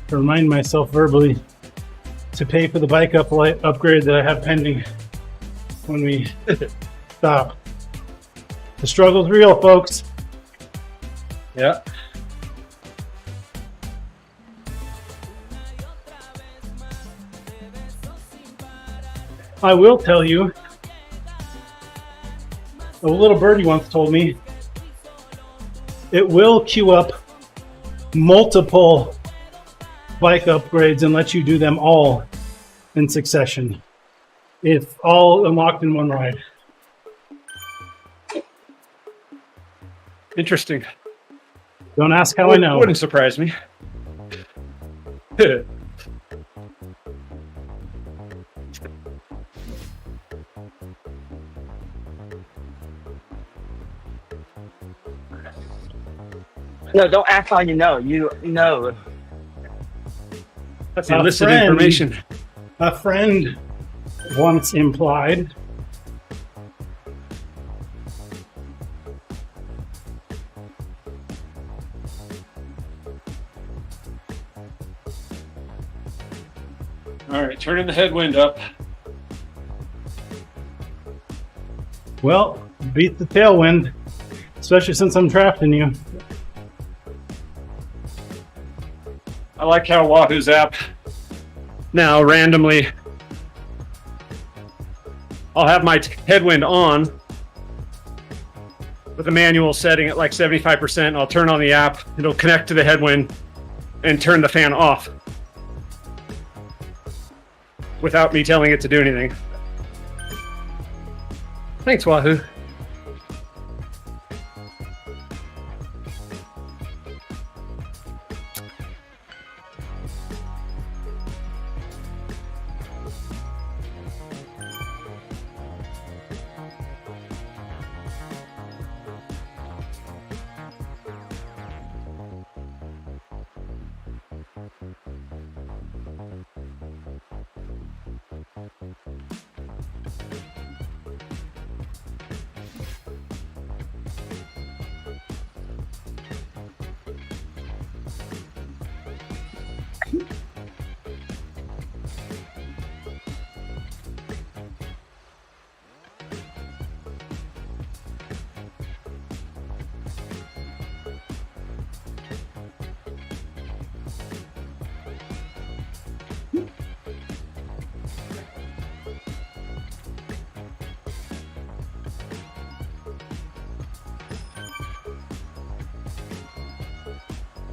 To remind myself verbally to pay for the bike upgrade that I have pending when we stop. The struggle's real, folks. Yeah. I will tell you, a little birdie once told me, it will queue up multiple bike upgrades and let you do them all in succession, if all unlocked in one ride. Interesting. Don't ask how I know. Wouldn't surprise me. No, don't act like you know. You know. That's illicit information. A friend once implied. All right, turning the headwind up. Well, beat the tailwind, especially since I'm drafting you. I like how Wahoo's app now randomly, I'll have my headwind on with the manual setting at like 75%. I'll turn on the app, it'll connect to the headwind and turn the fan off without me telling it to do anything. Thanks, Wahoo.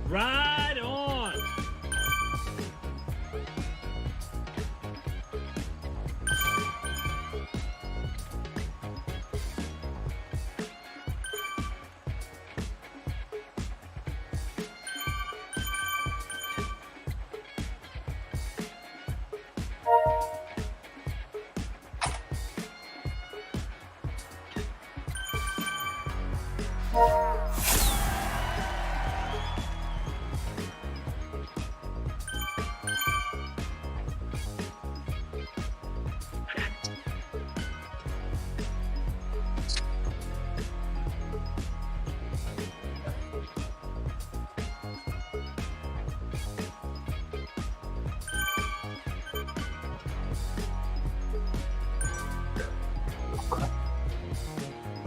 Ride on.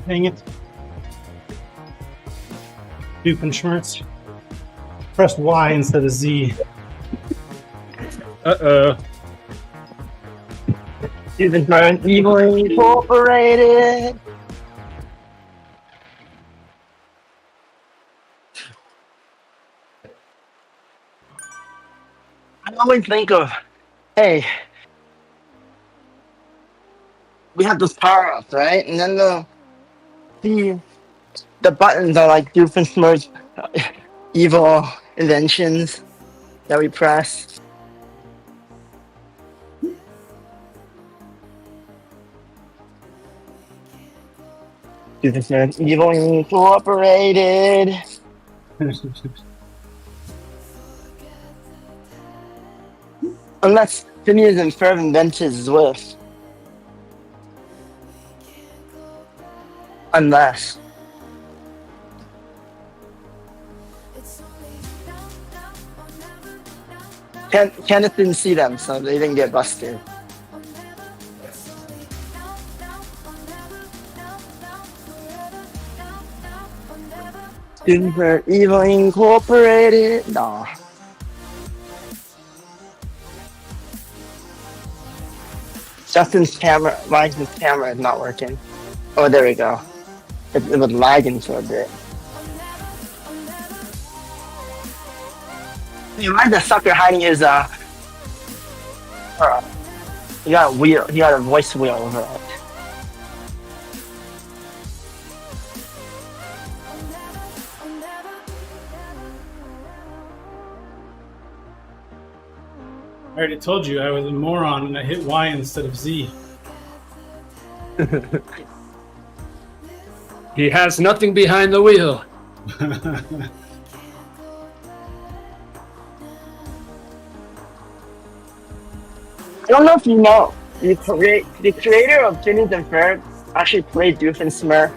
Dang it. Doofenshmirtz. Press Y instead of Z. Uh-oh. Even burn evil incorporated. I always think of, hey, we have those power ups, right? And then the buttons are like Doofenshmirtz evil inventions that we press. This is Evil Incorporated. Unless Phineas and Ferb invented Zwift. Unless. Kenneth didn't see them, so they didn't get busted. Super Evil Incorporated. No. Justin's camera, Ryan's camera is not working. Oh, there we go. It was lagging for a bit. Why's the sucker hiding his he got a wheel, he got a voice wheel over it. I already told you I was a moron and I hit Y instead of Z. He has nothing behind the wheel. I don't know if you know, the creator of Phineas and Ferb actually played Doofenshmirtz.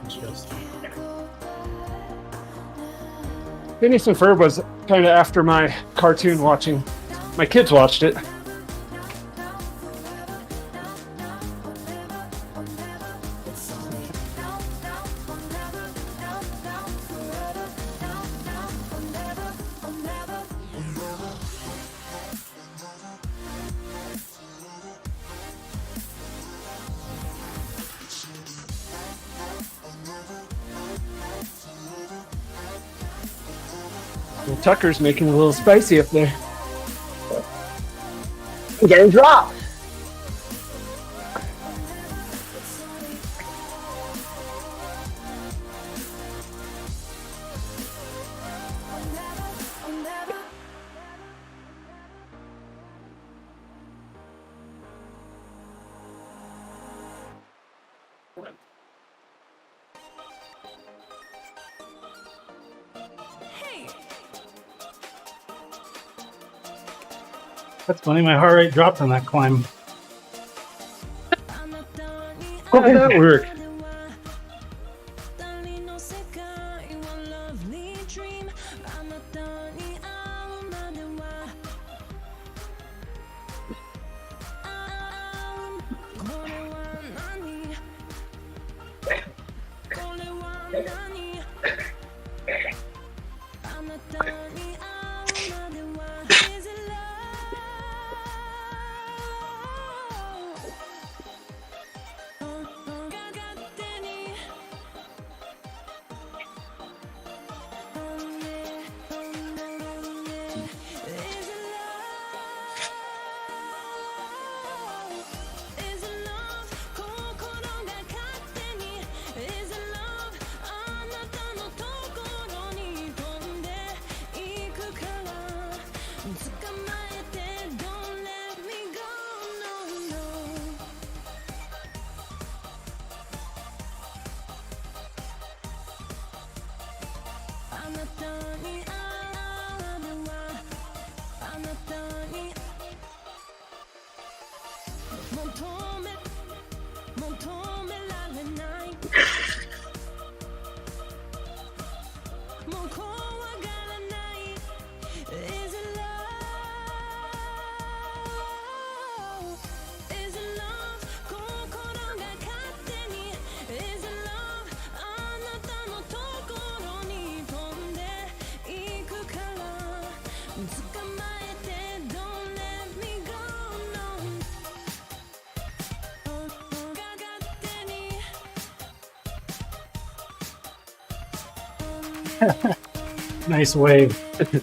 Interesting. Phineas and Ferb was kind of after my cartoon watching. My kids watched it. Well, Tucker's making it a little spicy up there. I'm getting dropped. That's funny, my heart rate dropped on that climb. How did that work? Nice wave. Nice.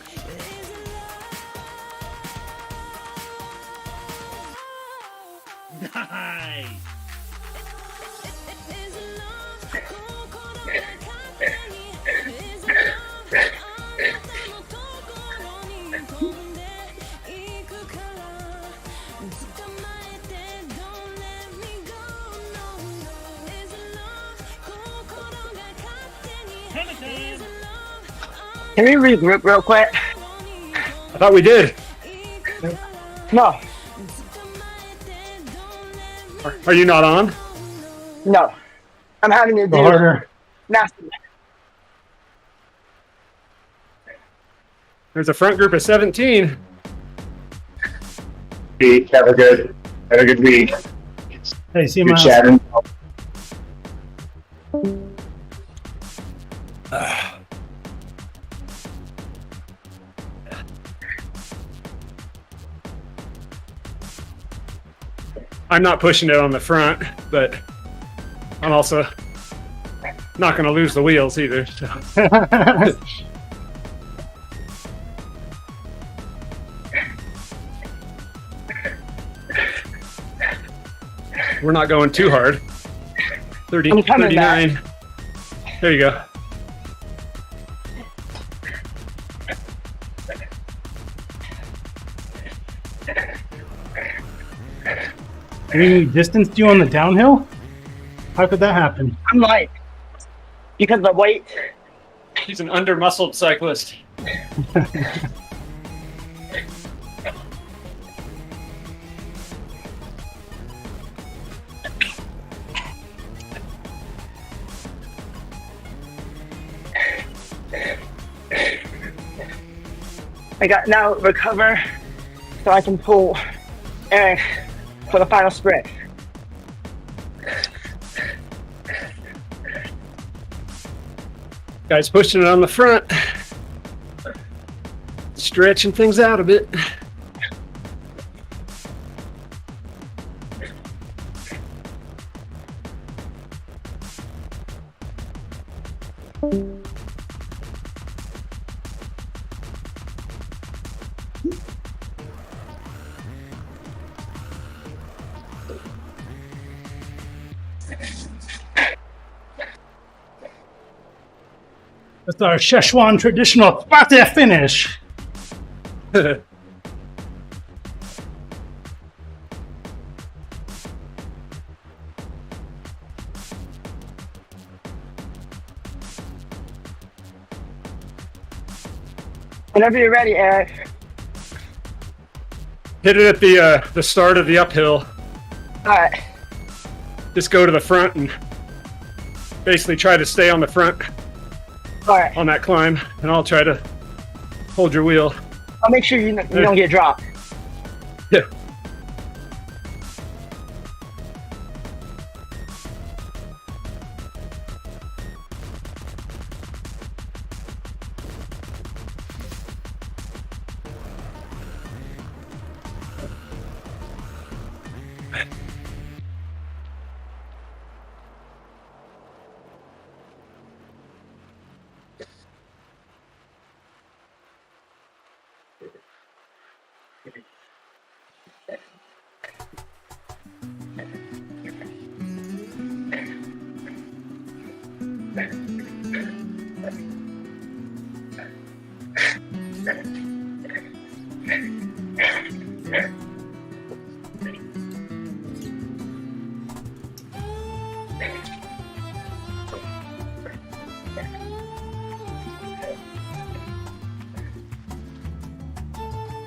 Hammer time. Can we regroup real quick? I thought we did. No, Are you not on? no. I'm having to Go do harder. nasty. There's a front group of 17. Have a good week. Hey, see Good Miles. chatting. I'm not pushing it on the front, but I'm also not going to lose the wheels either. So. We're not going too hard. 30, I'm coming 39. There you go. We distanced you on the downhill? How could that happen? I'm light because of the weight. He's an under-muscled cyclist. I got now recover so I can pull Eric for the final sprint. Guys pushing it on the front. Stretching things out a bit. That's our Szechuan traditional Sparta finish. Whenever you're ready, Eric. Hit it at the start of the uphill. All right. Just go to the front and basically try to stay on the front All right. on that climb, and I'll try to hold your wheel. I'll make sure you don't get dropped. Yeah.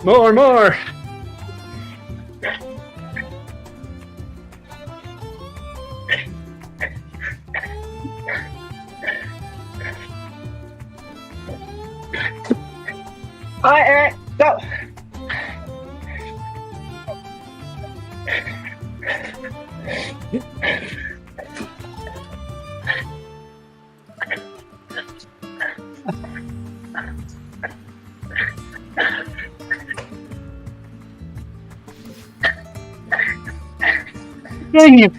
More. All right, Eric, go. Dang it.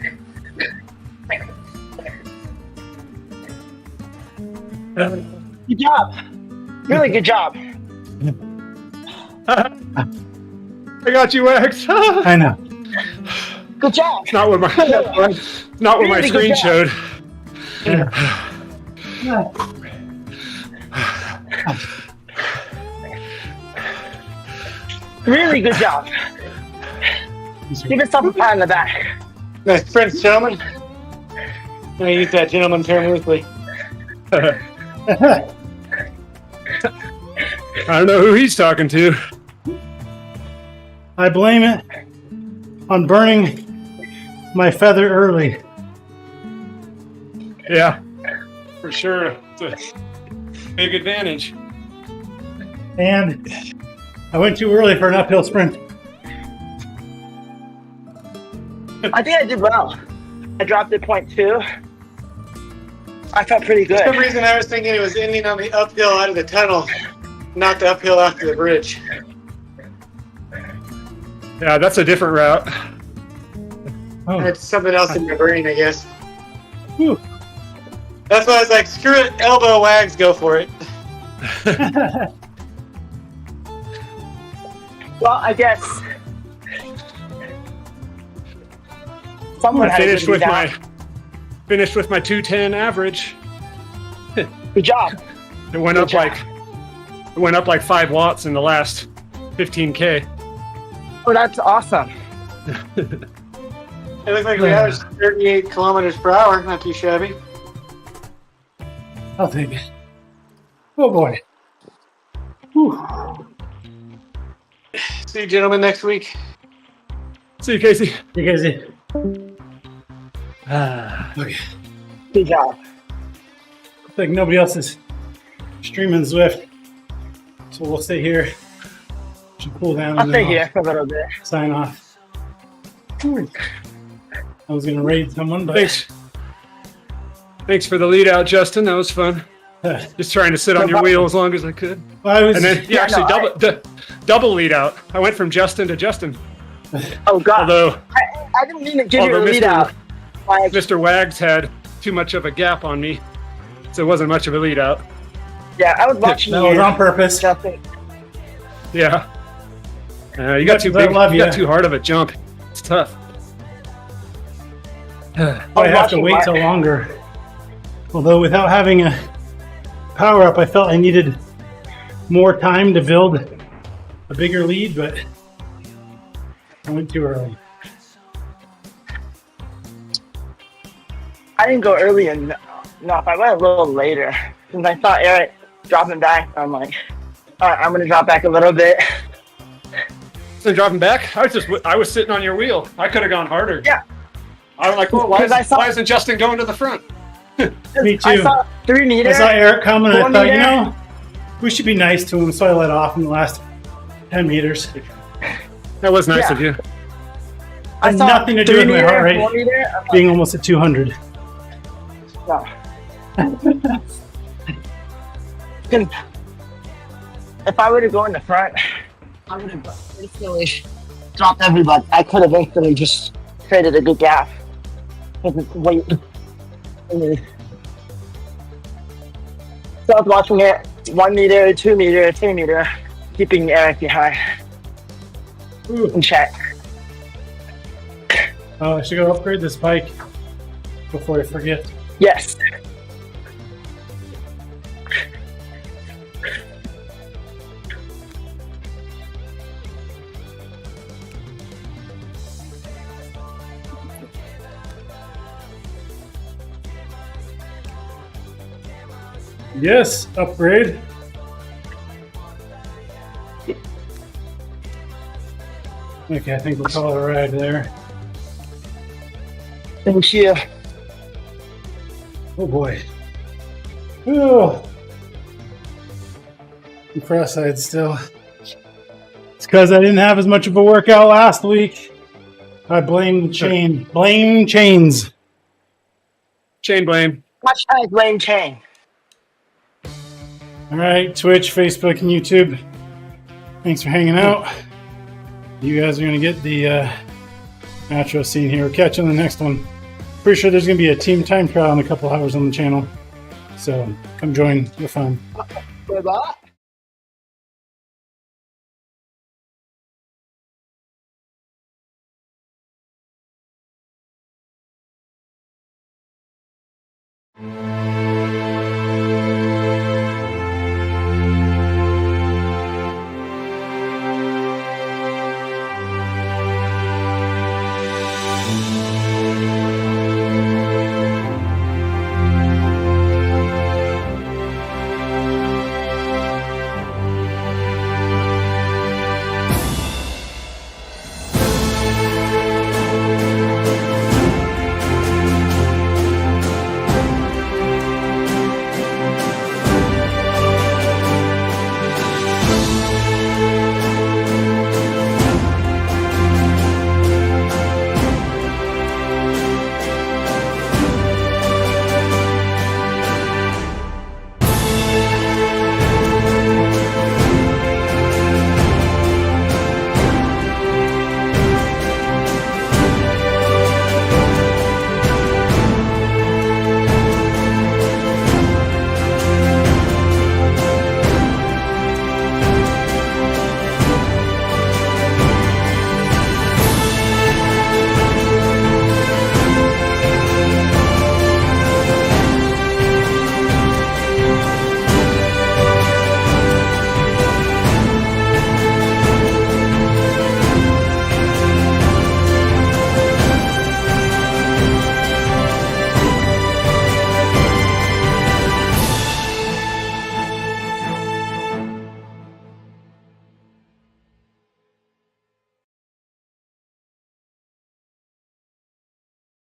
Good job. Really good job. I got you, X. I know. Good job. Not what my Really good screen job. showed. Really good job. Give yourself a pat on the back. Nice prints, gentlemen. I use that gentleman term loosely. I don't know who he's talking to. I blame it on burning my feather early. Yeah, for sure. It's a big advantage. And I went too early for an uphill sprint. I think I did well. I dropped at 0.2. I felt pretty good. For some reason, I was thinking it was ending on the uphill out of the tunnel, not the uphill after the bridge. Yeah, that's a different route. Oh. It's something else in my brain, I guess. Whew. That's why I was like, screw it, elbow wags, go for it. Well, I guess someone I had to finished be with down. my 210 average. Good job. It went up like 5 watts in the last 15K. Oh, that's awesome. It looks like we averaged 38 kilometers per hour, not too shabby. I'll take it. Oh boy. Whew. See you gentlemen next week. See you, Casey. You guys, Okay. Good job. looks like nobody else is streaming Zwift, so we'll stay here. Should cool down. I'll and stay then here for a little bit. Sign off. I was gonna raid someone, but Thanks for the lead out, Justin. That was fun. Just trying to sit on your wheel as long as I could. I was. And then you actually double lead out. I went from Justin to Justin. Oh God! Although I didn't mean to give you a lead out. Like, Mr. Wags had too much of a gap on me, so it wasn't much of a lead out. yeah, I was watching that you. was on purpose. Justin. Yeah. You got too big. love You got you. too hard of a jump. It's tough. I have to wait till longer. Although without having a power up, I felt I needed more time to build a bigger lead, but I went too early. I didn't go early enough. I went a little later because I saw Eric dropping back. I'm like, all right, I'm gonna drop back a little bit. So dropping back, I was sitting on your wheel. I could have gone harder. Yeah. I was like, well, why 'Cause why isn't Justin going to the front? Me too. I saw 3 meters. I saw Eric coming and I 4 thought, meter. we should be nice to him, so I let off in the last 10 meters. That was nice Yeah. of you. I Had saw nothing to do 3 with my meter, heart rate 4 meter. I'm like, being almost at 200. no. 'Cause if I were to go in the front, I would have instantly dropped everybody. I could have instantly just created a good gap. Wait. So I was watching it 1 meter, 2 meter, 3 meter, keeping Eric behind. In check. Oh, I should go upgrade this bike before I forget. Yes. Yes, upgrade. Okay, I think we'll call it a ride there. Thank you. Oh boy. Oh. I'm cross-eyed still. It's because I didn't have as much of a workout last week. I blame the chain. Blame chains. Chain blame. Hashtag blame chain. All right, Twitch, Facebook, and YouTube. Thanks for hanging out. You guys are going to get the outro scene here. We'll catch you on the next one. Pretty sure there's going to be a team time trial in a couple hours on the channel. So come join the fun. Bye-bye.